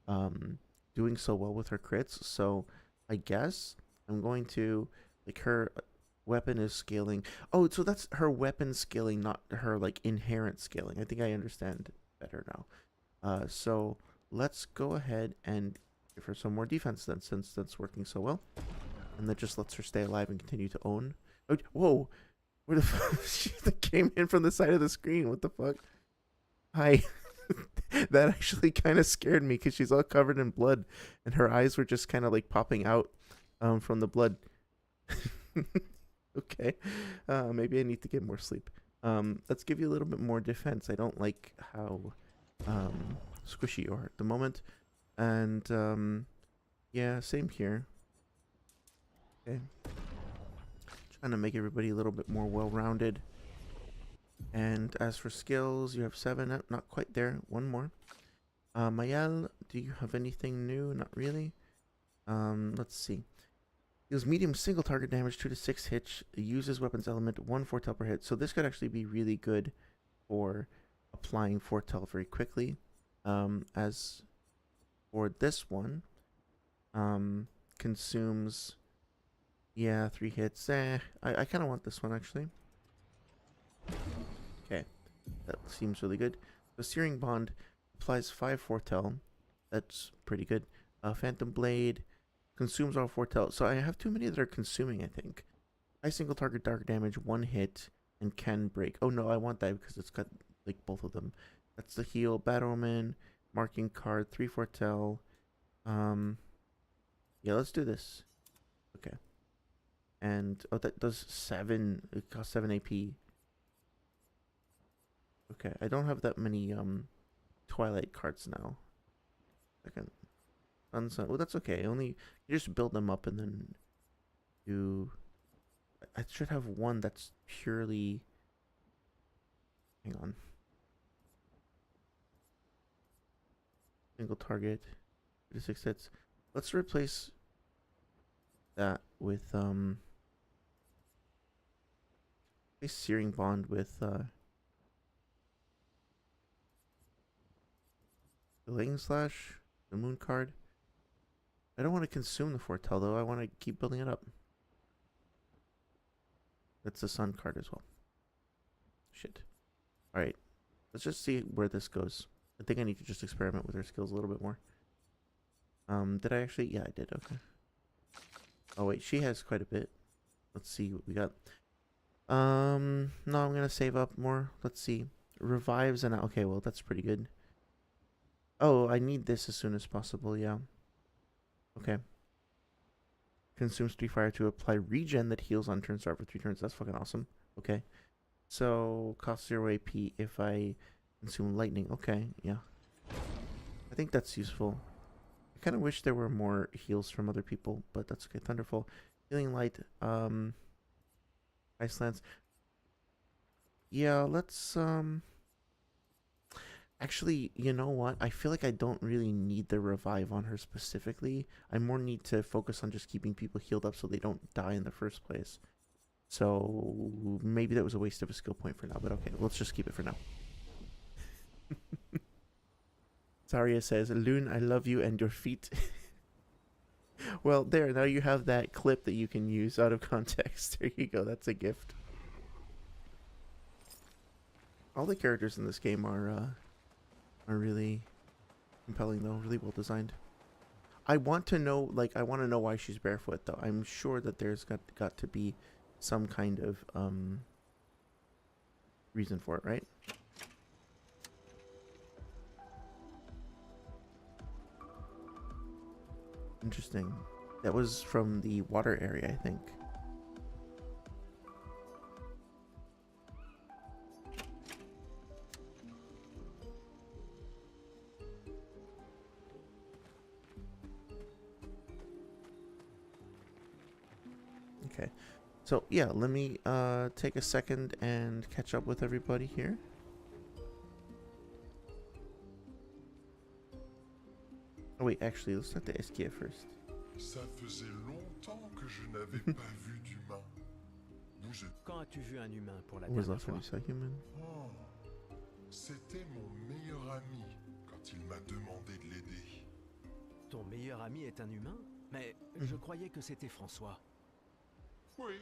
doing so well with her crits. So I guess I'm going to, like, her weapon is scaling. Oh, so that's her weapon scaling, not her like inherent scaling. I think I understand better now. So let's go ahead and give her some more defense then, since that's working so well. And that just lets her stay alive and continue to own. Oh, whoa! Where the fuck? She came in from the side of the screen. What the fuck? Hi. That actually kind of scared me because she's all covered in blood, and her eyes were just kind of like popping out from the blood. Okay. Maybe I need to get more sleep. Let's give you a little bit more defense. I don't like how squishy you are at the moment. And yeah, same here. Okay. Trying to make everybody a little bit more well-rounded. And as for skills, you have 7. Not quite there. 1 more. Mayal, do you have anything new? Not really. Let's see. Deals medium single target damage, 2 to 6 hits. Uses weapons element, 1 foretell per hit. So this could actually be really good for applying foretell very quickly. As for this one, consumes, yeah, 3 hits. I kind of want this one actually. Okay, that seems really good. The Searing Bond applies 5 foretell. That's pretty good. Phantom Blade consumes all foretell. So I have too many that are consuming, I think. High single target dark damage, 1 hit, and can break. Oh no, I want that because it's got like both of them. That's the heal. Battle Omen, marking card, 3 foretell. Yeah, let's do this. Okay. And oh, that does 7. It costs 7 AP. Okay, I don't have that many Twilight cards now. Second. Sunset. Well, that's okay. Only you just build them up and then do. I should have one that's purely. Hang on. Single target. 2 to 6 hits. Let's replace that with replace Searing Bond with Delaying Slash, the Moon card. I don't want to consume the foretell though. I want to keep building it up. That's the Sun card as well. Shit. Alright. Let's just see where this goes. I think I need to just experiment with her skills a little bit more. Did I actually? Yeah, I did. Okay. Oh wait, she has quite a bit. Let's see what we got. No, I'm gonna save up more. Let's see. Revives and okay, well that's pretty good. Oh, I need this as soon as possible. Yeah. Okay. Consumes 3 fire to apply regen that heals on turn start for 3 turns. That's fucking awesome. Okay. So cost 0 AP if I consume lightning. Okay, yeah. I think that's useful. I kind of wish there were more heals from other people, but that's okay. Thunderfall, healing light, ice lance. yeah, let's actually, you know what? I feel like I don't really need the revive on her specifically. I more need to focus on just keeping people healed up so they don't die in the first place. So maybe that was a waste of a skill point for now, but okay, let's just keep it for now. Saria says, Loon, I love you and your feet. Well, there, now you have that clip that you can use out of context. There you go, that's a gift. All the characters in this game are really compelling though, really well designed. I want to know, like, I want to know why she's barefoot though. I'm sure that there's got to be some kind of reason for it, right? Interesting. That was from the water area, I think. Okay. So, yeah, let me take a second and catch up with everybody here. Oh wait, actually, let's start the Esquie first. Ça faisait longtemps que je n'avais pas vu d'humain. Vous êtes... Quand as-tu vu un humain pour la When was the dernière last time fois? you saw human? Oh, c'était mon meilleur ami quand il m'a demandé de l'aider. Ton meilleur ami est un humain? Mais je croyais que c'était François. Oui.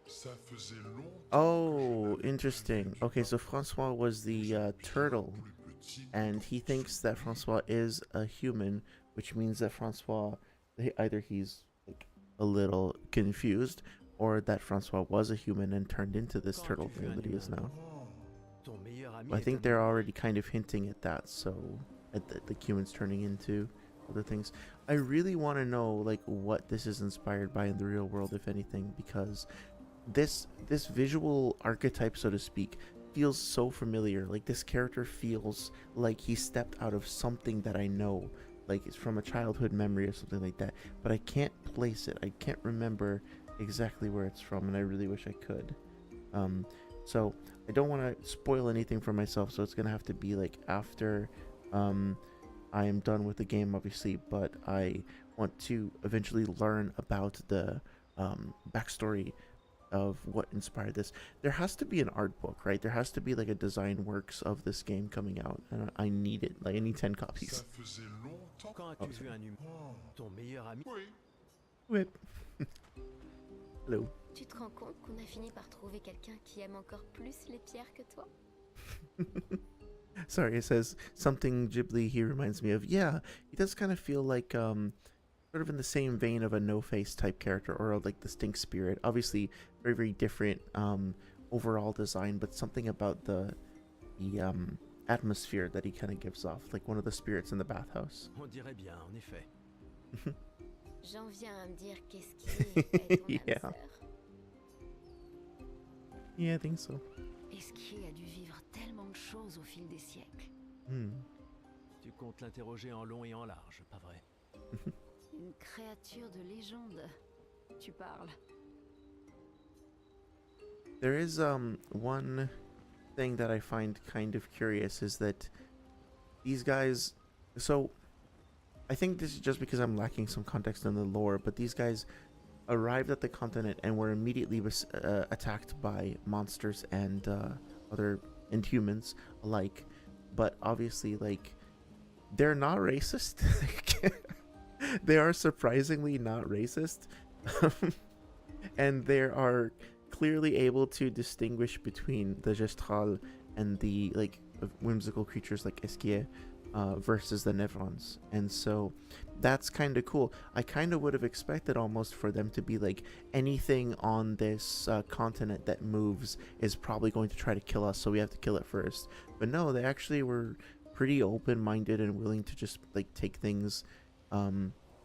Ça faisait longtemps. Oh, interesting. Okay, so Francois was the turtle, and he thinks that Francois is a human, which means that Francois, either he's like a little confused, or that Francois was a human and turned into this turtle thing that he is now. Ton meilleur ami I est think un they're humain. already kind of hinting at that, so at the humans turning into other things. I really want to know like what this is inspired by in the real world, if anything, because this visual archetype, so to speak, feels so familiar. Like this character feels like he stepped out of something that I know, like it's from a childhood memory or something like that, but I can't place it. I can't remember exactly where it's from, and I really wish I could. So I don't want to spoil anything for myself, so it's gonna have to be like after I am done with the game, obviously, but I want to eventually learn about the backstory of what inspired this. There has to be an art book, right? There has to be like a design works of this game coming out, and I need it. Like I need 10 copies. Ça faisait longtemps. Quand as-tu vu un humain? Oh, Ton meilleur ami? oui. Whip. Hello. Tu te rends compte qu'on a fini par trouver quelqu'un qui aime encore plus les pierres que toi? Sorry, it says something Ghibli he reminds me of. Yeah, he does kind of feel like sort of in the same vein of a No-Face type character, or like the Stink Spirit. Obviously very, very different overall design, but something about the atmosphere that he kind of gives off, like one of the spirits in the bathhouse. On dirait bien, en effet. J'en viens à me dire qu'Esquie est ton âme Yeah. sœur. Yeah, I think so. Esquie a dû vivre tellement de choses au fil des siècles. Hmm. Tu comptes l'interroger en long et en large, pas vrai? Une créature de légende. Tu parles. There is one thing that I find kind of curious is that these guys, so I think this is just because I'm lacking some context in the lore, but these guys arrived at the continent and were immediately attacked by monsters and humans alike, but obviously like they're not racist. They are surprisingly not racist. And they are clearly able to distinguish between the Gestral and the like whimsical creatures like Esquie versus the Nevrons. And so that's kind of cool. I kind of would have expected almost for them to be like anything on this continent that moves is probably going to try to kill us, so we have to kill it first. But no, they actually were pretty open-minded and willing to just like take things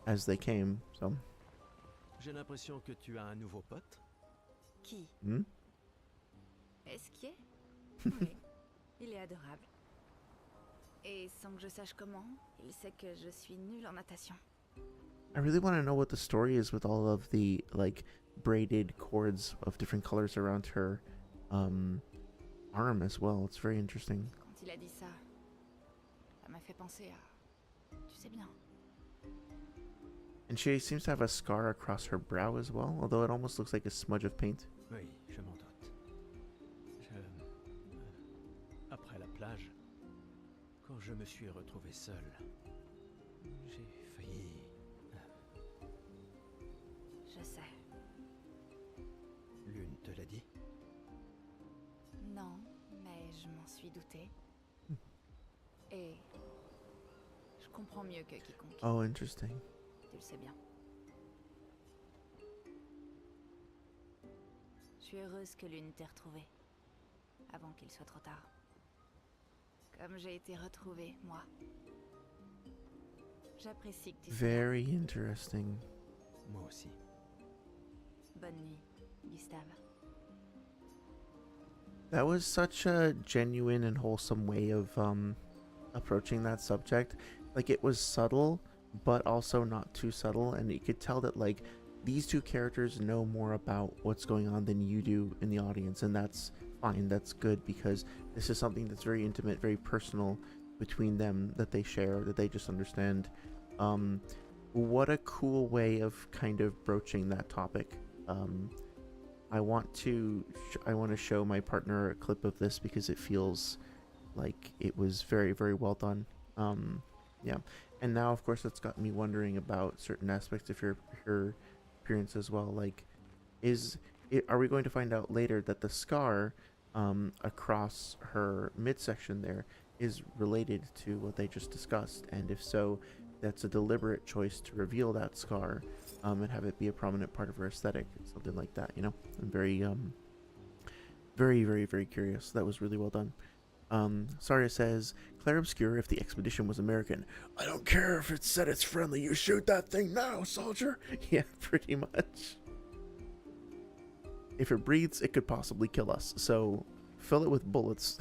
as they came. So J'ai l'impression que tu as un nouveau pote. Qui? Esquie? Oui. Il est adorable. Et sans que je sache comment, il sait que je suis nulle en natation. I really want to know what the story is with all of the like braided cords of different colors around her arm as well. It's very interesting. Quand il a dit ça, ça m'a fait penser à... Tu sais bien. And she seems to have a scar across her brow as well, although it almost looks like a smudge of paint. Oui, je m'en doute. Après la plage, quand je me suis retrouvé seul, j'ai failli... Je sais. Lune te l'a dit? Non, mais je m'en suis douté. Et je comprends mieux que quiconque. Oh, interesting. Tu le sais bien. Je suis heureuse que Lune t'ait retrouvée. Avant qu'il soit trop tard. Comme j'ai été retrouvée, moi. J'apprécie que tu sois là. Very interesting. Moi aussi. Bonne nuit, Gustave. That was such a genuine and wholesome way of approaching that subject. Like, it was subtle, but also not too subtle, and you could tell that, like, these two characters know more about what's going on than you do in the audience, and that's fine, that's good, because this is something that's very intimate, very personal between them, that they share, that they just understand. What a cool way of kind of broaching that topic. I want to show my partner a clip of this because it feels like it was very, very well done. Yeah, and now of course it's got me wondering about certain aspects of her appearance as well. Like, are we going to find out later that the scar across her midsection there is related to what they just discussed? And if so, that's a deliberate choice to reveal that scar and have it be a prominent part of her aesthetic, something like that, you know? I'm very, very, very curious. That was really well done. Saria says, Clair Obscur, if the expedition was American. I don't care if it said it's friendly. You shoot that thing now, soldier. Yeah, pretty much. If it breathes, it could possibly kill us. So fill it with bullets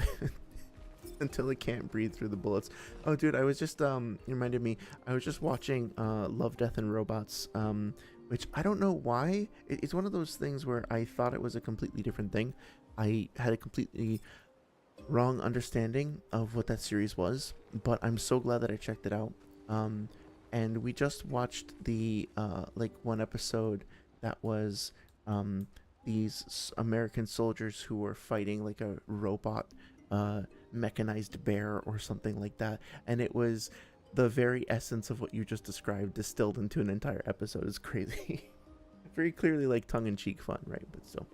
until it can't breathe through the bullets. Oh, dude, I was just, reminded me, I was just watching Love, Death, and Robots, which I don't know why. It's one of those things where I thought it was a completely different thing. I had a completely wrong understanding of what that series was, but I'm so glad that I checked it out. And we just watched the like one episode that was these American soldiers who were fighting like a robot mechanized bear or something like that, and it was the very essence of what you just described distilled into an entire episode. It's crazy. Very clearly like tongue-in-cheek fun, right? But still.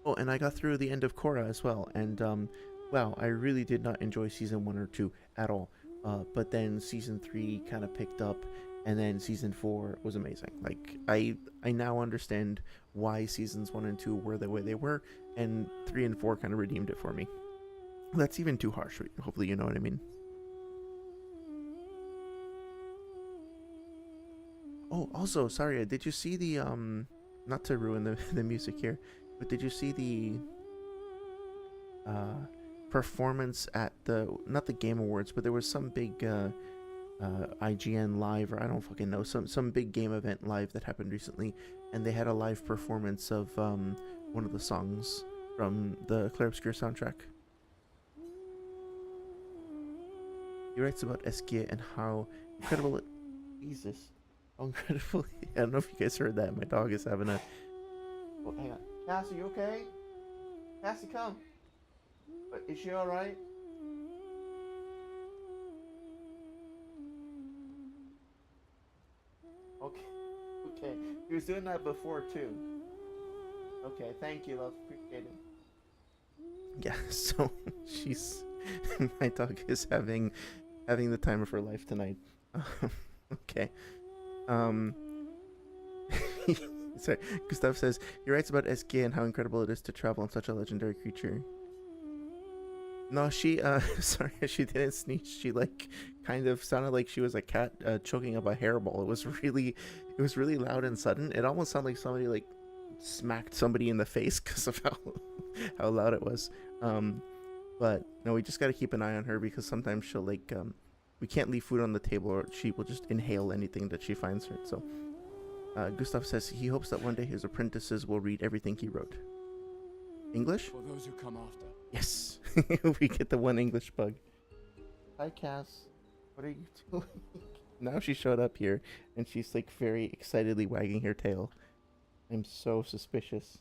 Oh, and I got through the end of Korra as well, and wow, I really did not enjoy season 1 or 2 at all. But then season 3 kind of picked up, and then season 4 was amazing. Like, I now understand why seasons 1 and 2 were the way they were, and 3 and 4 kind of redeemed it for me. That's even too harsh. Hopefully you know what I mean. Oh, also, sorry, did you see the not to ruin the music here, but did you see the performance at not the Game Awards, but there was some big IGN live, or I don't fucking know, some big game event live that happened recently, and they had a live performance of one of the songs from the Clair Obscur soundtrack. He writes about Esquie and how incredible it... Jesus. How incredible... I don't know if you guys heard that. My dog is having a... Oh, hang on. Cassie, you okay? Cassie, come. Is she alright? Okay. Okay. He was doing that before, too. Okay, thank you, love. Appreciate it. Yeah, so she's... my dog is having the time of her life tonight. Okay. Sorry, Gustav says, he writes about Esquie and how incredible it is to travel on such a legendary creature. No, she, sorry, she didn't sneeze. She, like, kind of sounded like she was a cat choking up a hairball. It was really loud and sudden. It almost sounded like somebody, like, smacked somebody in the face because of how loud it was. But, no, we just gotta keep an eye on her because sometimes she'll, like, we can't leave food on the table or she will just inhale anything that she finds her. So Gustav says he hopes that one day his apprentices will read everything he wrote. English? For those who come after. Yes. We get the one English bug. Hi, Cass. What are you doing? Now she showed up here and she's like very excitedly wagging her tail. I'm so suspicious.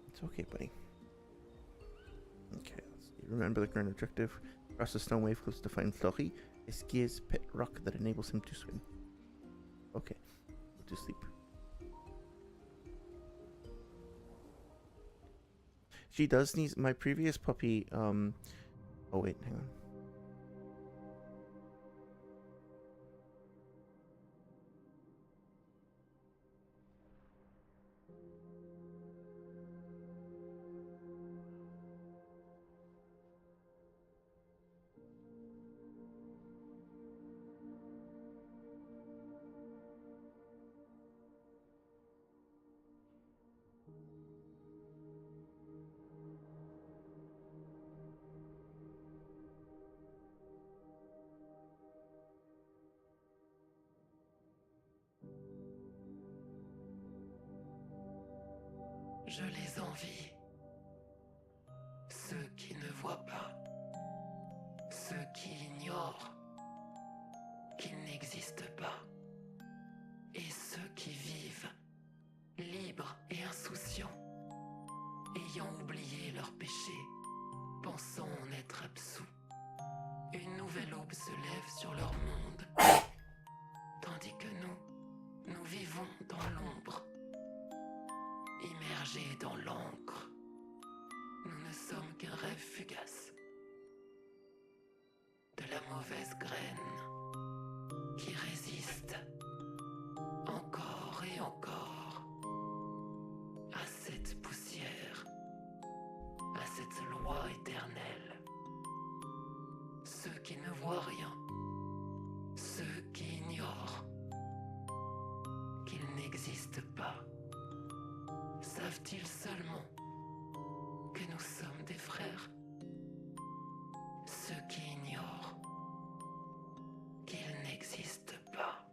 It's okay, buddy. Okay, let's see. Remember the current objective. Cross the stone wave close to find Flori, Esquie's pet rock that enables him to swim. Okay, go to sleep. She does need my previous puppy. Oh wait, hang on. Je les envie. Ceux qui ne voient pas. Ceux qui ignorent qu'ils n'existent pas. Et ceux qui vivent, libres et insouciants, ayant oublié leurs péchés, pensant en être absous. Une nouvelle aube se lève sur leur monde, tandis que nous vivons dans l'ombre. Immergés dans l'encre, nous ne sommes qu'un rêve fugace de la mauvaise graine qui résiste encore et encore à cette poussière, à cette loi éternelle. Ceux qui ne voient rien, ceux qui ignorent qu'ils n'existent pas, savent-ils seulement que nous sommes des frères? Ceux qui ignorent qu'ils n'existent pas.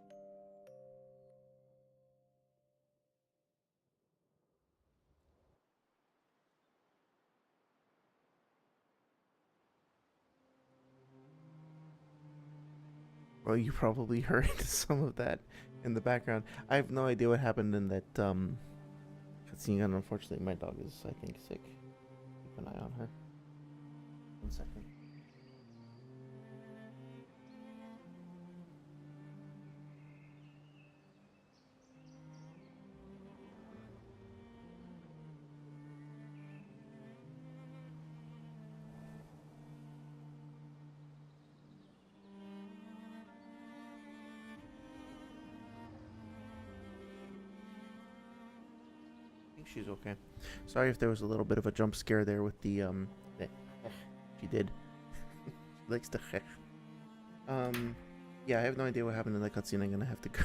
Well, you probably heard some of that in the background. I have no idea what happened in that cutscene, and unfortunately my dog is, I think, sick. Keep an eye on her. 1 second. She's okay. Sorry if there was a little bit of a jump scare there with the she did. She likes to yeah, I have no idea what happened in that cutscene. I'm gonna have to go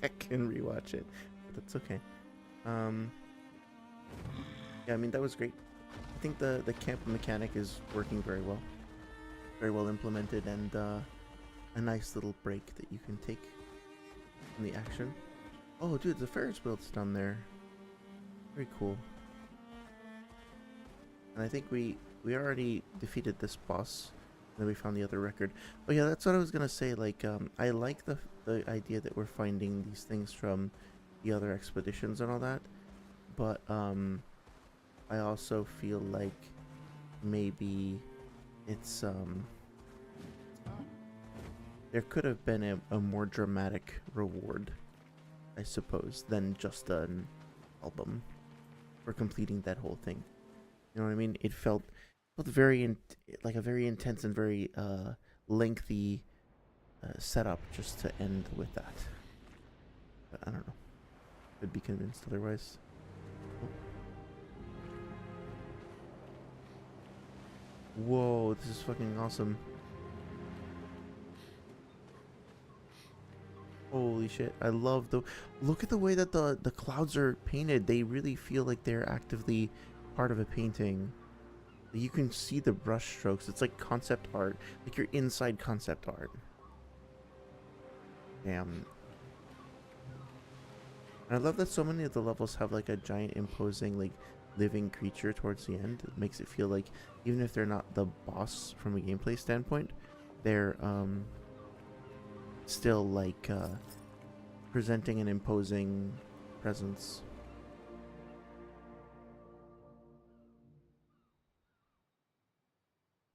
back and rewatch it, but that's okay. Yeah, I mean, that was great. I think the camp mechanic is working very well implemented, and a nice little break that you can take from the action. Oh dude, the Ferris wheel's down there. Very cool. And I think we already defeated this boss, and then we found the other record. Oh yeah, that's what I was gonna say. Like, I like the idea that we're finding these things from the other expeditions and all that, but I also feel like maybe it's there could have been a more dramatic reward, I suppose, than just an album for completing that whole thing. You know what I mean? It felt very like a very intense and very lengthy setup just to end with that. But I don't know. Could be convinced otherwise. Whoa, this is fucking awesome. Holy shit, I love the... Look at the way that the clouds are painted. They really feel like they're actively part of a painting. You can see the brush strokes. It's like concept art. Like you're inside concept art. Damn. And I love that so many of the levels have like a giant imposing like living creature towards the end. It makes it feel like even if they're not the boss from a gameplay standpoint, they're still like presenting an imposing presence.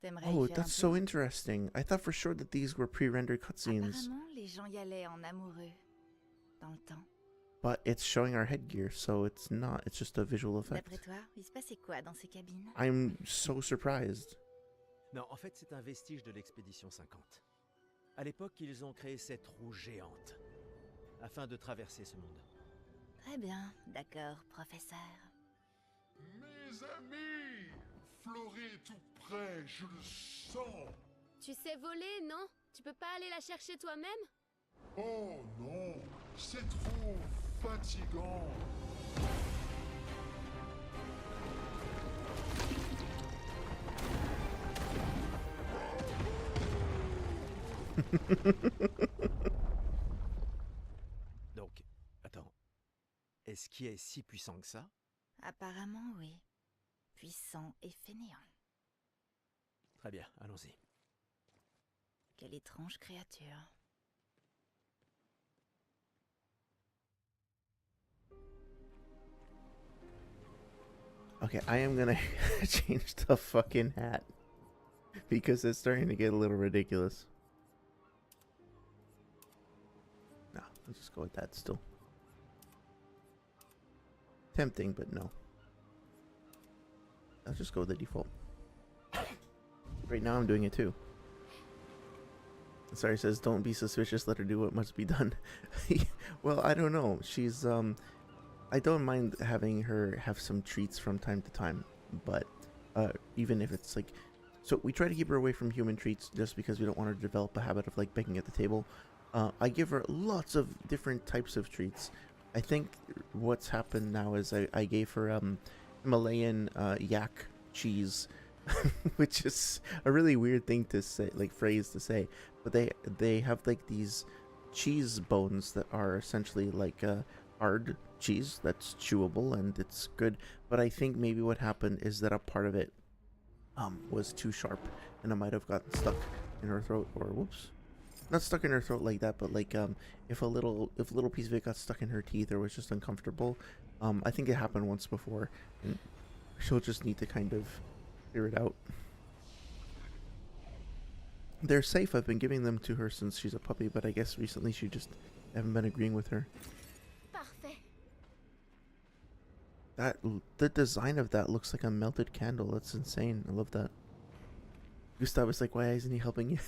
T'aimerais y Oh, faire un that's so tour? interesting. I thought for sure that these were pre-rendered cutscenes, Apparemment, les gens y allaient en amoureux. Dans le temps. but it's showing our headgear, so it's not. It's just a visual effect. D'après toi, il se passait quoi dans ces cabines? I'm so surprised. Non, en fait, c'est un vestige de l'expédition 50. À l'époque, ils ont créé cette roue géante afin de traverser ce monde. Très bien, d'accord, professeur. Mes amis, Floré est tout près, je le sens. Tu sais voler, non? Tu peux pas aller la chercher toi-même? Oh non, c'est trop fatigant. Donc, attends. Est-ce qu'il est si puissant que ça? Apparemment, oui. Puissant et fainéant. Très bien, allons-y. Quelle étrange créature. Okay, I am gonna change the fucking hat because it's starting to get a little ridiculous. No, let's just go with that still. Tempting, but no. I'll just go with the default. Right now I'm doing it too. Sorry, says don't be suspicious, let her do what must be done. Well, I don't know. She's I don't mind having her have some treats from time to time, but even if it's like, so we try to keep her away from human treats just because we don't want her to develop a habit of like begging at the table. I give her lots of different types of treats. I think what's happened now is I gave her Himalayan yak cheese, which is a really weird thing to say, like phrase to say, but they have like these cheese bones that are essentially like hard cheese that's chewable and it's good, but I think maybe what happened is that a part of it was too sharp and it might have gotten stuck in her throat, or whoops, not stuck in her throat like that, but like if a little piece of it got stuck in her teeth or was just uncomfortable. I think it happened once before and she'll just need to kind of clear it out. They're safe. I've been giving them to her since she's a puppy, but I guess recently she just haven't been agreeing with her. Parfait. The design of that looks like a melted candle. That's insane. I love that. Gustav is like, why isn't he helping you?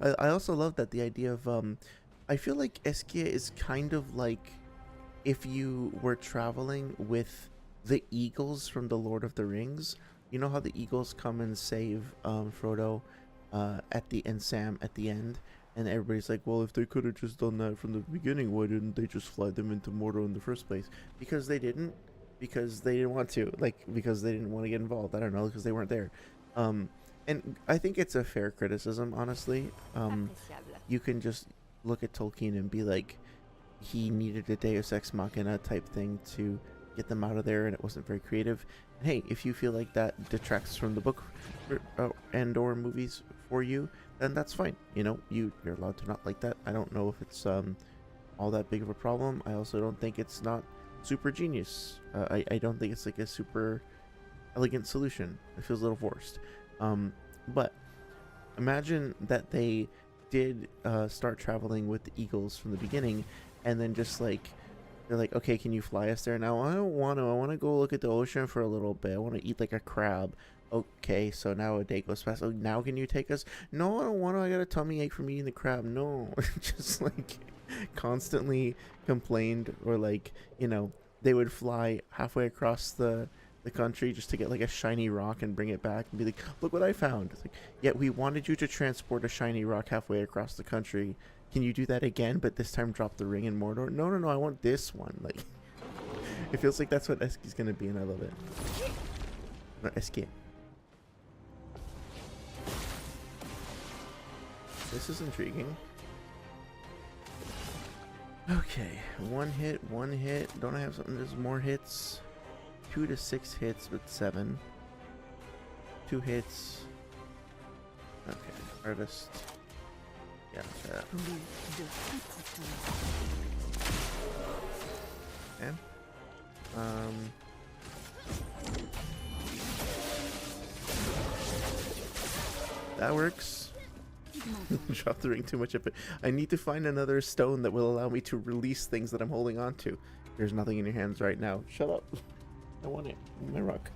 I also love that the idea of I feel like Esquie is kind of like if you were traveling with the eagles from the Lord of the Rings. You know how the eagles come and save Frodo and Sam at the end, and everybody's like, well, if they could have just done that from the beginning, why didn't they just fly them into Mordor in the first place? Because they didn't. Because they didn't want to. Like, because they didn't want to get involved. I don't know, because they weren't there. And I think it's a fair criticism, honestly. Appréciable. You can just look at Tolkien and be like, he needed a Deus Ex Machina type thing to get them out of there, and it wasn't very creative. And hey, if you feel like that detracts from the book and or movies for you, then that's fine. You know, you're allowed to not like that. I don't know if it's all that big of a problem. I also don't think it's not super genius. I don't think it's like a super elegant solution. It feels a little forced. But imagine that they did start traveling with the eagles from the beginning, and then just like they're like, okay, can you fly us there? Now I don't want to. I want to go look at the ocean for a little bit. I want to eat like a crab. Okay, so now a day goes past. Oh, now can you take us? No, I don't want to. I got a tummy ache from eating the crab. No, just like constantly complained, or like, you know, they would fly halfway across the country just to get like a shiny rock and bring it back and be like, look what I found. It's like, yeah, we wanted you to transport a shiny rock halfway across the country. Can you do that again, but this time drop the ring in Mordor? No, I want this one. Like, it feels like that's what Esquie's gonna be, and I love it. No, Esquie. This is intriguing. Okay, one hit, one hit. Don't I have something? There's more hits. 2 to 6 hits, but 7. 2 hits. Okay, artist. Yeah, try that. Okay. That works. Drop the ring, too much of it. I need to find another stone that will allow me to release things that I'm holding on to. There's nothing in your hands right now. Shut up. I want it. My rock.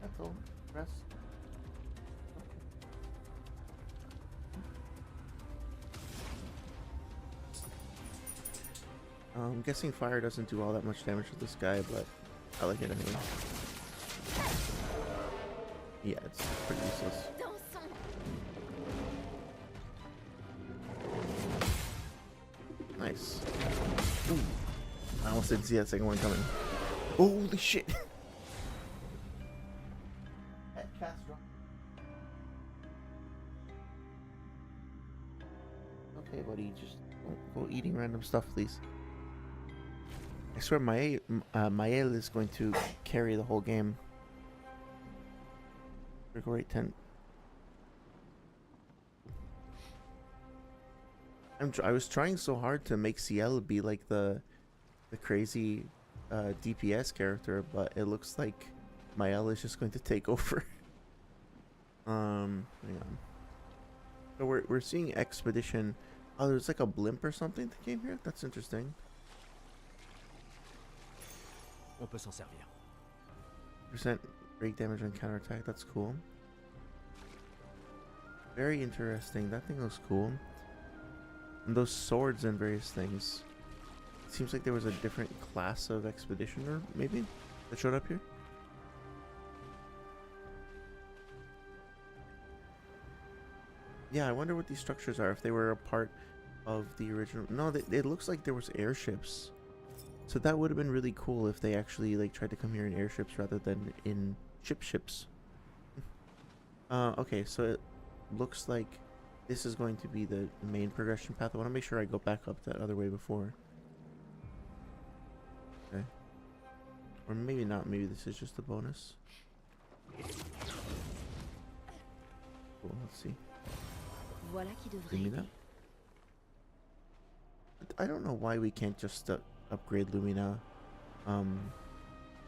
That's all. Rest. I'm guessing fire doesn't do all that much damage to this guy, but I like it anyway. Yeah, it's pretty useless. Nice. Ooh. I almost didn't see that second one coming. Holy shit! Okay, buddy, just don't go eating random stuff, please. I swear Mael is going to carry the whole game. Great tent. I was trying so hard to make Ciel be like the crazy DPS character, but it looks like Mael is just going to take over. Hang on. So we're seeing Expedition. Oh, there's like a blimp or something that came here? That's interesting. On peut s'en servir. Percent break damage on counterattack. That's cool. Very interesting. That thing looks cool. And those swords and various things. It seems like there was a different class of expeditioner, maybe, that showed up here. Yeah, I wonder what these structures are. If they were a part of the original. No, it looks like there was airships. So that would have been really cool if they actually like tried to come here in airships rather than in ships. Okay, so it looks like this is going to be the main progression path. I want to make sure I go back up that other way before. Okay. Or maybe not. Maybe this is just a bonus. Cool, let's see. Voilà qui Give devrait me aider. that. I don't know why we can't just upgrade Lumina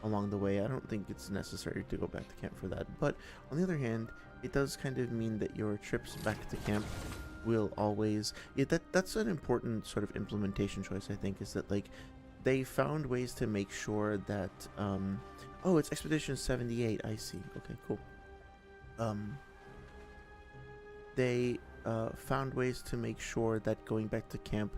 along the way. I don't think it's necessary to go back to camp for that. But on the other hand, it does kind of mean that your trips back to camp will always... Yeah, that's an important sort of implementation choice, I think, is that like they found ways to make sure that... oh, it's Expedition 78. I see. Okay, cool. They found ways to make sure that going back to camp,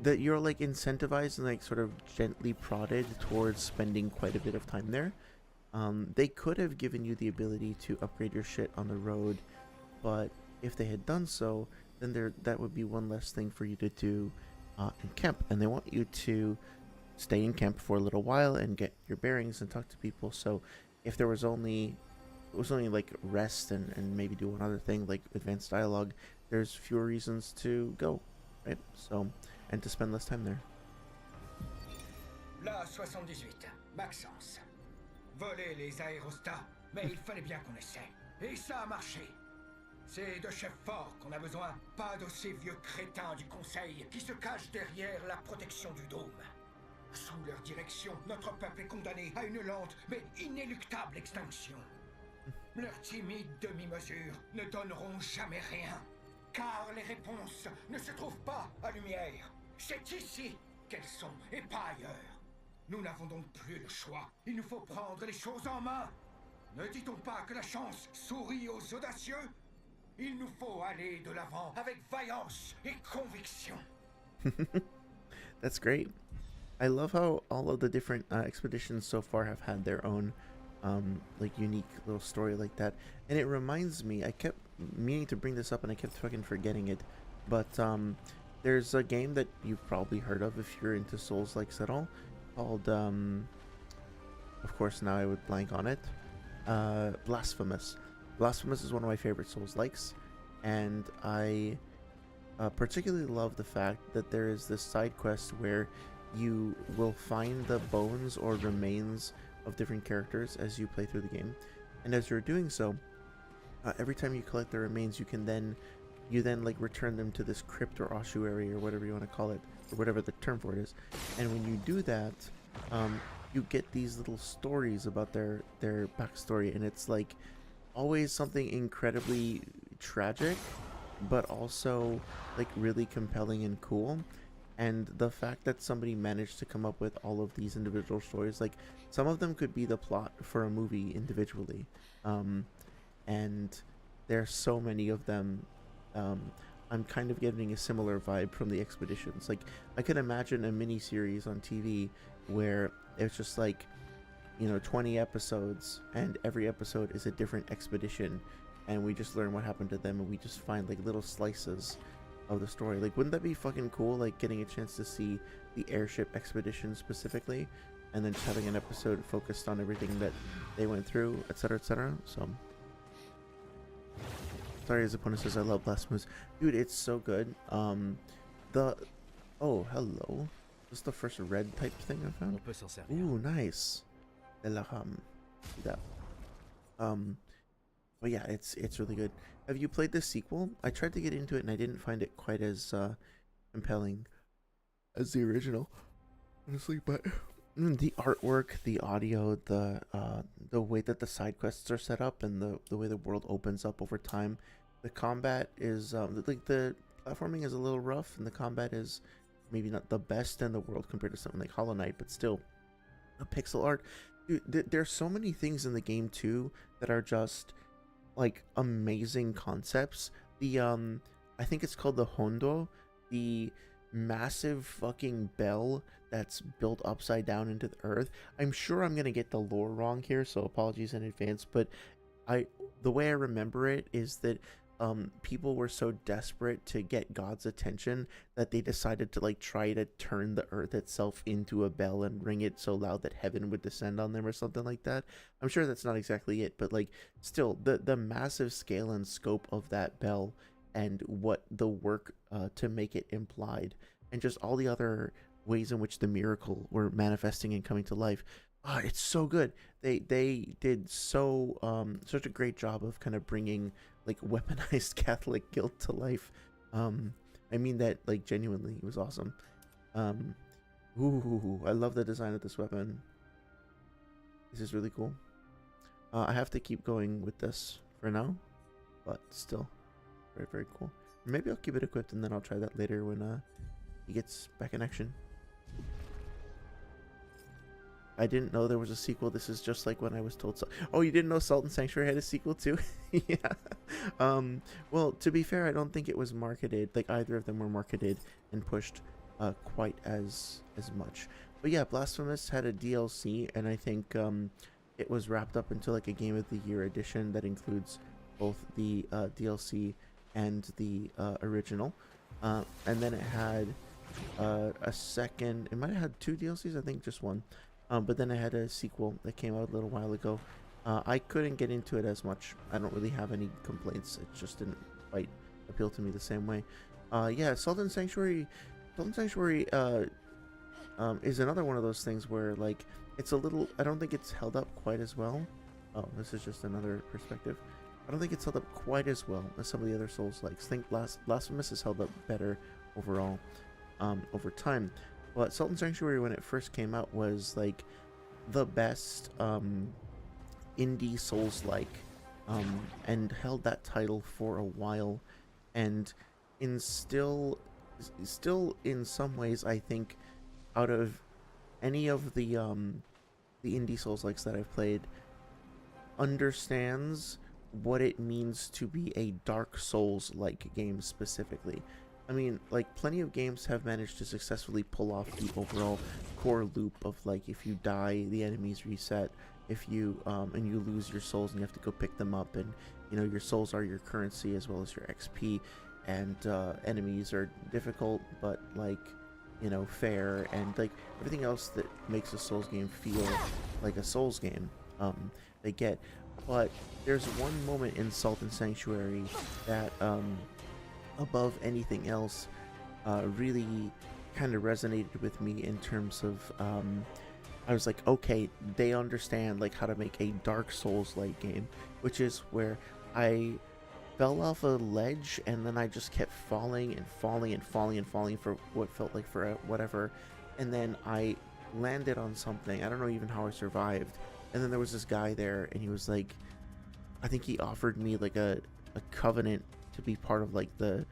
that you're like incentivized and like sort of gently prodded towards spending quite a bit of time there. They could have given you the ability to upgrade your shit on the road, but if they had done so, then that would be one less thing for you to do in camp. And they want you to stay in camp for a little while and get your bearings and talk to people. So if there was only like rest and maybe do one other thing like advanced dialogue, there's fewer reasons to go, right? So, and to spend less time there. La 78, Maxence. Voler les aérostats, mais il fallait bien qu'on essaie. Et ça a marché. C'est de chefs forts qu'on a besoin, pas de ces vieux crétins du conseil qui se cachent derrière la protection du dôme. Sous leur direction, notre peuple est condamné à une lente mais inéluctable extinction. Leurs timides demi-mesures ne donneront jamais rien, car les réponses ne se trouvent pas à lumière. C'est ici qu'elles sont et pas ailleurs. Nous n'avons donc plus le choix. Il nous faut prendre les choses en main. Ne dit-on pas que la chance sourit aux audacieux? Il nous faut aller de l'avant avec vaillance et conviction. That's great. I love how all of the different expeditions so far have had their own like unique little story like that. And it reminds me, I kept meaning to bring this up and I kept fucking forgetting it, but there's a game that you've probably heard of if you're into Souls-likes at all, called of course now I would blank on it, Blasphemous. Blasphemous is one of my favorite Souls likes, and I particularly love the fact that there is this side quest where you will find the bones or remains of different characters as you play through the game, and as you're doing so, every time you collect the remains, you then like return them to this crypt or ossuary or whatever you want to call it, or whatever the term for it is. And when you do that, you get these little stories about their backstory, and it's like always something incredibly tragic, but also like really compelling and cool. And the fact that somebody managed to come up with all of these individual stories, like some of them could be the plot for a movie individually, and there's so many of them. I'm kind of getting a similar vibe from the expeditions. Like, I could imagine a mini series on TV where it's just like, 20 episodes, and every episode is a different expedition, and we just learn what happened to them, and we just find like little slices of the story. Like, wouldn't that be fucking cool? Like, getting a chance to see the airship expedition specifically, and then just having an episode focused on everything that they went through, etc., etc. So, sorry, as opponent says, I love Blasphemous. Dude, it's so good. Oh, hello. This is the first red type thing I found. Ooh, nice. Yeah. But yeah, it's really good. Have you played the sequel? I tried to get into it and I didn't find it quite as compelling as the original, honestly. But the artwork, the audio, the way that the side quests are set up, and the way the world opens up over time. The combat is like the platforming is a little rough, and the combat is maybe not the best in the world compared to something like Hollow Knight, but still, the pixel art. Dude, there's so many things in the game too that are just like amazing concepts. The I think it's called the Hondo, the massive fucking bell that's built upside down into the earth. I'm sure I'm gonna get the lore wrong here, so apologies in advance, but the way I remember it is that people were so desperate to get God's attention that they decided to like try to turn the earth itself into a bell and ring it so loud that heaven would descend on them or something like that. I'm sure that's not exactly it, but like still the massive scale and scope of that bell, and what the work to make it implied, and just all the other ways in which the miracle were manifesting and coming to life. It's so good. They did such a great job of kind of bringing like weaponized Catholic guilt to life. I mean that like genuinely. It was awesome. Ooh, I love the design of this weapon. This is really cool. I have to keep going with this for now, but still very, very cool. Maybe I'll keep it equipped and then I'll try that later when he gets back in action. I didn't know there was a sequel. This is just like when I was told so. Oh, you didn't know Salt and Sanctuary had a sequel too? Yeah. Well, to be fair, I don't think it was marketed, like either of them were marketed and pushed quite as much. But yeah, Blasphemous had a DLC, and I think it was wrapped up into like a Game of the Year edition that includes both the DLC and the original. And then it had a second, it might have had 2 DLCs, I think just one. But then I had a sequel that came out a little while ago. I couldn't get into it as much. I don't really have any complaints. It just didn't quite appeal to me the same way. Yeah, Salt and Sanctuary is another one of those things where like it's a little, I don't think it's held up quite as well. Oh, this is just another perspective. I don't think it's held up quite as well as some of the other Souls likes. I think Blasphemous is held up better overall over time. But Salt and Sanctuary, when it first came out, was like the best indie Souls-like, and held that title for a while, and still in some ways, I think, out of any of the indie Souls-likes that I've played, understands what it means to be a Dark Souls-like game specifically. I mean, like, plenty of games have managed to successfully pull off the overall core loop of, like, if you die, the enemies reset, if you, and you lose your souls and you have to go pick them up, and, you know, your souls are your currency as well as your XP, and, enemies are difficult, but, like, you know, fair, and, like, everything else that makes a Souls game feel like a Souls game, they get. but there's one moment in Salt and Sanctuary that, above anything else, really kind of resonated with me in terms of, I was like, okay, they understand like how to make a Dark Souls-like game, which is where I fell off a ledge and then I just kept falling and falling and falling and falling for what felt like for whatever, and then I landed on something. I don't know even how I survived. And then there was this guy there, and he was like, I think he offered me like a covenant to be part of like the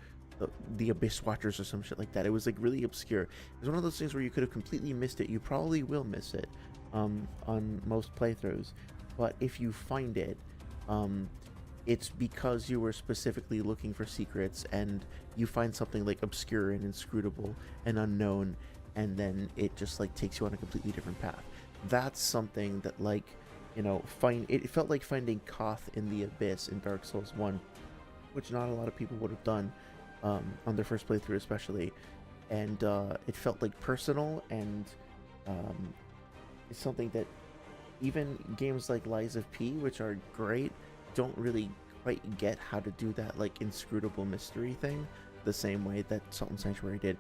Abyss Watchers or some shit like that. It was like really obscure. It was one of those things where you could have completely missed it. You probably will miss it on most playthroughs, but if you find it, it's because you were specifically looking for secrets, and you find something like obscure and inscrutable and unknown, and then it just like takes you on a completely different path. That's something that, like, you know, it felt like finding Koth in the Abyss in Dark Souls 1, which not a lot of people would have done on their first playthrough especially, and it felt like personal, and it's something that even games like Lies of P, which are great, don't really quite get how to do that like inscrutable mystery thing the same way that Salt and Sanctuary did.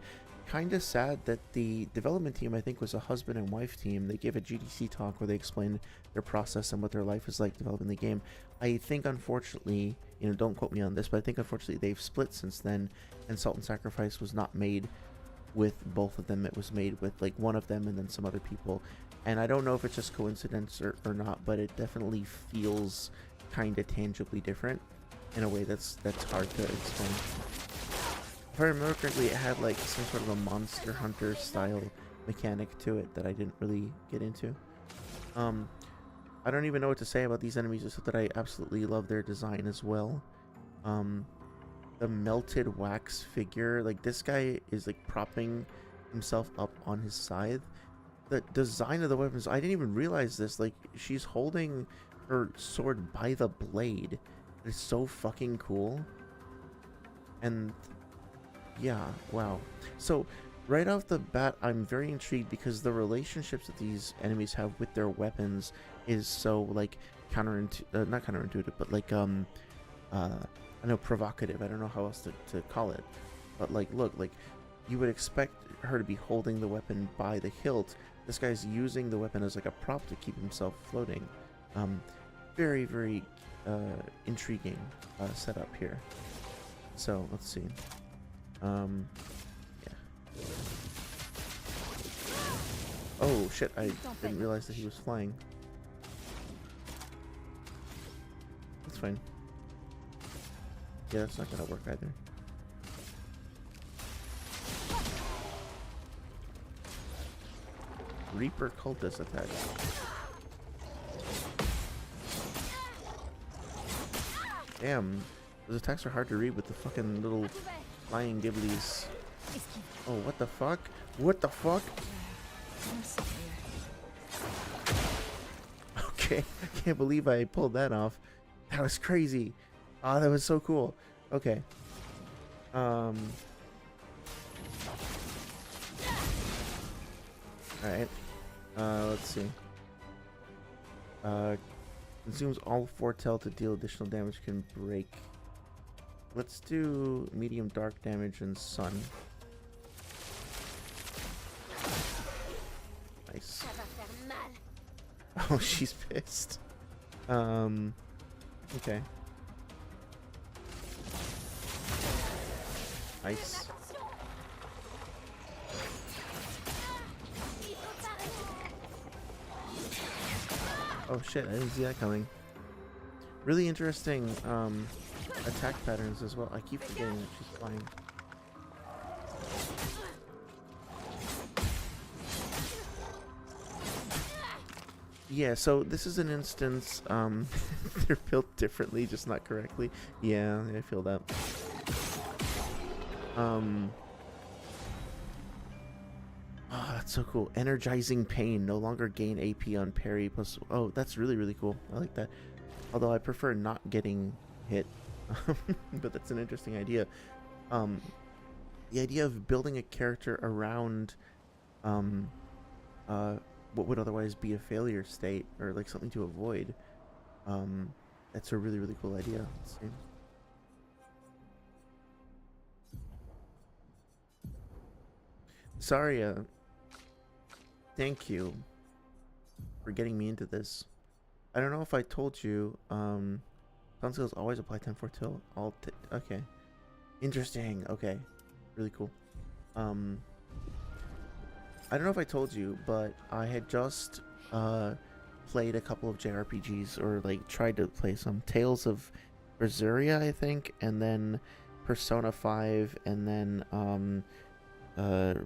Kind of sad that the development team, I think, was a husband and wife team. They gave a GDC talk where they explained their process and what their life is like developing the game. I think, unfortunately, you know, don't quote me on this, but I think unfortunately they've split since then, and Salt and Sacrifice was not made with both of them. It was made with like one of them and then some other people, and I don't know if it's just coincidence or not, but it definitely feels kind of tangibly different in a way that's hard to explain. If I remember correctly, it had like some sort of a Monster Hunter style mechanic to it that I didn't really get into. I don't even know what to say about these enemies, except that I absolutely love their design as well. The melted wax figure, like this guy is like propping himself up on his scythe. The design of the weapons, I didn't even realize this, like she's holding her sword by the blade. It's so fucking cool. And yeah, wow. So right off the bat, I'm very intrigued because the relationships that these enemies have with their weapons is so like not counterintuitive, but like I know, provocative. I don't know how else to call it, but like, look, like you would expect her to be holding the weapon by the hilt. This guy's using the weapon as like a prop to keep himself floating. Very, very intriguing setup here. So let's see. Yeah. Oh shit! I didn't realize that he was flying. That's fine. Yeah, that's not gonna work either. Reaper cultist attack. Damn, those attacks are hard to read with the fucking little flying gibblies. Oh, what the fuck? What the fuck? Okay, I can't believe I pulled that off. That was crazy. Oh, that was so cool. Okay. Alright. Let's see. Consumes all foretell to deal additional damage, can break. Let's do medium dark damage and sun. Nice. Oh, she's pissed. Okay. Nice. Oh shit, I didn't see that coming. Really interesting attack patterns as well. I keep forgetting that she's flying. Yeah, so this is an instance, they're built differently, just not correctly. Yeah, I feel that. Oh, that's so cool. Energizing pain. No longer gain AP on parry plus... Oh, that's really, really cool. I like that. Although I prefer not getting hit. But that's an interesting idea. The idea of building a character around what would otherwise be a failure state, or like something to avoid, That's a really, really cool idea. Let's see. Sorry, thank you for getting me into this. I don't know if I told you, sound skills always apply 10-4 till all okay. Interesting, okay. Really cool. I don't know if I told you, but I had just, played a couple of JRPGs, or like tried to play some Tales of Berseria, I think, and then Persona 5, and then,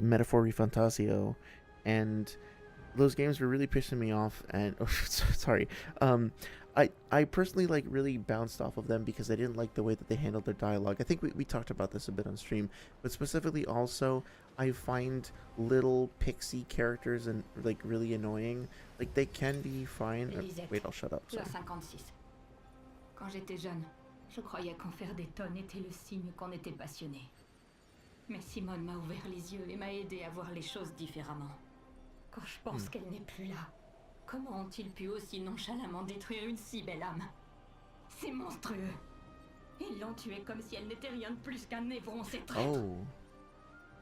Metaphor Refantasio, and those games were really pissing me off, and oh, sorry, I personally like really bounced off of them because I didn't like the way that they handled their dialogue. I think we talked about this a bit on stream, but specifically also I find little pixie characters and like really annoying. Like they can be fine. Wait, I'll shut up. Sorry. 56. Quand j'étais jeune, je croyais qu'en faire des tonnes était le signe qu'on était passionné. Mais Simone m'a ouvert les yeux et m'a aidé à voir les choses différemment. Quand je pense qu'elle n'est plus là, comment ont-ils pu aussi nonchalamment détruire une si belle âme? C'est monstrueux. Ils l'ont tuée comme si elle n'était rien de plus qu'un évron, ces traîtres. Oh.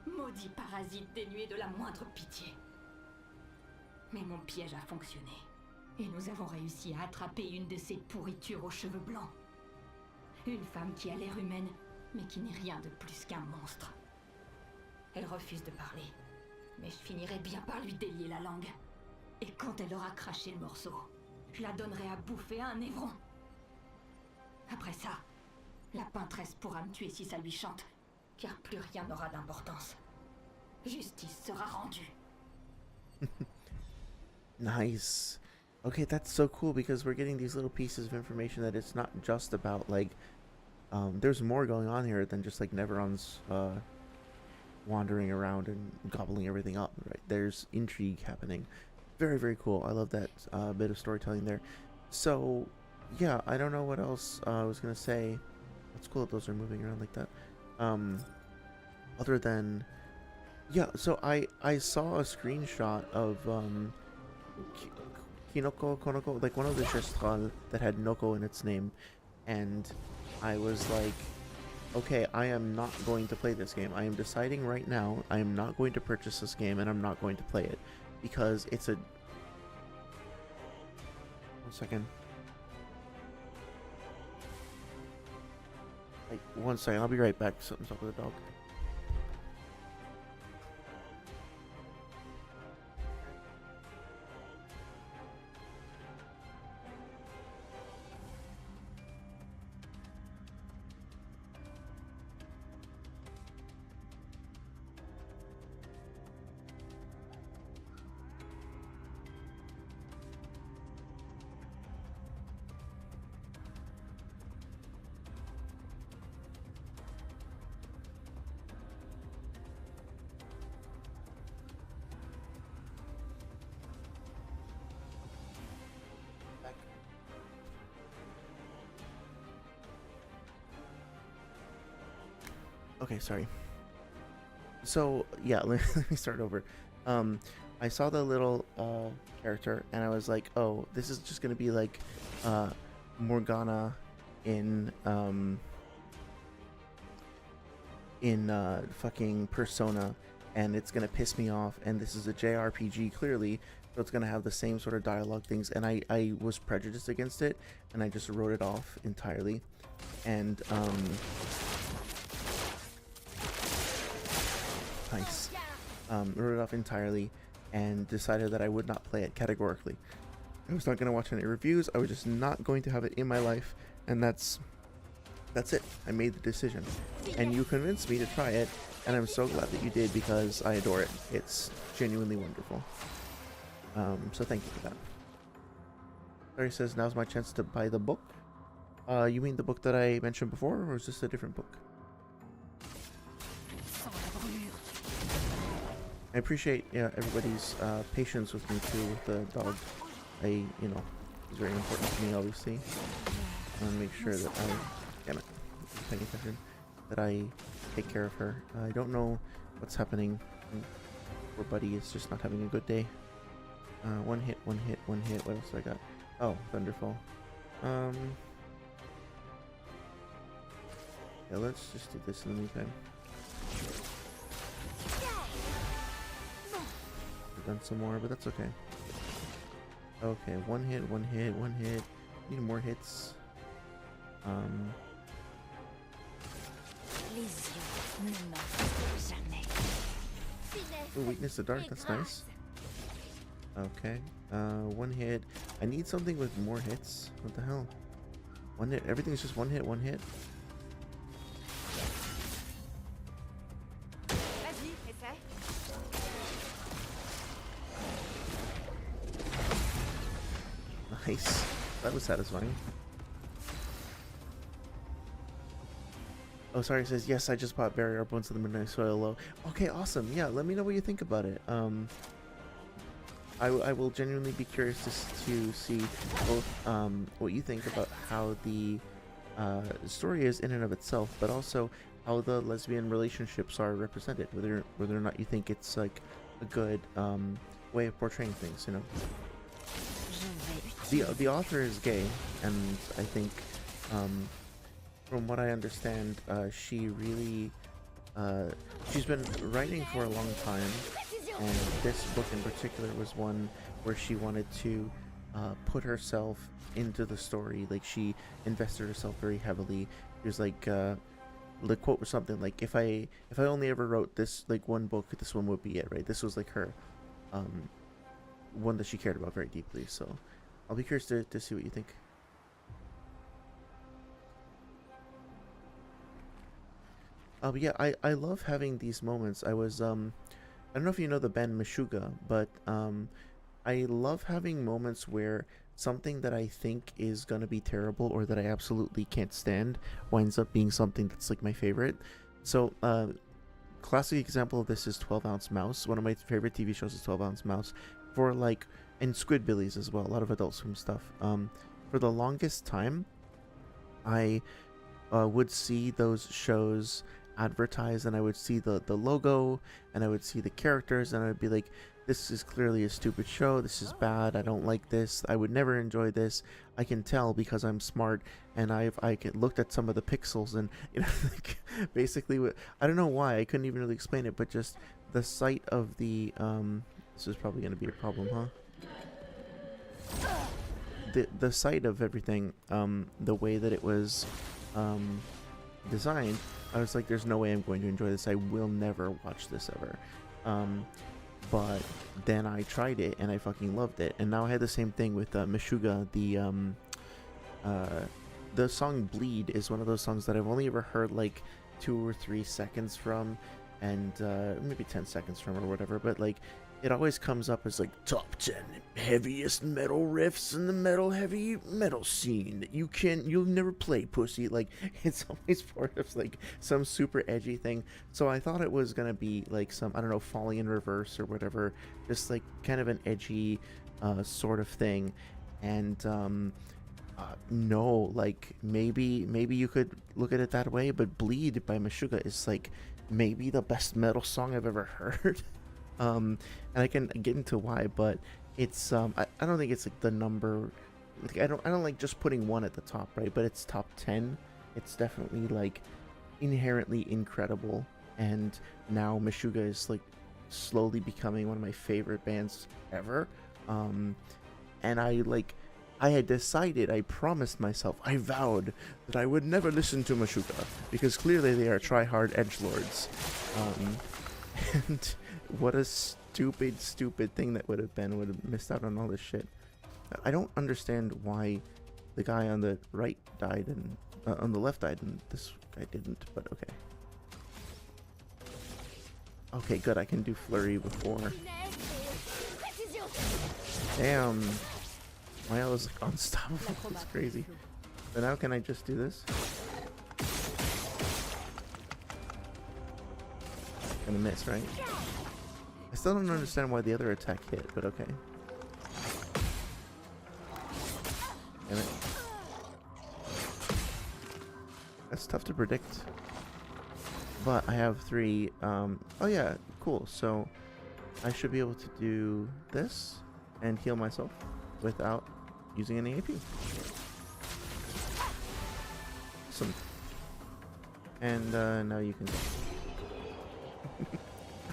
Maudit parasite dénué de la moindre pitié. Mais mon piège a fonctionné. Et nous avons réussi à attraper une de ces pourritures aux cheveux blancs. Une femme qui a l'air humaine, mais qui n'est rien de plus qu'un monstre. Elle refuse de parler. Mais je finirai bien par lui délier la langue. Et quand elle aura craché le morceau, je la donnerai à bouffer à un évron. Après ça, la peintresse pourra me tuer si ça lui chante, car plus rien n'aura d'importance. Justice sera rendue. Nice. Okay, that's so cool because we're getting these little pieces of information that it's not just about like there's more going on here than just like Neveron's wandering around and gobbling everything up, right? There's intrigue happening. Very, very cool. I love that bit of storytelling there. So yeah, I don't know what else I was gonna say. It's cool that those are moving around like that. Other than, yeah, so I saw a screenshot of Kinoko, Konoko, like one of the Gestral that had Noko in its name, and I was like, okay, I am not going to play this game. I am deciding right now I am not going to purchase this game, and I'm not going to play it because it's a... 1 second. Like, 1 second, I'll be right back. Something's up with the dog. Okay, sorry. So yeah, let me start over. I saw the little character and I was like, oh, this is just gonna be like Morgana in fucking Persona, and it's gonna piss me off, and this is a JRPG clearly, so it's gonna have the same sort of dialogue things, and I was prejudiced against it and I just wrote it off entirely. And nice. Wrote it off entirely and decided that I would not play it categorically. I was not going to watch any reviews. I was just not going to have it in my life, and that's it. I made the decision, and you convinced me to try it, and I'm so glad that you did because I adore it. It's genuinely wonderful. So thank you for that. Larry says, now's my chance to buy the book. You mean the book that I mentioned before, or is this a different book? I appreciate everybody's patience with me too, with the dog. It's very important to me, obviously. I want to make sure that damn it, paying attention, that I take care of her. I don't know what's happening. Poor buddy is just not having a good day. One hit. What else do I got? Oh, Thunderfall. Yeah, let's just do this in the meantime. I've done some more, but that's okay. Okay, one hit, one hit, one hit. Need more hits. Les yeux ne meurent jamais. Ooh, weakness to dark, that's nice. Okay, one hit. I need something with more hits. What the hell? One hit. Everything's just one hit, one hit. Vas-y, essaie. Nice. That was satisfying. Oh, sorry, it says, yes, I just bought Barrier Bones of the Midnight Soil Low. Okay, awesome. Yeah, let me know what you think about it. I will genuinely be curious to see both what you think about how the story is in and of itself, but also how the lesbian relationships are represented, whether or not you think it's like a good way of portraying things, you know. The author is gay, and I think from what I understand, she really she's been writing for a long time, and this book in particular was one where she wanted to put herself into the story. Like, she invested herself very heavily. She was like, the quote was something like, if I only ever wrote this like one book, this one would be it, right? This was like her one that she cared about very deeply. So I'll be curious to see what you think. But yeah, I love having these moments. I was I don't know if you know the band Meshuggah, but I love having moments where something that I think is gonna be terrible or that I absolutely can't stand winds up being something that's like my favorite. So classic example of this is 12 Ounce Mouse. One of my favorite TV shows is 12 Ounce Mouse. For like, and Squidbillies as well, a lot of Adult Swim stuff. For the longest time, I would see those shows advertised, and I would see the logo, and I would see the characters, and I would be like, this is clearly a stupid show, this is bad, I don't like this, I would never enjoy this. I can tell because I'm smart, and I looked at some of the pixels, and you know, like, basically I don't know why, I couldn't even really explain it, but just the sight of the this is probably going to be a problem, huh? The sight of everything, the way that it was designed, I was like, there's no way I'm going to enjoy this. I will never watch this ever. But then I tried it and I fucking loved it. And now I had the same thing with Meshuggah. The song Bleed is one of those songs that I've only ever heard like 2 or 3 seconds from, and maybe 10 seconds from or whatever. But like, it always comes up as like top 10 heaviest metal riffs in the heavy metal scene that you'll never play, pussy. Like, it's always part of like some super edgy thing. So I thought it was gonna be like some, I don't know, Falling in Reverse or whatever, just like kind of an edgy sort of thing. And no, like maybe you could look at it that way, but Bleed by Meshuggah is like maybe the best metal song I've ever heard. And I can get into why, but it's I don't think it's like the number, like I don't like just putting one at the top, right? But it's top 10. It's definitely like inherently incredible, and now Meshuggah is like slowly becoming one of my favorite bands ever. And I had decided, I promised myself, I vowed that I would never listen to Meshuggah, because clearly they are try-hard edgelords. And what a stupid thing that would have missed out on all this shit. I don't understand why the guy on the right died and on the left died and this guy didn't, but okay. Okay, good, I can do flurry before. Damn. Maya was like unstoppable. It's crazy. So now can I just do this? Gonna miss, right? I still don't understand why the other attack hit, but okay. Damn it. That's tough to predict. But I have 3, oh yeah, cool. So I should be able to do this and heal myself without using any AP. Awesome. And now you can.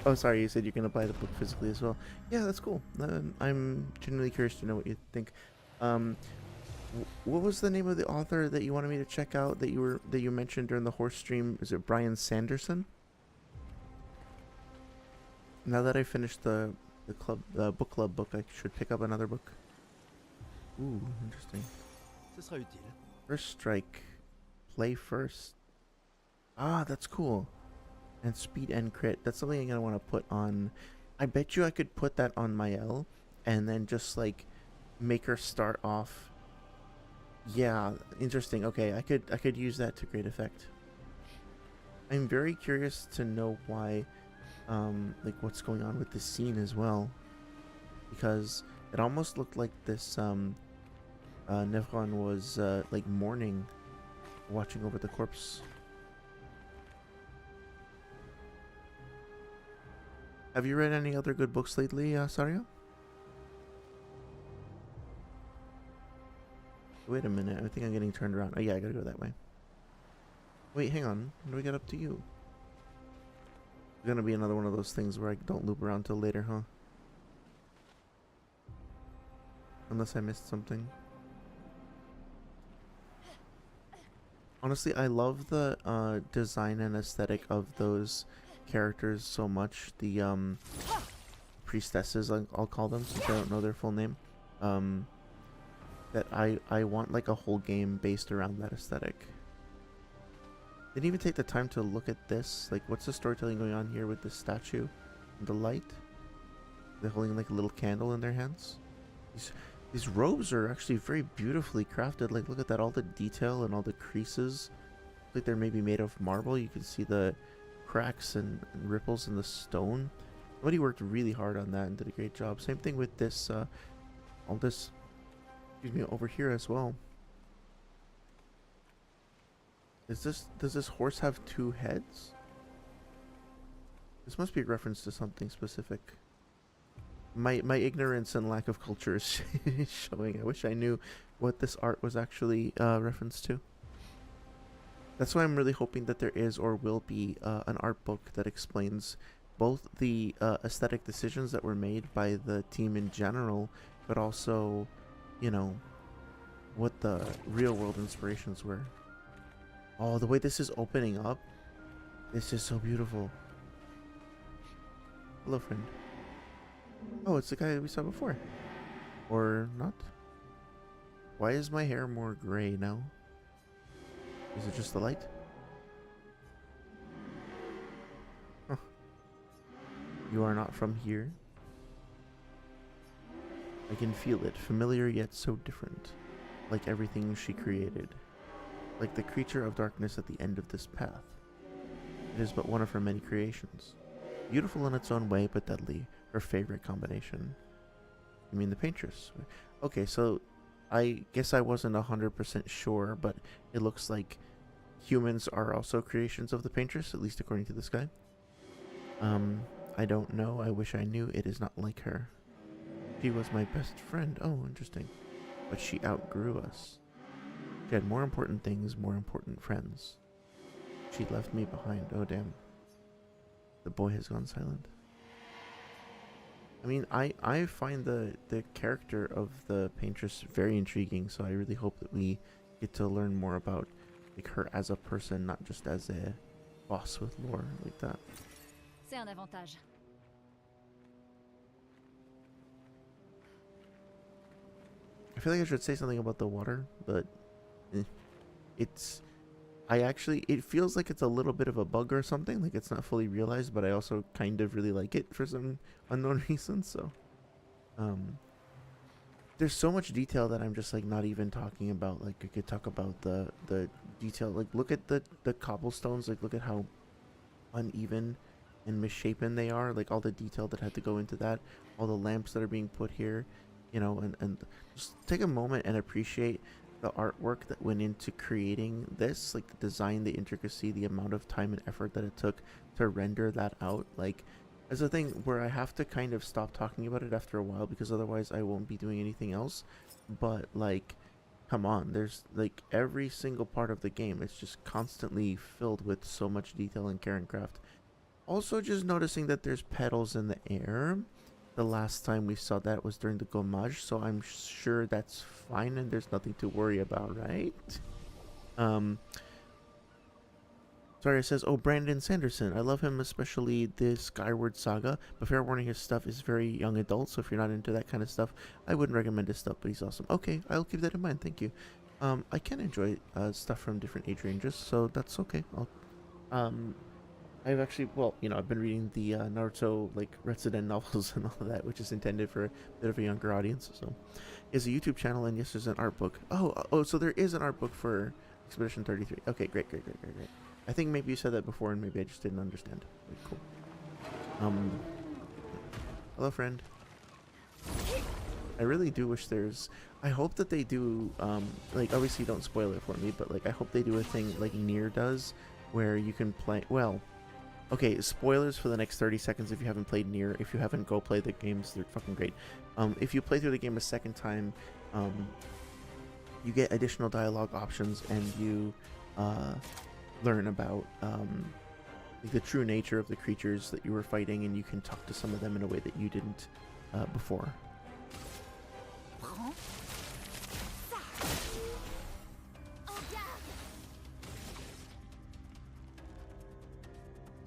Oh, sorry. You said you can apply the book physically as well. Yeah, that's cool. I'm genuinely curious to know what you think. What was the name of the author that you wanted me to check out that you mentioned during the horse stream? Is it Brian Sanderson? Now that I finished the book club book, I should pick up another book. Ooh, interesting. Ce sera utile. First strike, play first. Ah, that's cool. And speed and crit. That's something I'm gonna want to put on. I bet you I could put that on my L, and then just like make her start off. Yeah, interesting. Okay, I could use that to great effect. I'm very curious to know why, like what's going on with this scene as well, because it almost looked like this Nevron was like mourning, watching over the corpse. Have you read any other good books lately, Saria? Wait a minute, I think I'm getting turned around. Oh yeah, I gotta go that way. Wait, hang on. When do we get up to you? It's gonna be another one of those things where I don't loop around till later, huh? Unless I missed something. Honestly, I love the design and aesthetic of those characters so much. The priestesses, I'll call them since I don't know their full name. That I want like a whole game based around that aesthetic. Didn't even take the time to look at this. Like, what's the storytelling going on here with the statue and the light? They're holding like a little candle in their hands. These robes are actually very beautifully crafted. Like, look at that, all the detail and all the creases. Like they're maybe made of marble. You can see the cracks and ripples in the stone. Somebody worked really hard on that and did a great job. Same thing with this, all this, excuse me, over here as well. Does this horse have two heads? This must be a reference to something specific. My ignorance and lack of culture is showing. I wish I knew what this art was actually referenced to. That's why I'm really hoping that there is or will be an art book that explains both the aesthetic decisions that were made by the team in general, but also, you know, what the real world inspirations were. Oh, the way this is opening up, this is so beautiful. Hello, friend. Oh, it's the guy we saw before. Or not? Why is my hair more gray now? Is it just the light? Huh. You are not from here? I can feel it, familiar yet so different. Like everything she created. Like the creature of darkness at the end of this path. It is but one of her many creations. Beautiful in its own way, but deadly. Her favorite combination. You mean the paintress? Okay, so I guess I wasn't 100% sure, but it looks like humans are also creations of the paintress, at least according to this guy. I don't know. I wish I knew. It is not like her. She was my best friend. Oh, interesting. But she outgrew us. She had more important things, more important friends. She left me behind. Oh, damn. The boy has gone silent. I mean, I find the character of the paintress very intriguing, so I really hope that we get to learn more about like her as a person, not just as a boss with lore like that. C'est un avantage. I feel like I should say something about the water, but it's... it feels like it's a little bit of a bug or something, like it's not fully realized, but I also kind of really like it for some unknown reason, so... there's so much detail that I'm just like not even talking about. Like I could talk about the detail, like look at the cobblestones, like look at how uneven and misshapen they are, like all the detail that had to go into that, all the lamps that are being put here, you know, and just take a moment and appreciate the artwork that went into creating this, like the design, the intricacy, the amount of time and effort that it took to render that out. Like, as a thing where I have to kind of stop talking about it after a while because otherwise I won't be doing anything else. But like, come on, there's like every single part of the game. It's just constantly filled with so much detail and care and craft. Also, just noticing that there's petals in the air. The last time we saw that was during the gommage, so I'm sure that's fine and there's nothing to worry about, right? Sorry, it says, oh, Brandon Sanderson. I love him, especially the Skyward Saga. But fair warning, his stuff is very young adult, so if you're not into that kind of stuff, I wouldn't recommend his stuff, but he's awesome. Okay, I'll keep that in mind, thank you. I can enjoy stuff from different age ranges, so that's okay. I've actually, well, you know, I've been reading the Naruto, like, Retsuden novels and all of that, which is intended for a bit of a younger audience, so. He has a YouTube channel, and yes, there's an art book. Oh, so there is an art book for Expedition 33. Okay, great. I think maybe you said that before, and maybe I just didn't understand. Very cool. Hello, friend. I really do wish there's... I hope that they do, like, obviously don't spoil it for me, but, like, I hope they do a thing like Nier does, where you can play... Well... Okay, spoilers for the next 30 seconds if you haven't played Nier. If you haven't, go play the games. They're fucking great. If you play through the game a second time, you get additional dialogue options, and you learn about the true nature of the creatures that you were fighting, and you can talk to some of them in a way that you didn't before.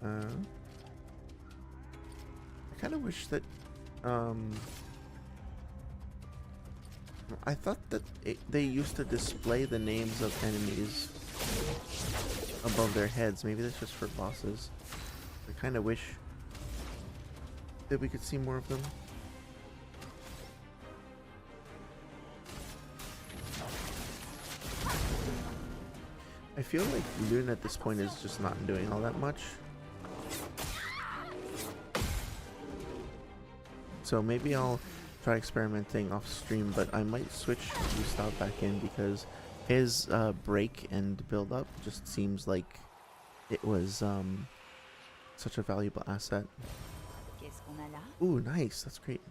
I kind of wish that I thought that they used to display the names of enemies above their heads. Maybe that's just for bosses. I kind of wish that we could see more of them. I feel like Lune at this point is just not doing all that much. So maybe I'll try experimenting off stream, but I might switch Gustav back in because his break and build up just seems like it was such a valuable asset. Ooh, nice. That's great.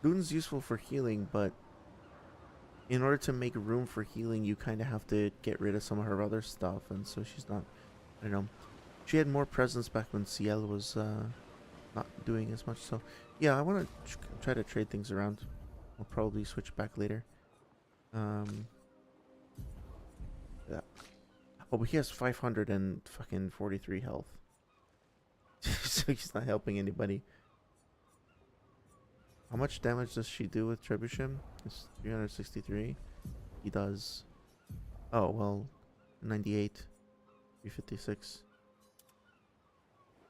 Lune's useful for healing, but in order to make room for healing, you kind of have to get rid of some of her other stuff, and so she's not, I don't know. She had more presence back when Ciel was not doing as much, so yeah, I want to try to trade things around. I'll probably switch back later. Yeah. Oh, but he has 543 health. So he's not helping anybody. How much damage does she do with Trebuchet? It's 363. He does... Oh, well... 98. 356.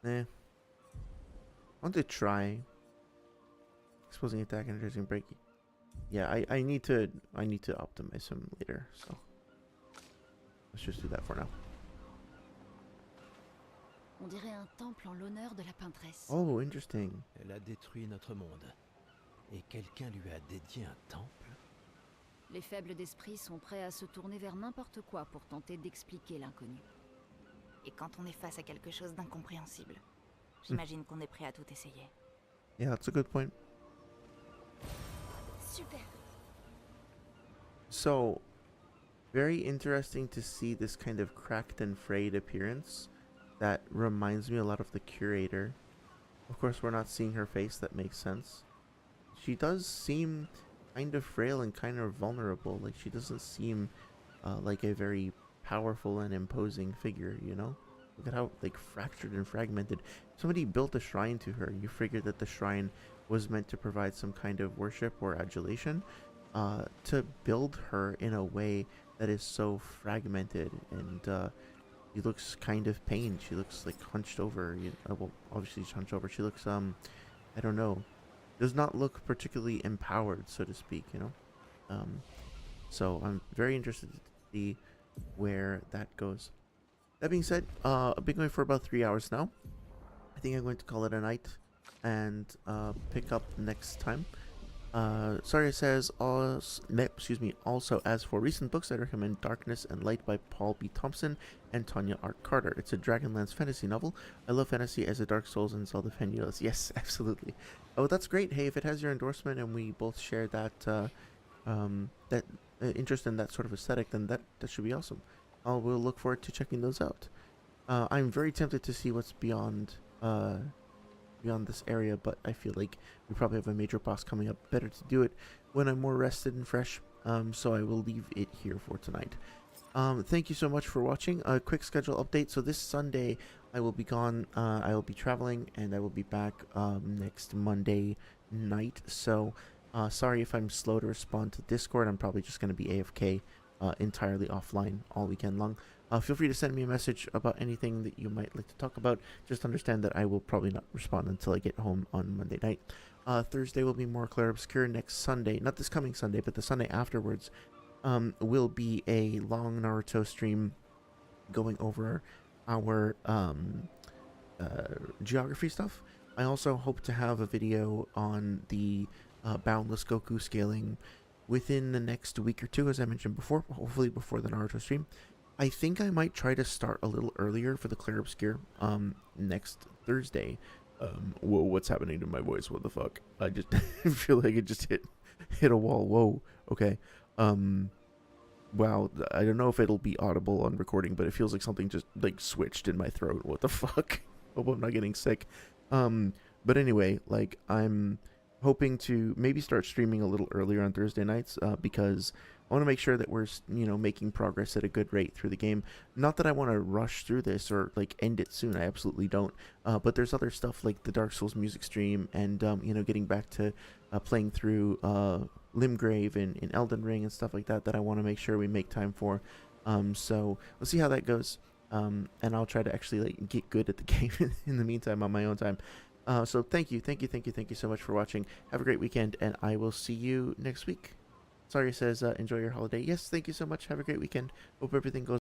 I want to try... Exposing attack, energizing break. Yeah, I need to optimize him later, so... Let's just do that for now. On dirait un temple en l'honneur de la peintresse. Oh, interesting. Elle a détruit notre monde. Et quelqu'un lui a dédié un temple? Les faibles d'esprit sont prêts à se tourner vers n'importe quoi pour tenter d'expliquer l'inconnu. Et quand on est face à quelque chose d'incompréhensible, j'imagine qu'on est prêt à tout essayer. Yeah, that's a good point. Super. So, very interesting to see this kind of cracked and frayed appearance. That reminds me a lot of the Curator. Of course, we're not seeing her face, that makes sense. She does seem kind of frail and kind of vulnerable. Like, she doesn't seem like a very powerful and imposing figure, you know? Look at how, like, fractured and fragmented. Somebody built a shrine to her. You figured that the shrine was meant to provide some kind of worship or adulation. To build her in a way that is so fragmented, and she looks kind of pained. She looks like hunched over. Well, obviously she's hunched over. She looks, I don't know, does not look particularly empowered, so to speak, you know? So I'm very interested to see where that goes. That being said, I've been going for about 3 hours now. I think I'm going to call it a night and pick up next time. Sorry says, also, as for recent books, I recommend Darkness and Light by Paul B. Thompson and Tanya R. Carter. It's a Dragonlance fantasy novel. I love fantasy as a Dark Souls and Zelda fan. Yes, absolutely. Oh, that's great. Hey, if it has your endorsement and we both share that interest in that sort of aesthetic, then that should be awesome. We'll look forward to checking those out. I'm very tempted to see what's beyond this area, but I feel like we probably have a major boss coming up. Better to do it when I'm more rested and fresh. So I will leave it here for tonight. Thank you so much for watching. A quick schedule update. So this Sunday I will be gone. I will be traveling, and I will be back next Monday night. So sorry if I'm slow to respond to Discord. I'm probably just going to be AFK, entirely offline all weekend long. Feel free to send me a message about anything that you might like to talk about. Just understand that I will probably not respond until I get home on Monday night. Thursday will be more Clair Obscur. Next Sunday, not this coming Sunday, but the Sunday afterwards, will be a long Naruto stream going over our geography stuff. I also hope to have a video on the Boundless Goku scaling within the next week or two, as I mentioned before, hopefully before the Naruto stream. I think I might try to start a little earlier for the Clair Obscur next Thursday. Whoa, what's happening to my voice? What the fuck? I just feel like it just hit a wall. Whoa. Okay. Wow. I don't know if it'll be audible on recording, but it feels like something just like switched in my throat. What the fuck? Hope I'm not getting sick. But anyway, like I'm hoping to maybe start streaming a little earlier on Thursday nights because I want to make sure that we're, making progress at a good rate through the game. Not that I want to rush through this or like end it soon. I absolutely don't. But there's other stuff like the Dark Souls music stream and getting back to playing through Limgrave in Elden Ring and stuff like that I want to make sure we make time for. So we'll see how that goes. And I'll try to actually like get good at the game in the meantime on my own time. So thank you so much for watching. Have a great weekend, and I will see you next week. Sorry says, enjoy your holiday. Yes, thank you so much. Have a great weekend. Hope everything goes